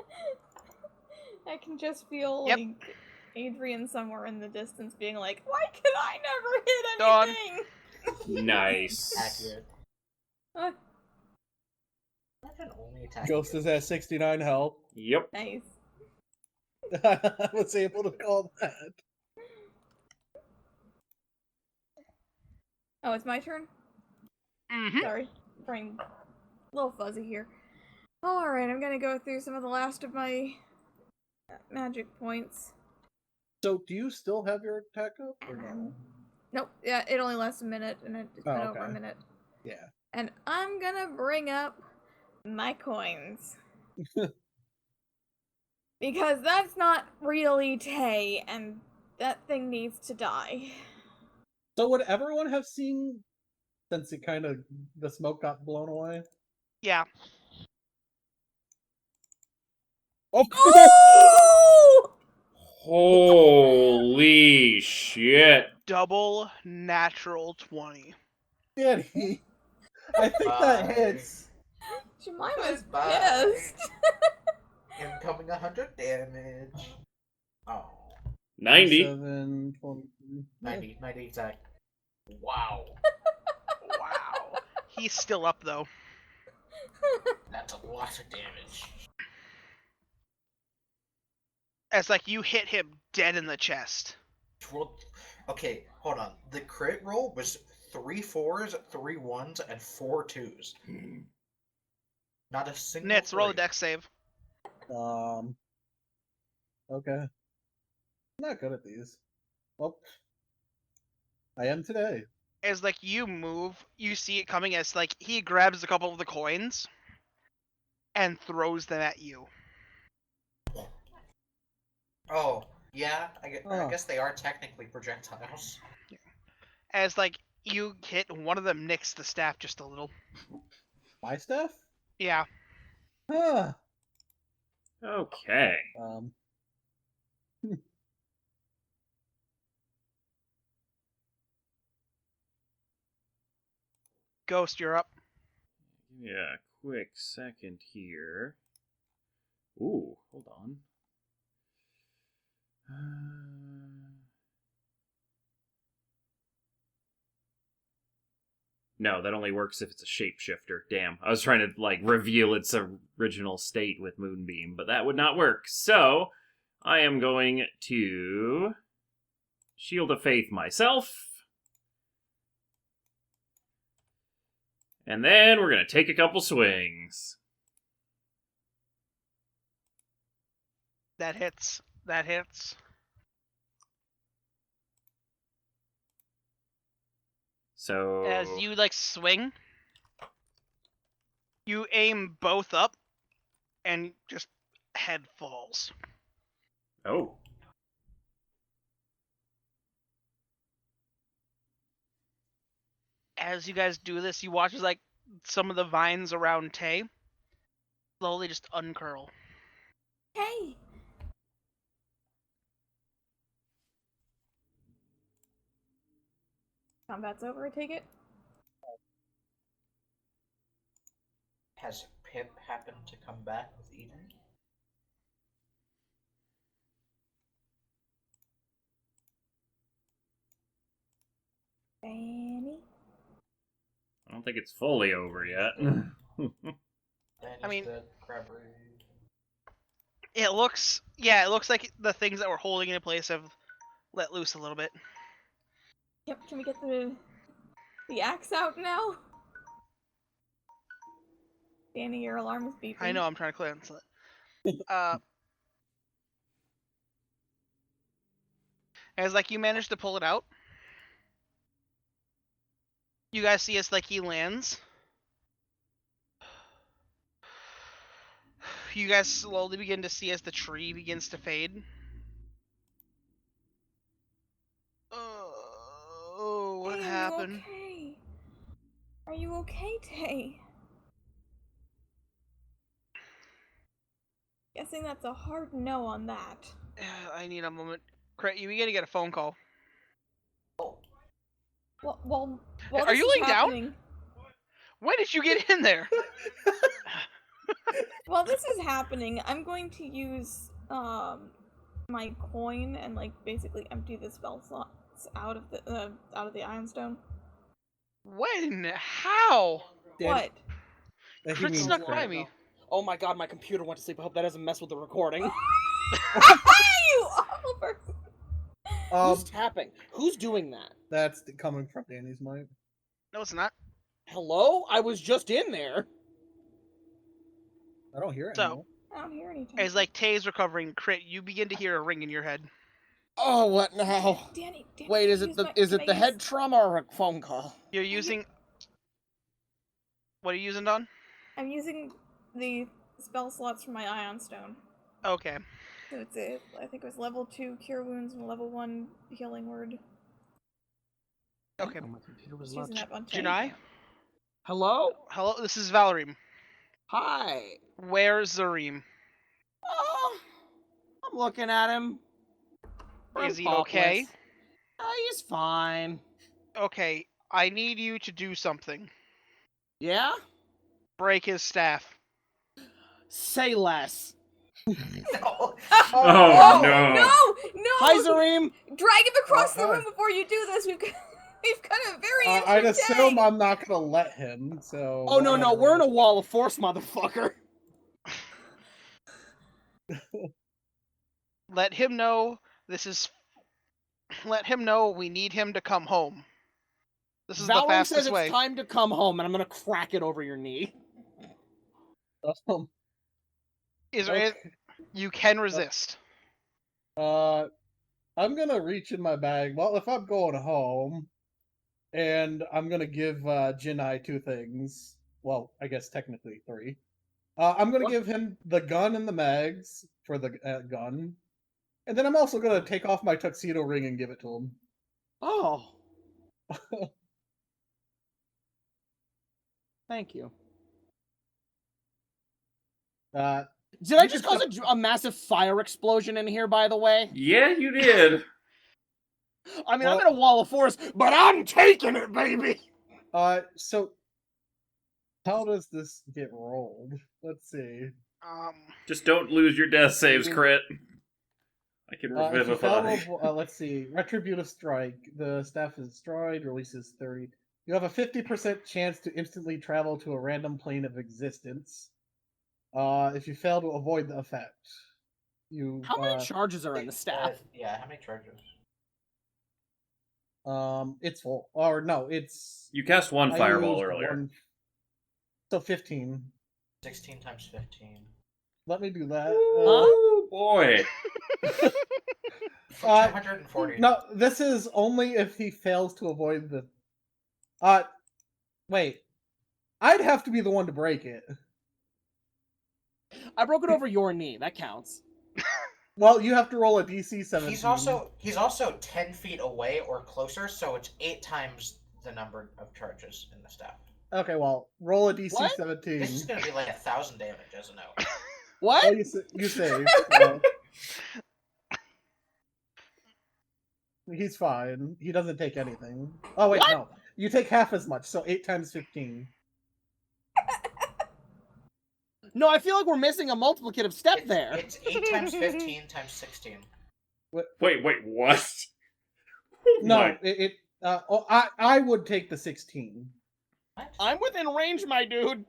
I can just feel
Yep.
like Adrian somewhere in the distance being like, "Why can I never hit
Done.
anything?"
Nice.
Accurate.
Uh,
I can only attack.
Ghost is at 69 health.
Yep.
nice.
I was able to call that.
Oh, it's my turn.
Mm-hmm.
Sorry, brain a little fuzzy here. Alright, I'm gonna go through some of the last of my magic points.
So, do you still have your attack up or no?
Nope, yeah, it only lasts a minute, and it's been over a
okay.
minute.
Yeah.
And I'm gonna bring up my coins. Because that's not really Tay, and that thing needs to die.
So, would everyone have seen since it the smoke got blown away?
Yeah.
Oh!
Holy shit.
Double natural 20.
Danny, I think that hits.
Jemima's
Goodbye.
pissed.
Incoming 100 damage. Oh.
90.
7, 23.
90 exact. Wow.
Wow. He's still up, though.
That's a lot of damage.
It's like you hit him dead in the chest.
Okay, hold on. The crit roll was 3 4s, 3 1s, and 4 2s. Not a single.
Nitz, roll a
three.
dex save.
Okay. I'm not good at these. Well, I am today.
As like you move, you see it coming as like he grabs a couple of the coins and throws them at you.
Oh, yeah. I
Oh.
guess they are technically projectiles.
As like you hit, one of them nicks the staff just a little.
My stuff?
Yeah.
Huh.
Okay.
Ghost, you're up.
Yeah, quick second here. Ooh, hold on. No, that only works if it's a shapeshifter. Damn, I was trying to, like, reveal its original state with Moonbeam, but that would not work. So, I am going to Shield of Faith myself. And then we're going to take a couple swings.
That hits. That hits.
So...
As you like swing, you aim both up and just head falls.
Oh.
As you guys do this, you watch as like some of the vines around Tay slowly just uncurl.
Hey! Combat's over, I take it?
Has Pip happened to come back with Eden?
Danny?
I don't think it's fully over yet.
I mean-
dead. Crab raid.
It looks like the things that were holding it in place have let loose a little bit.
Yep, can we get the axe out now? Danny, your alarm is beeping.
I know, I'm trying to cleanse it. As like you manage to pull it out, you guys see as like he lands. You guys slowly begin to see as the tree begins to fade. Oh, what
Hey,
happened?
Are you okay, Tay? Guessing that's a hard no on that.
I need a moment. You begin to get a phone call.
Well,
Are
this
you
is
laying down?
happening.
When did you get in there?
While this is happening, I'm going to use my coin and like basically empty the spell slots out of the Iron Stone.
When? How?
Danny,
What?
Crit snuck by me.
Oh my god, my computer went to sleep. I hope that doesn't mess with the recording.
You awful person.
Who's tapping? Who's doing that?
That's coming from Danny's mic.
No, it's not.
Hello? I was just in there.
I don't hear it
So-
anymore.
I don't hear anything.
As like Tay's recovering, Crit, you begin to hear a ring in your head.
Oh, what now?
Danny,
Wait,
can
is
I
it
use
the
my-
is
can
it
I
the
use-
head trauma or a phone call?
You're using. What are you using, Don?
I'm using the spell slots from my Ion Stone.
Okay.
So it's I think it was level 2 Cure Wounds and level 1 Healing Word.
Okay.
Oh, my computer was
Just
not.
using that on Tay.
Janai?
Hello?
Hello, this is Valerie.
Hi.
Where's Zareem?
Oh, I'm looking at him.
Is he okay?
He's fine.
Okay, I need you to do something.
Yeah?
Break his staff.
Say less.
No.
Oh, no.
No!
Hi, Zareem.
Drag him across the
hi.
room before you do this. We've got a very
I'd
interesting
assume
day.
I'm not gonna let him. So.
Oh, no, we're in a wall of force, motherfucker.
Let him know this is. Let him know we need him to come home. This is the
Valerie
fastest
says
way.
it's time to come home, and I'm gonna crack it over your knee.
Is there?
Okay.
You can resist.
I'm gonna reach in my bag. Well, if I'm going home, and I'm gonna give Jinai 2 things. Well, I guess technically 3. I'm gonna
What?
give him the gun and the mags for the gun, and then I'm also gonna take off my tuxedo ring and give it to him.
Oh. Thank you. Did I
You
just
can
cause a massive fire explosion in here, by the way?
Yeah, you did.
I mean,
Well-
I'm in a wall of force, but I'm taking it, baby!
So how does this get rolled? Let's see.
Just don't lose your death saves,
Mhm.
Crit. I can
If you fail,
revivify.
let's see. Retributive Strike. The staff is destroyed, releases 30. You have a 50% chance to instantly travel to a random plane of existence. If you fail to avoid the effect, you.
How many charges are in the staff?
Yeah, how many charges?
It's full. Or no, it's.
You cast one
I
fireball
used
earlier.
So 15.
16 times 15.
Let me do that.
Oh, boy.
240.
No, this is only if he fails to avoid the. Wait. I'd have to be the one to break it.
I broke it over your knee. That counts.
Well, you have to roll a DC 17.
He's also 10 feet away or closer, so it's 8 times the number of charges in the staff.
Okay, well, roll a DC
What?
17.
This is gonna be like 1,000 damage, as a note.
What?
Oh, you save. So. He's fine. He doesn't take anything. Oh, wait,
What?
no. You take half as much, so 8 times 15.
No, I feel like we're missing a multiplicative step there.
It's 8 times 15 times 16.
Wait, what?
No, I would take the 16.
What?
I'm within range, my dude.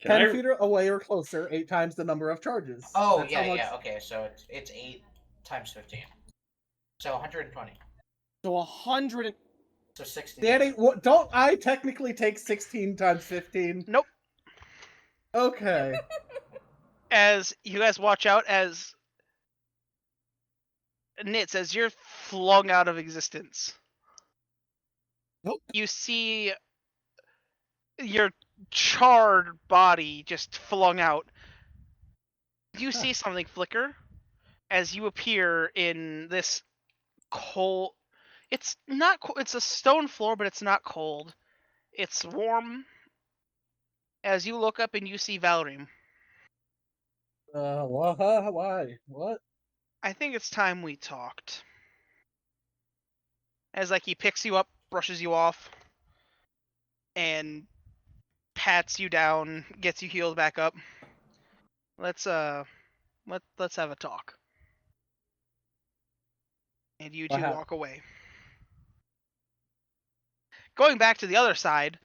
10 feet away or closer, 8 times the number of charges.
Oh,
That's how much-
yeah, okay, so it's 8 times 15. So 120.
So 100.
So 60.
Danny, don't I technically take 16 times 15?
Nope.
Okay.
As you guys watch out, as Nitz, as you're flung out of existence,
Nope.
you see your charred body just flung out. You see something flicker as you appear in this cold. It's not. It's a stone floor, but it's not cold. It's warm. As you look up and you see Valerie.
Why? What?
I think it's time we talked. As like he picks you up, brushes you off, and pats you down, gets you healed back up. Let's have a talk. And you two walk away. Going back to the other side,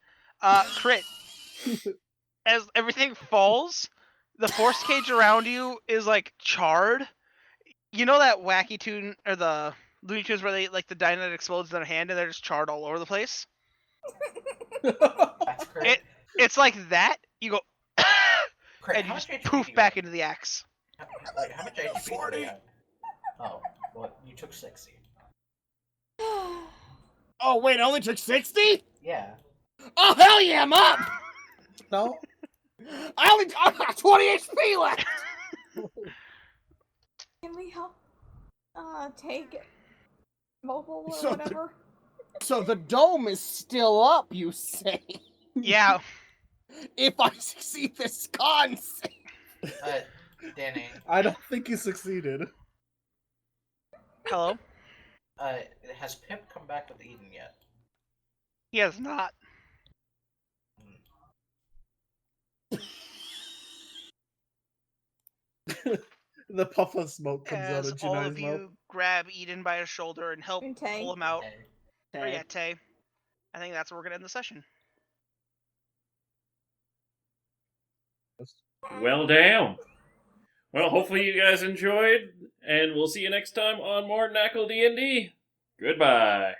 Crit, as everything falls, the force cage around you is like charred. You know that wacky tune or the Looney Tunes where they like the dynamite explodes in their hand and they're just charred all over the place?
That's great.
It's like that. You go,
Crit,
and you
how
just
much HP
poof
do you
back
have?
into the axe.
How much HP do you have? Oh, well, you took 60.
Oh wait, I only took 60?
Yeah.
Oh hell yeah, I'm up!
No.
I got 20 HP left!
Can we help take mobile or
So the-
whatever?
So the dome is still up, you say?
Yeah.
If I succeed this con save.
Danny,
I don't think you succeeded.
Hello.
has Pip come back with Eden yet?
He has not.
The puff of smoke comes out
As
of
all
Janai's
of
mouth.
you grab Eden by his shoulder and help
And Tay.
pull him out.
Hey.
Or yeah, Tay. I think that's where we're gonna end the session.
Well, damn. Well, hopefully you guys enjoyed, and we'll see you next time on more NaCl D&D. Goodbye.